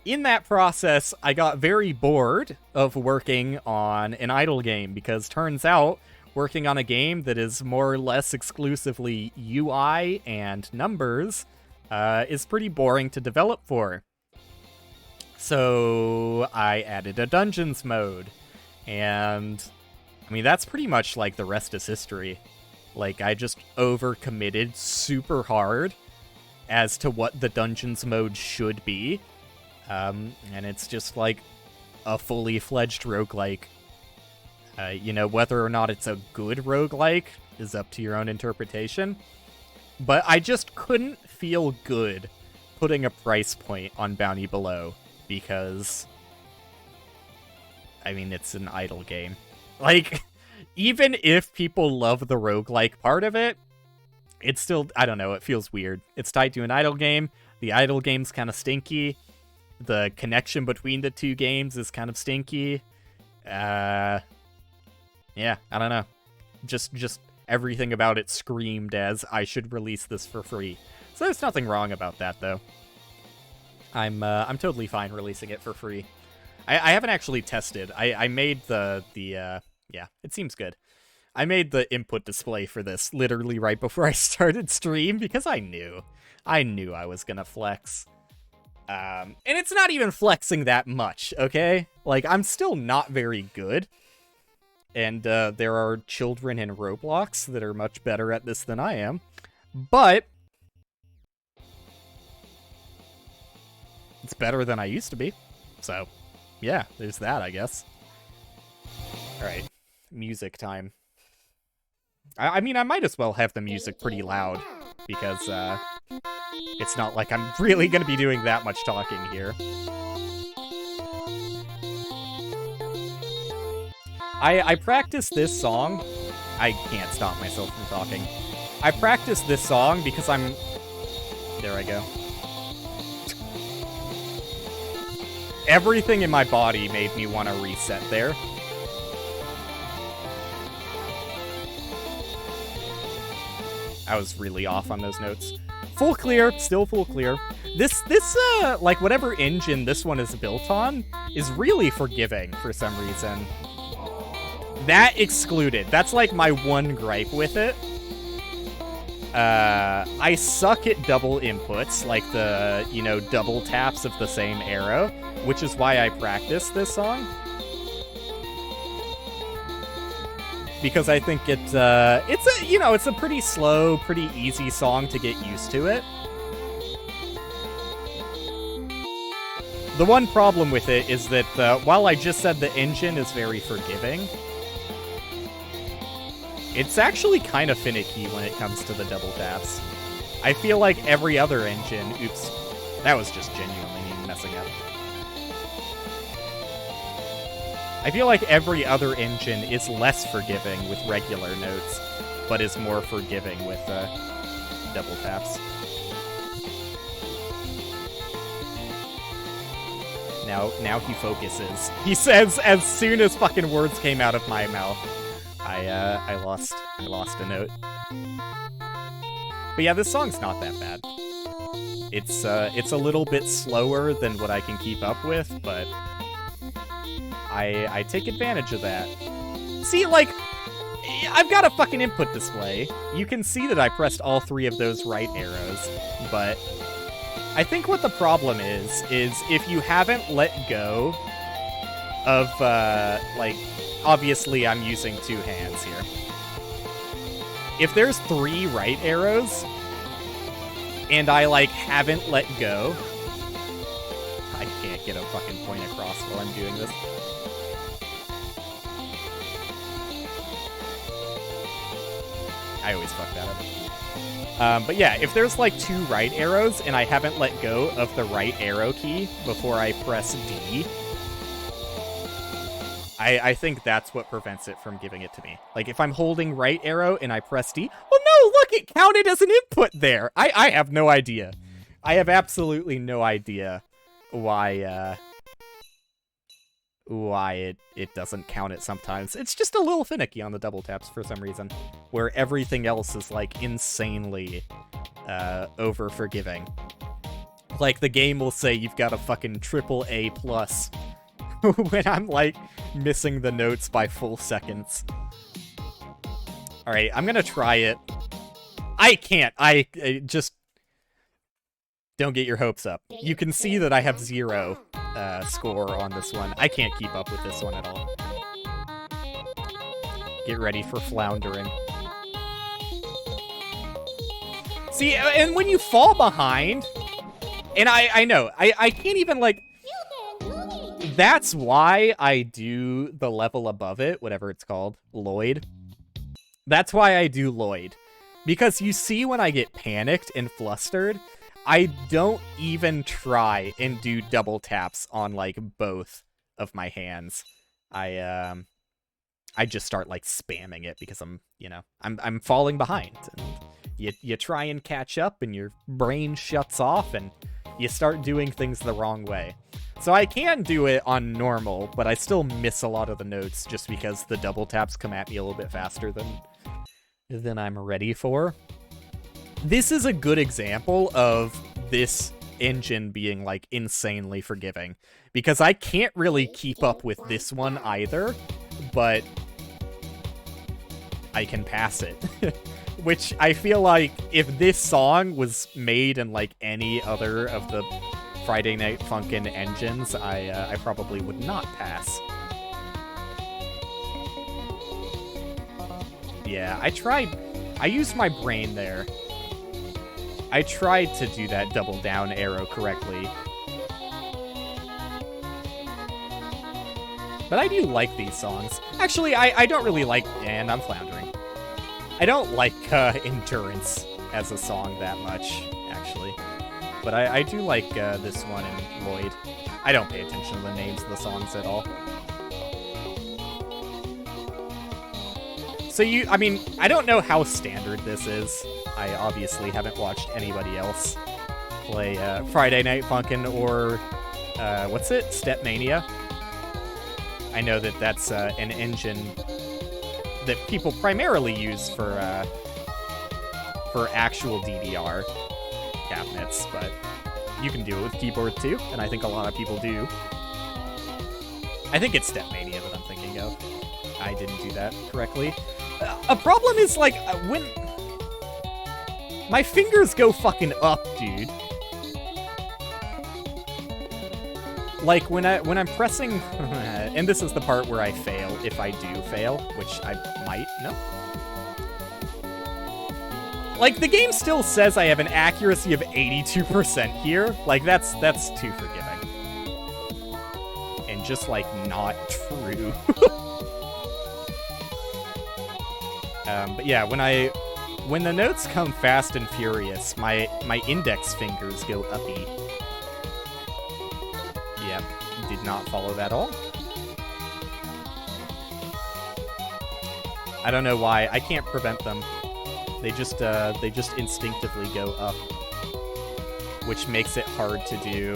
in that process, I got very bored of working on an idle game, because turns out working on a game that is more or less exclusively UI and numbers is pretty boring to develop for. So I added a dungeons mode, and I mean, that's pretty much like the rest is history. Like, I just overcommitted super hard as to what the dungeons mode should be. And it's just like a fully fledged roguelike. You know, whether or not it's a good roguelike is up to your own interpretation. But I just couldn't feel good putting a price point on Bounty Below, because, I mean, it's an idle game. Like, even if people love the roguelike part of it, it's still, I don't know, it feels weird. It's tied to an idle game. The idle game's kind of stinky. The connection between the two games is kind of stinky. Yeah, I don't know. Just everything about it screamed as I should release this for free. So there's nothing wrong about that, though. I'm totally fine releasing it for free. I haven't actually tested. I made yeah, it seems good. I made the input display for this literally right before I started stream, because I knew I was gonna flex. And it's not even flexing that much, okay? Like, I'm still not very good. And there are children in Roblox that are much better at this than I am. But it's better than I used to be. So, yeah, there's that, I guess. Alright, music time. I mean, I might as well have the music pretty loud, because it's not like I'm really going to be doing that much talking here. I practiced this song. I can't stop myself from talking. I practiced this song because I'm... There I go. Everything in my body made me want to reset there. I was really off on those notes. Full clear, still full clear. This like, whatever engine this one is built on is really forgiving for some reason. That excluded. That's, like, my one gripe with it. I suck at double inputs, like the, you know, double taps of the same arrow, which is why I practice this song. Because I think it's a, you know, it's a pretty slow, pretty easy song to get used to it. The one problem with it is that while I just said the engine is very forgiving, it's actually kind of finicky when it comes to the double taps. I feel like every other engine... Oops. That was just genuinely me messing up. I feel like every other engine is less forgiving with regular notes, but is more forgiving with double taps. Now he focuses. He says as soon as fucking words came out of my mouth, I lost a note. But yeah, this song's not that bad. It's a little bit slower than what I can keep up with, but I take advantage of that. See, like, I've got a fucking input display. You can see that I pressed all 3 of those right arrows, but I think what the problem is if you haven't let go of, like, obviously I'm using 2 hands here. If there's 3 right arrows, and I, like, haven't let go, I can't get a fucking point across while I'm doing this. I always fuck that up. But yeah, if there's like 2 right arrows and I haven't let go of the right arrow key before I press D, I think that's what prevents it from giving it to me. Like, if I'm holding right arrow and I press D, well, no, look, it counted as an input there. I have no idea. I have absolutely no idea why it doesn't count it sometimes. It's just a little finicky on the double taps for some reason, where everything else is, like, insanely over-forgiving. Like, the game will say you've got a fucking AAA+, when I'm, like, missing the notes by full seconds. Alright, I'm gonna try it. I can't. I just... Don't get your hopes up. You can see that I have 0 score on this one. I can't keep up with this one at all. Get ready for floundering. See, and when you fall behind... And I know, I can't even, like... That's why I do the level above it, whatever it's called, Lloyd. That's why I do Lloyd. Because you see when I get panicked and flustered, I don't even try and do double taps on, like, both of my hands. I just start, like, spamming it because I'm, you know, I'm falling behind. And you try and catch up and your brain shuts off and you start doing things the wrong way. So I can do it on normal, but I still miss a lot of the notes just because the double taps come at me a little bit faster than I'm ready for. This is a good example of this engine being, like, insanely forgiving, because I can't really keep up with this one either, but I can pass it. Which I feel like if this song was made in, like, any other of the Friday Night Funkin' engines, I probably would not pass. Yeah, I used my brain there. I tried to do that double down arrow correctly. But I do like these songs. Actually, I don't really like... And I'm floundering. I don't like Endurance as a song that much, actually. But I do like this one and Lloyd. I don't pay attention to the names of the songs at all. So I mean, I don't know how standard this is. I obviously haven't watched anybody else play Friday Night Funkin' or, what's it? Stepmania. I know that that's an engine that people primarily use for actual DDR cabinets, but you can do it with keyboard too, and I think a lot of people do. I think it's Stepmania that I'm thinking of. I didn't do that correctly. A problem is, like, when... My fingers go fucking up, dude. Like, when I'm pressing... and this is the part where I fail, if I do fail, which I might, no? Like, the game still says I have an accuracy of 82% here. Like, that's too forgiving. And just, like, not true. But yeah, when the notes come fast and furious, my index fingers go uppy. Yep, did not follow that at all. I don't know why. I can't prevent them. They just instinctively go up, which makes it hard to do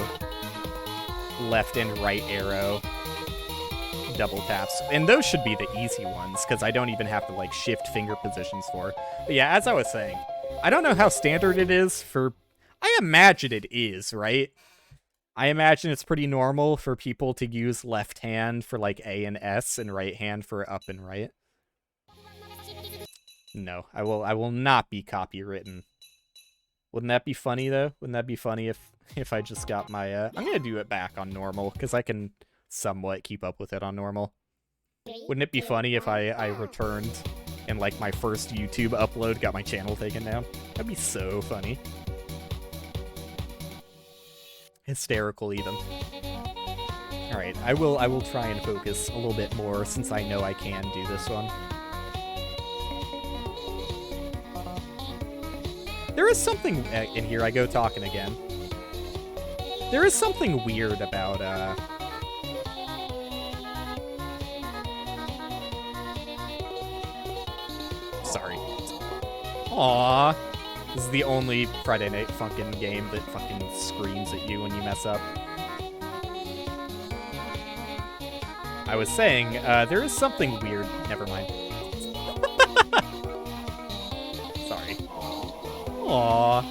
left and right arrow double taps. And those should be the easy ones, because I don't even have to, like, shift finger positions for. But yeah, as I was saying, I don't know how standard it is for... I imagine it is, right? I imagine it's pretty normal for people to use left hand for, like, A and S, and right hand for up and right. No, I will not be copywritten. Wouldn't that be funny, though? Wouldn't that be funny if I just got my... I'm gonna do it back on normal, because I can somewhat keep up with it on normal. Wouldn't it be funny if I returned and, like, my first YouTube upload got my channel taken down? That'd be so funny. Hysterical, even. Alright, I will try and focus a little bit more, since I know I can do this one. There is something... in here I go talking again. There is something weird about, Sorry. Aww. This is the only Friday Night Funkin' game that fucking screams at you when you mess up. I was saying, there is something weird. Never mind. Sorry. Aww.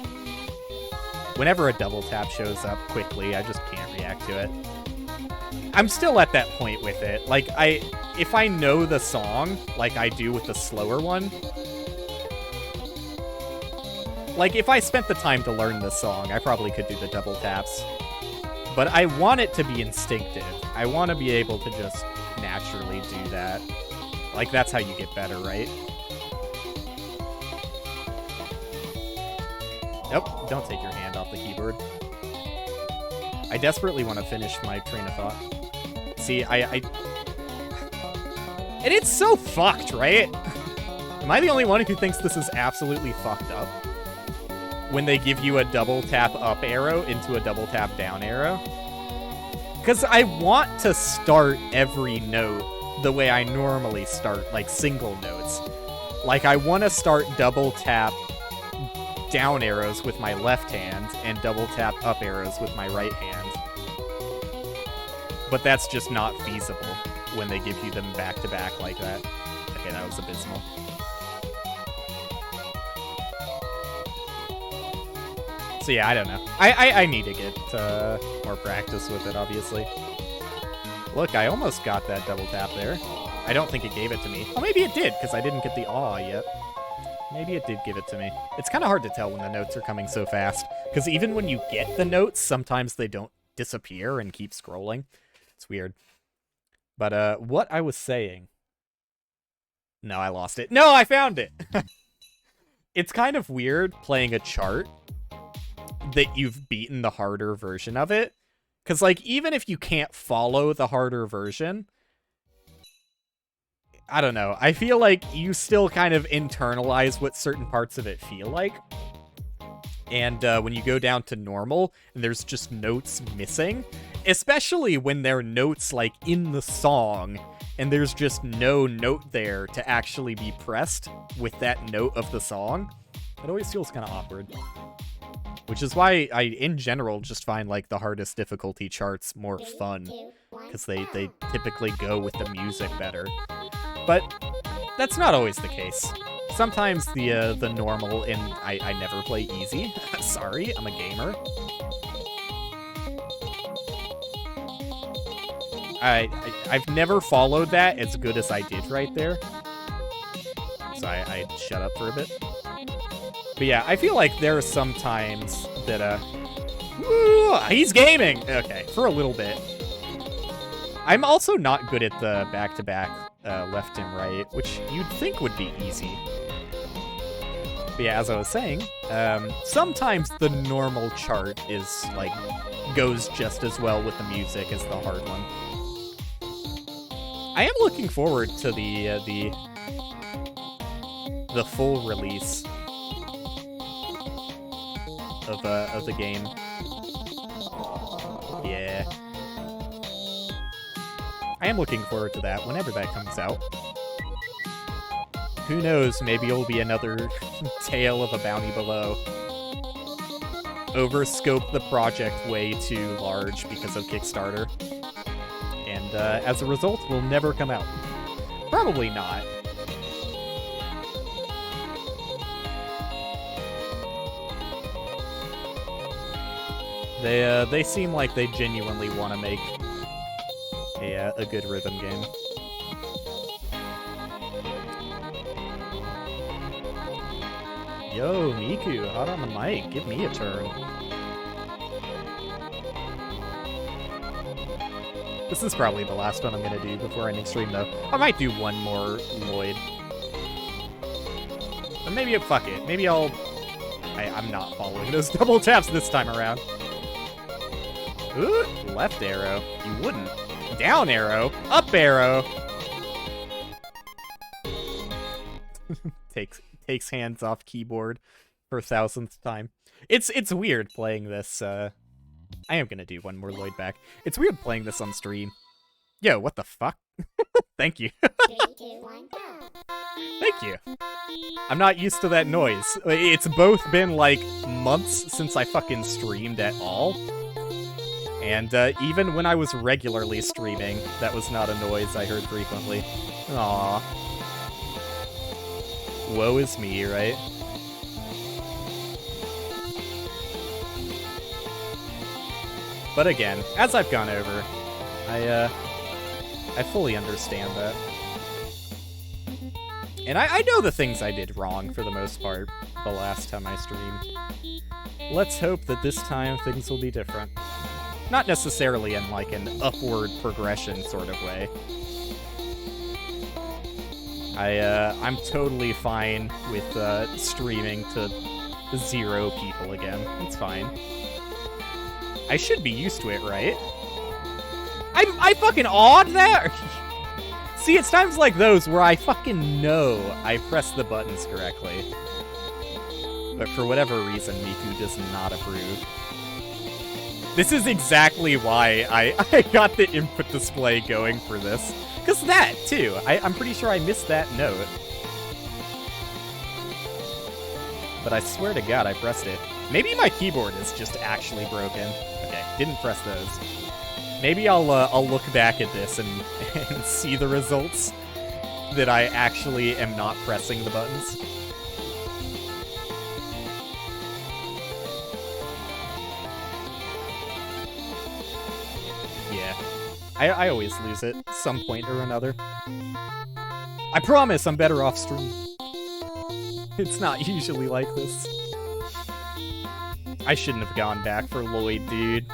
Whenever a double tap shows up quickly, I just can't react to it. I'm still at that point with it. Like, if I know the song, like I do with the slower one, like, if I spent the time to learn this song, I probably could do the double taps. But I want it to be instinctive. I want to be able to just naturally do that. Like, that's how you get better, right? Nope, don't take your hand off the keyboard. I desperately want to finish my train of thought. See, and it's so fucked, right? Am I the only one who thinks this is absolutely fucked up? When they give you a double tap up arrow into a double tap down arrow? Because I want to start every note the way I normally start, like single notes. Like, I want to start double tap down arrows with my left hand and double tap up arrows with my right hand. But that's just not feasible when they give you them back to back like that. Okay, that was abysmal. So yeah, I don't know. I need to get more practice with it, obviously. Look, I almost got that double tap there. I don't think it gave it to me. Oh, maybe it did, because I didn't get the aw yet. Maybe it did give it to me. It's kind of hard to tell when the notes are coming so fast, because even when you get the notes, sometimes they don't disappear and keep scrolling. It's weird. But what I was saying... No, I lost it. No, I found it! It's kind of weird playing a chart that you've beaten the harder version of it. Because, like, even if you can't follow the harder version... I don't know. I feel like you still kind of internalize what certain parts of it feel like. And when you go down to normal, and there's just notes missing, especially when they're notes, like, in the song, and there's just no note there to actually be pressed with that note of the song, it always feels kind of awkward. Which is why I, in general, just find, like, the hardest difficulty charts more fun. Because they typically go with the music better. But that's not always the case. Sometimes the normal, and I never play easy. Sorry, I'm a gamer. I've never followed that as good as I did right there. So I shut up for a bit. But yeah, I feel like there are some times that, woo, he's gaming! Okay, for a little bit. I'm also not good at the back-to-back left and right, which you'd think would be easy. But yeah, as I was saying, sometimes the normal chart is, like, goes just as well with the music as the hard one. I am looking forward to the full release of the game. Yeah. I am looking forward to that whenever that comes out. Who knows, maybe it'll be another Tale of a Bounty Below. overscoped the project way too large because of Kickstarter. And as a result, will never come out. Probably not. They seem like they genuinely want to make a good rhythm game. Yo, Miku, hot on the mic. Give me a turn. This is probably the last one I'm gonna do before ending stream, though. I might do one more Lloyd. Or maybe, fuck it. Maybe I'm not following those double taps this time around. Ooh, left arrow. You wouldn't. Down arrow. Up arrow. Takes hands off keyboard for 1000th time. It's weird playing this. I am gonna do one more Lloyd back. It's weird playing this on stream. Yo, what the fuck? Thank you. 3, 2, 1, go. Thank you. I'm not used to that noise. It's both been like months since I fucking streamed at all. And even when I was regularly streaming, that was not a noise I heard frequently. Aww. Woe is me, right? But again, as I've gone over, I fully understand that. And I know the things I did wrong for the most part the last time I streamed. Let's hope that this time things will be different. Not necessarily in like an upward progression sort of way. I'm totally fine with streaming to 0 people again. It's fine. I should be used to it, right? I fucking awed that? See, it's times like those where I fucking know I pressed the buttons correctly. But for whatever reason, Miku does not approve. This is exactly why I got the input display going for this. Because that, too. I'm pretty sure I missed that note. But I swear to God I pressed it. Maybe my keyboard is just actually broken. Okay, didn't press those. Maybe I'll look back at this and see the results that I actually am not pressing the buttons. Yeah. I always lose it at some point or another. I promise I'm better off stream. It's not usually like this. I shouldn't have gone back for Lloyd, dude.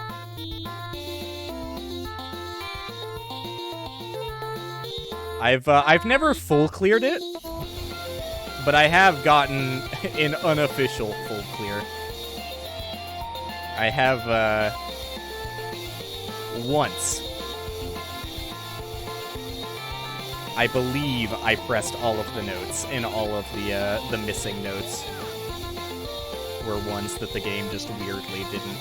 I've never full cleared it, but I have gotten an unofficial full clear. I have once. I believe I pressed all of the notes, and all of the missing notes were ones that the game just weirdly didn't.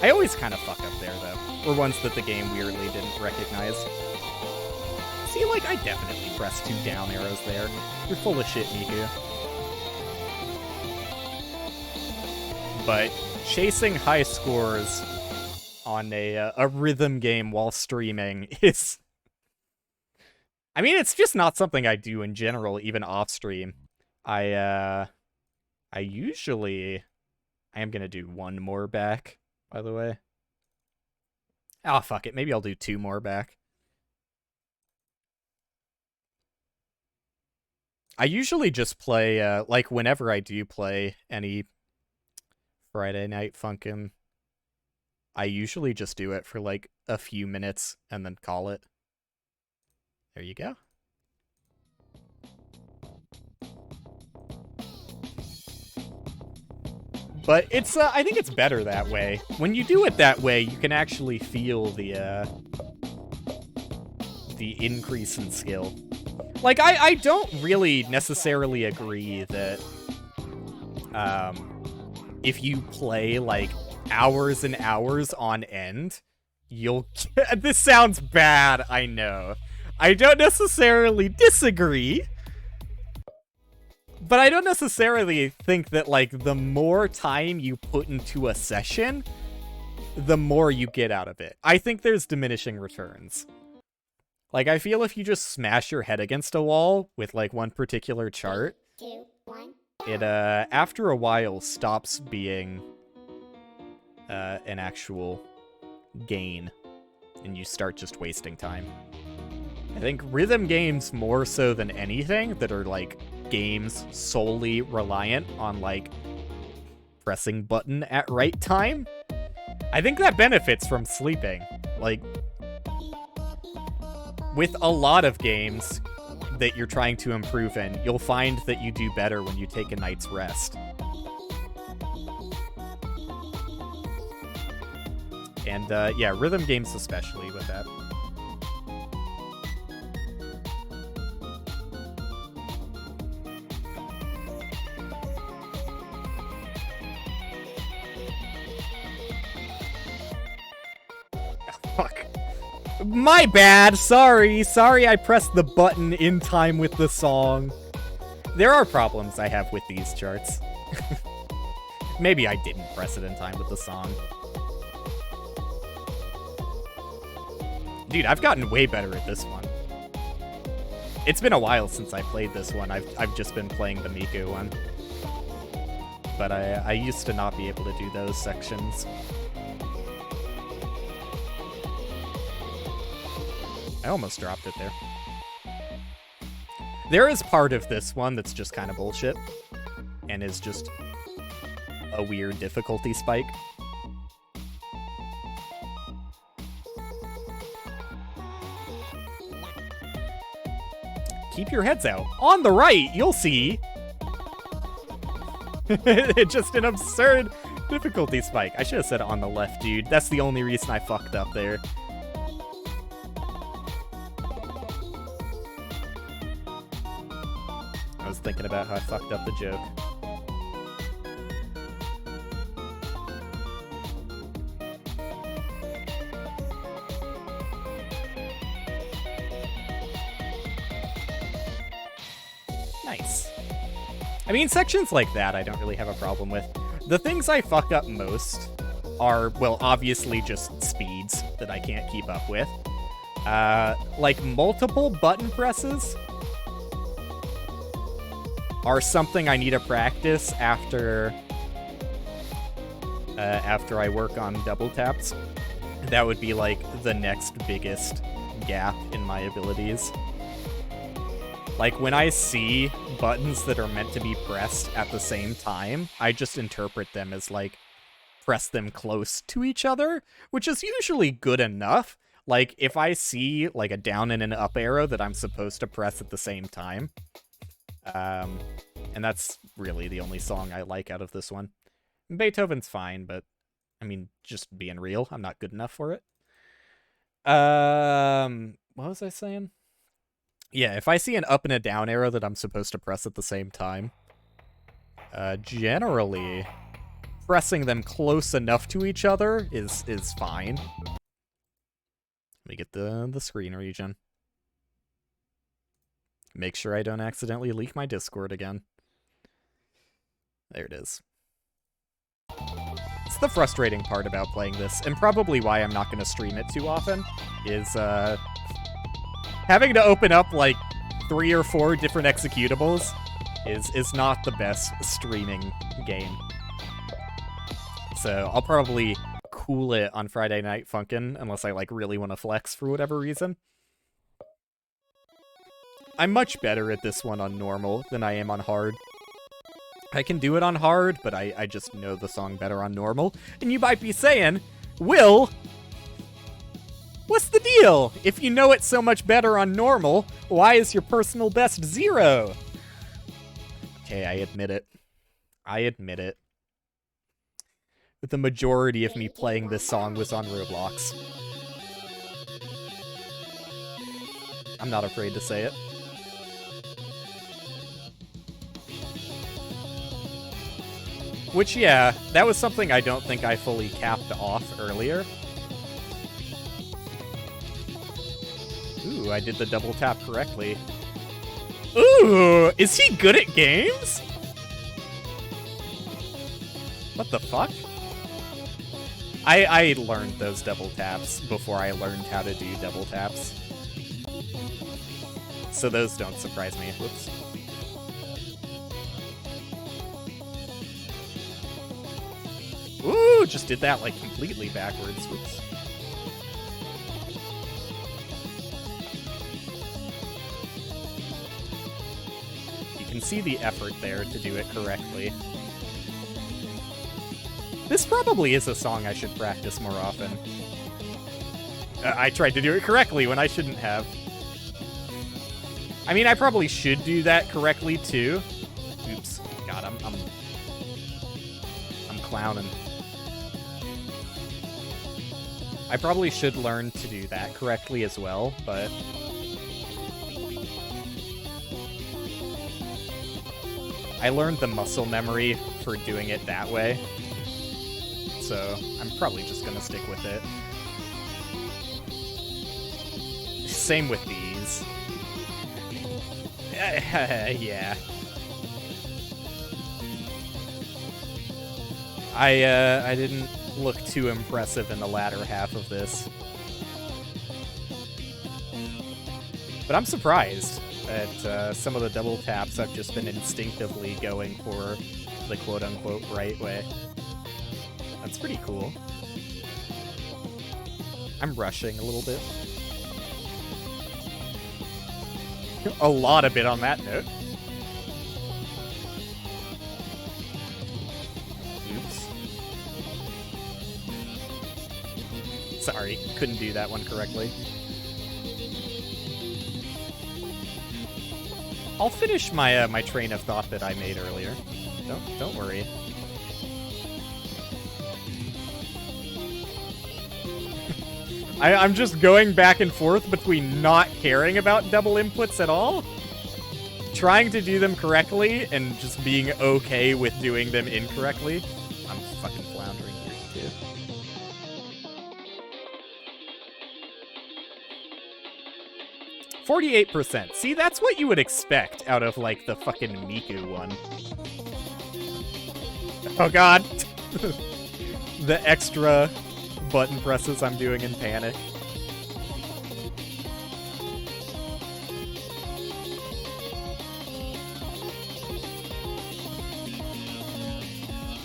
I always kind of fuck up there, though. Were ones that the game weirdly didn't recognize. See, like, I definitely pressed 2 down arrows there. You're full of shit, Miku. But chasing high scores on a rhythm game while streaming is... I mean, it's just not something I do in general, even off stream. I usually... I am gonna do 1 more back, by the way. Ah, fuck it. Maybe I'll do 2 more back. I usually just play, like, whenever I do play any Friday Night Funkin', I usually just do it for, like, a few minutes and then call it. There you go. But it's, I think it's better that way. When you do it that way, you can actually feel the increase in skill. Like, I don't really necessarily agree that, if you play, like, hours and hours on end, you'll... This sounds bad, I know. I don't necessarily disagree, But I don't necessarily think that, like, the more time you put into a session, the more you get out of it. I think there's diminishing returns. Like, I feel if you just smash your head against a wall with, like, one particular chart, 3, 2, 1. it, after a while, stops being, an actual gain, and you start just wasting time. I think rhythm games, more so than anything, that are, like, games solely reliant on, like, pressing button at right time, I think that benefits from sleeping. Like, with a lot of games that you're trying to improve in, you'll find that you do better when you take a night's rest. And, yeah, rhythm games especially with that. Fuck. My bad. Sorry I pressed the button in time with the song. There are problems I have with these charts. Maybe I didn't press it in time with the song. Dude, I've gotten way better at this one. It's been a while since I played this one. I've just been playing the Miku one. But I used to not be able to do those sections. I almost dropped it there. There is part of this one that's just kind of bullshit, and is just a weird difficulty spike. Keep your heads out. On the right, you'll see. It's just an absurd difficulty spike. I should have said on the left, dude. That's the only reason I fucked up there. I was thinking about how I fucked up the joke. Nice. I mean, sections like that I don't really have a problem with. The things I fuck up most are, well, obviously just speeds that I can't keep up with. Like, multiple button presses are something I need to practice after I work on double taps. That would be, like, the next biggest gap in my abilities. Like, when I see buttons that are meant to be pressed at the same time, I just interpret them as, like, press them close to each other, which is usually good enough. Like, if I see, like, a down and an up arrow that I'm supposed to press at the same time. And that's really the only song I like out of this one. Beethoven's fine, but, I mean, just being real, I'm not good enough for it. What was I saying? Yeah, if I see an up and a down arrow that I'm supposed to press at the same time, generally, pressing them close enough to each other is fine. Let me get the screen region. Make sure I don't accidentally leak my Discord again. There it is. It's the frustrating part about playing this, and probably why I'm not going to stream it too often, is having to open up like 3 or 4 different executables is not the best streaming game. So I'll probably cool it on Friday Night Funkin' unless I like really want to flex for whatever reason. I'm much better at this one on normal than I am on hard. I can do it on hard, but I just know the song better on normal. And you might be saying, Will, what's the deal? If you know it so much better on normal, why is your personal best 0? Okay, I admit it. I admit it. But the majority of me playing this song was on Roblox. I'm not afraid to say it. Which, yeah, that was something I don't think I fully capped off earlier. Ooh, I did the double tap correctly. Ooh, is he good at games? What the fuck? I learned those double taps before I learned how to do double taps. So those don't surprise me. Whoops. Ooh, just did that like completely backwards. Whoops. You can see the effort there to do it correctly. This probably is a song I should practice more often. I tried to do it correctly when I shouldn't have. I mean, I probably should do that correctly too. Oops. God, I'm clowning. I probably should learn to do that correctly as well, but I learned the muscle memory for doing it that way. So I'm probably just gonna stick with it. Same with these. Yeah. I didn't look too impressive in the latter half of this. But I'm surprised at some of the double taps I've just been instinctively going for the quote-unquote right way. That's pretty cool. I'm rushing a little bit. A lot of bit on that note. Oops. Sorry, couldn't do that one correctly. I'll finish my my train of thought that I made earlier. Don't worry. I'm just going back and forth between not caring about double inputs at all, trying to do them correctly, and just being okay with doing them incorrectly. I'm fucking floundering here, too. 48%. See, that's what you would expect out of, like, the fucking Miku one. Oh god. The extra button presses I'm doing in panic.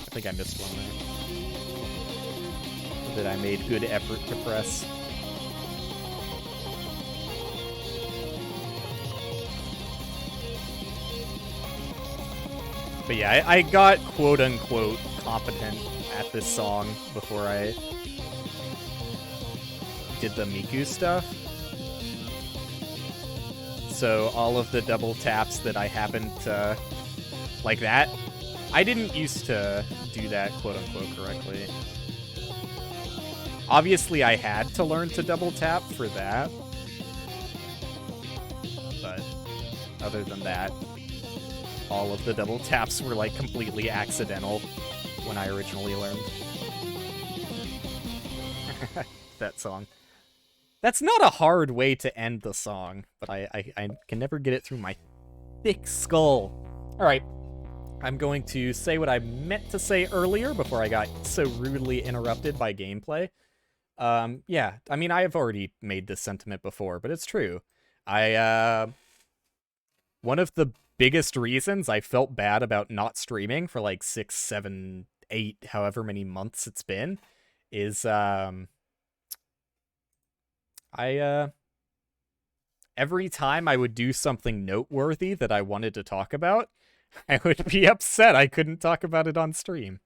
I think I missed one there. That I made good effort to press. But yeah, I got quote-unquote competent at this song before I did the Miku stuff. So all of the double taps that I haven't, like that, I didn't used to do that quote-unquote correctly. Obviously I had to learn to double tap for that. But other than that, all of the double taps were like completely accidental when I originally learned. That song. That's not a hard way to end the song, but I can never get it through my thick skull. Alright, I'm going to say what I meant to say earlier before I got so rudely interrupted by gameplay. Yeah, I mean, I have already made this sentiment before, but it's true. One of the biggest reasons I felt bad about not streaming for like 6, 7, 8, however many months it's been, is, every time I would do something noteworthy that I wanted to talk about, I would be upset I couldn't talk about it on stream.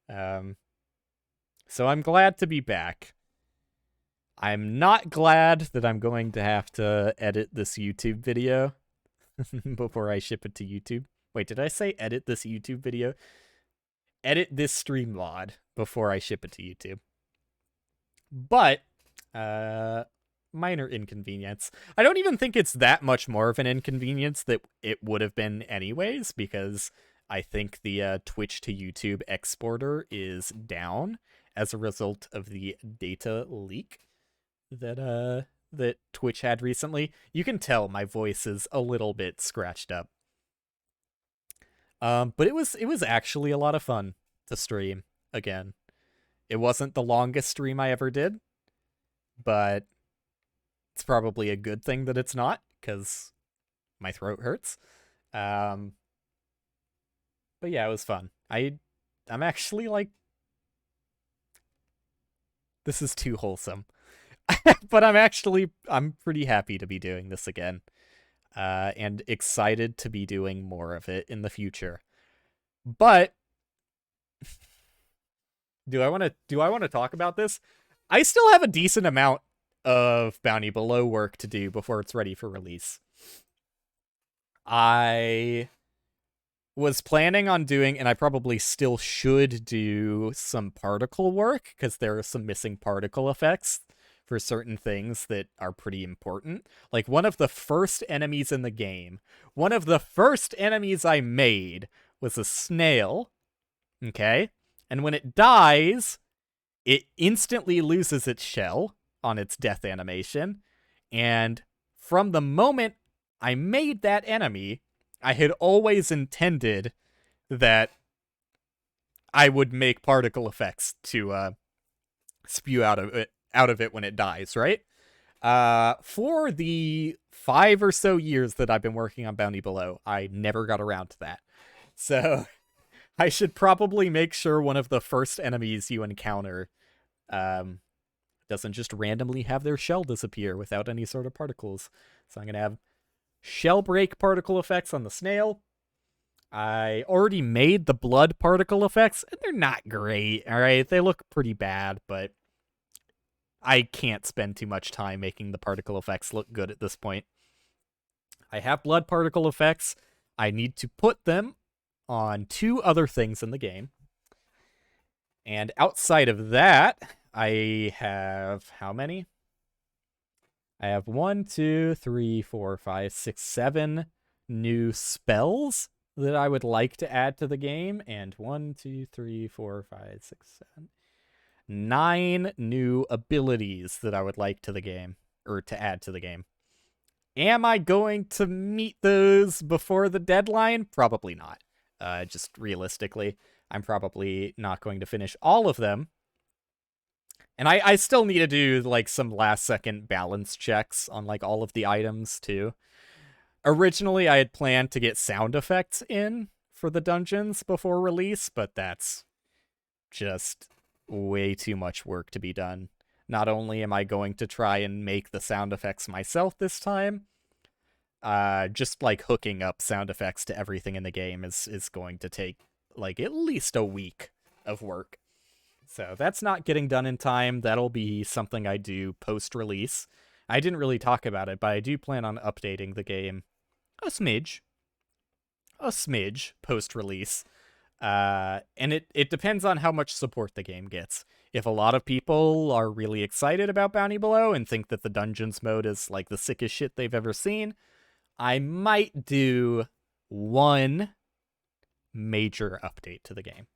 So I'm glad to be back. I'm not glad that I'm going to have to edit this YouTube video before I ship it to YouTube. Wait, did I say edit this YouTube video? Edit this stream VOD before I ship it to YouTube. But, minor inconvenience. I don't even think it's that much more of an inconvenience that it would have been anyways, because I think the Twitch to YouTube exporter is down as a result of the data leak that that Twitch had recently. You can tell my voice is a little bit scratched up. But it was actually a lot of fun to stream again. It wasn't the longest stream I ever did, but it's probably a good thing that it's not, because my throat hurts. Um, but yeah, it was fun. I'm actually like, this is too wholesome. But I'm pretty happy to be doing this again. And excited to be doing more of it in the future. But do I want to talk about this? I still have a decent amount of Bounty Below work to do before it's ready for release. I was planning on doing, and I probably still should do, some particle work, because there are some missing particle effects for certain things that are pretty important. Like, one of the first enemies in the game, one of the first enemies I made was a snail, okay? And when it dies, it instantly loses its shell on its death animation, and from the moment I made that enemy, I had always intended that I would make particle effects to spew out of it when it dies, right? For the 5 or so years that I've been working on Bounty Below, I never got around to that. So I should probably make sure one of the first enemies you encounter doesn't just randomly have their shell disappear without any sort of particles. So I'm going to have shell break particle effects on the snail. I already made the blood particle effects, and they're not great, alright? They look pretty bad, but I can't spend too much time making the particle effects look good at this point. I have blood particle effects. I need to put them on 2 other things in the game. And outside of that, I have how many? I have 1, 2, 3, 4, 5, 6, 7 new spells that I would like to add to the game, and 1, 2, 3, 4, 5, 6, 7, 9 new abilities that I would like to the game, or to add to the game. Am I going to meet those before the deadline? Probably not. Just realistically, I'm probably not going to finish all of them. And I still need to do, like, some last-second balance checks on, like, all of the items, too. Originally, I had planned to get sound effects in for the dungeons before release, but that's just way too much work to be done. Not only am I going to try and make the sound effects myself this time, just, like, hooking up sound effects to everything in the game is going to take, like, at least a week of work. So that's not getting done in time. That'll be something I do post-release. I didn't really talk about it, but I do plan on updating the game a smidge post-release. And it depends on how much support the game gets. If a lot of people are really excited about Bounty Below and think that the Dungeons mode is, like, the sickest shit they've ever seen, I might do one major update to the game.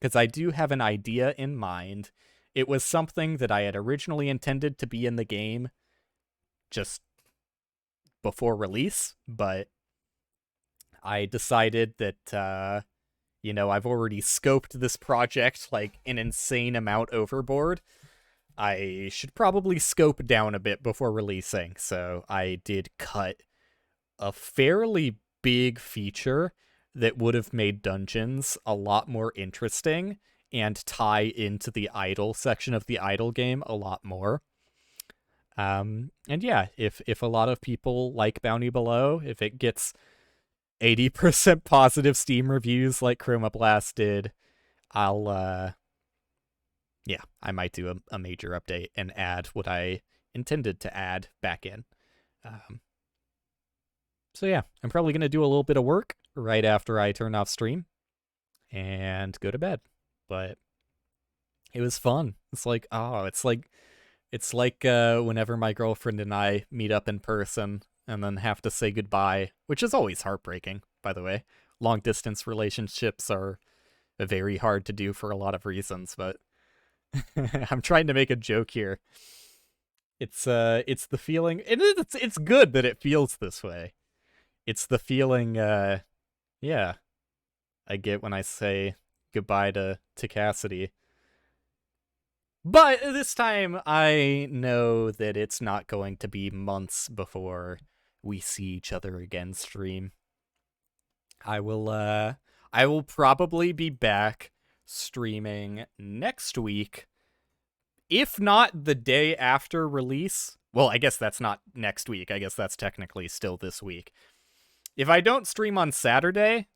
Because I do have an idea in mind. It was something that I had originally intended to be in the game just before release, but I decided that, I've already scoped this project, like, an insane amount overboard. I should probably scope down a bit before releasing, so I did cut a fairly big feature that would have made dungeons a lot more interesting and tie into the idle section of the idle game a lot more. And yeah, if a lot of people like Bounty Below, if it gets 80% positive Steam reviews like Chroma Blast did, I might do a major update and add what I intended to add back in. So yeah, I'm probably going to do a little bit of work right after I turn off stream and go to bed. But it was fun. It's like whenever my girlfriend and I meet up in person and then have to say goodbye, which is always heartbreaking, by the way. Long distance relationships are very hard to do for a lot of reasons, but I'm trying to make a joke here. It's the feeling, and it's good that it feels this way. It's the feeling, yeah, I get when I say goodbye to Cassidy. But this time, I know that it's not going to be months before we see each other again stream. I will probably be back streaming next week, if not the day after release. Well, I guess that's not next week. I guess that's technically still this week. If I don't stream on Saturday,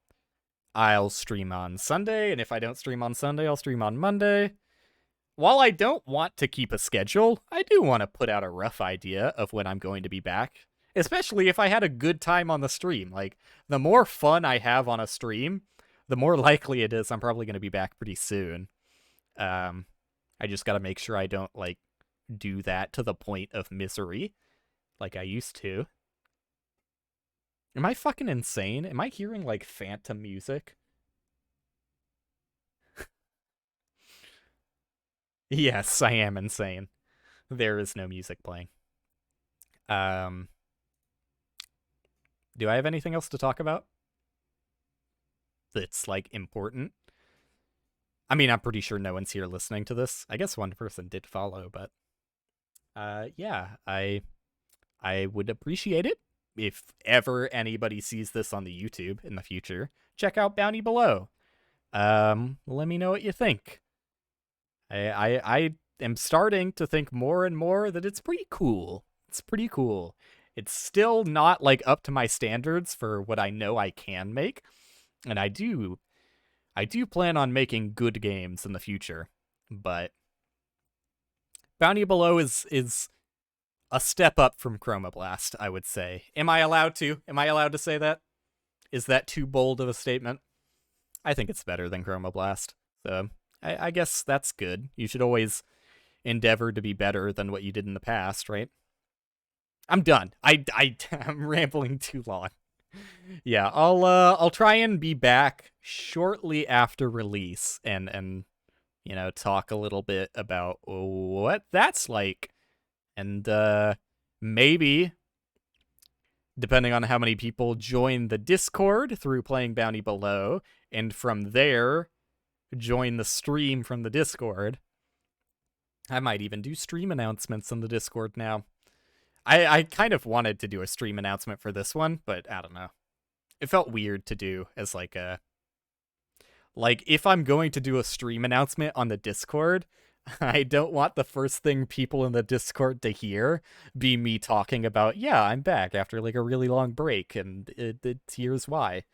I'll stream on Sunday, and if I don't stream on Sunday, I'll stream on Monday. While I don't want to keep a schedule, I do want to put out a rough idea of when I'm going to be back, especially if I had a good time on the stream. Like, the more fun I have on a stream, the more likely it is I'm probably going to be back pretty soon. I just got to make sure I don't, like, do that to the point of misery like I used to. Am I fucking insane? Am I hearing, like, phantom music? Yes, I am insane. There is no music playing. Do I have anything else to talk about that's, like, important? I mean, I'm pretty sure no one's here listening to this. I guess one person did follow, but yeah, I would appreciate it if ever anybody sees this on the YouTube in the future. Check out Bounty below. Let me know what you think. I am starting to think more and more that it's pretty cool. It's pretty cool. It's still not, like, up to my standards for what I know I can make, and I do plan on making good games in the future, but Bounty Below is a step up from Chroma Blast, I would say. Am I allowed to? Am I allowed to say that? Is that too bold of a statement? I think it's better than Chroma Blast, so I guess that's good. You should always endeavor to be better than what you did in the past, right? I'm done. I'm rambling too long. Yeah, I'll try and be back shortly after release and talk a little bit about what that's like, and maybe, depending on how many people join the Discord through playing Bounty Below, and from there join the stream from the Discord. I might even do stream announcements in the Discord now. I kind of wanted to do a stream announcement for this one, but I don't know. It felt weird to do as like if I'm going to do a stream announcement on the Discord, I don't want the first thing people in the Discord to hear be me talking about, yeah, I'm back after like a really long break, and here's why.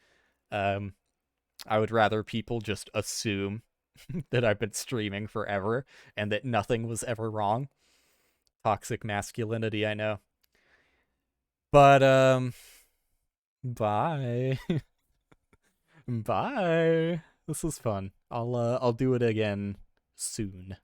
I would rather people just assume that I've been streaming forever and that nothing was ever wrong. Toxic masculinity, I know. But, bye. Bye. This was fun. I'll do it again soon.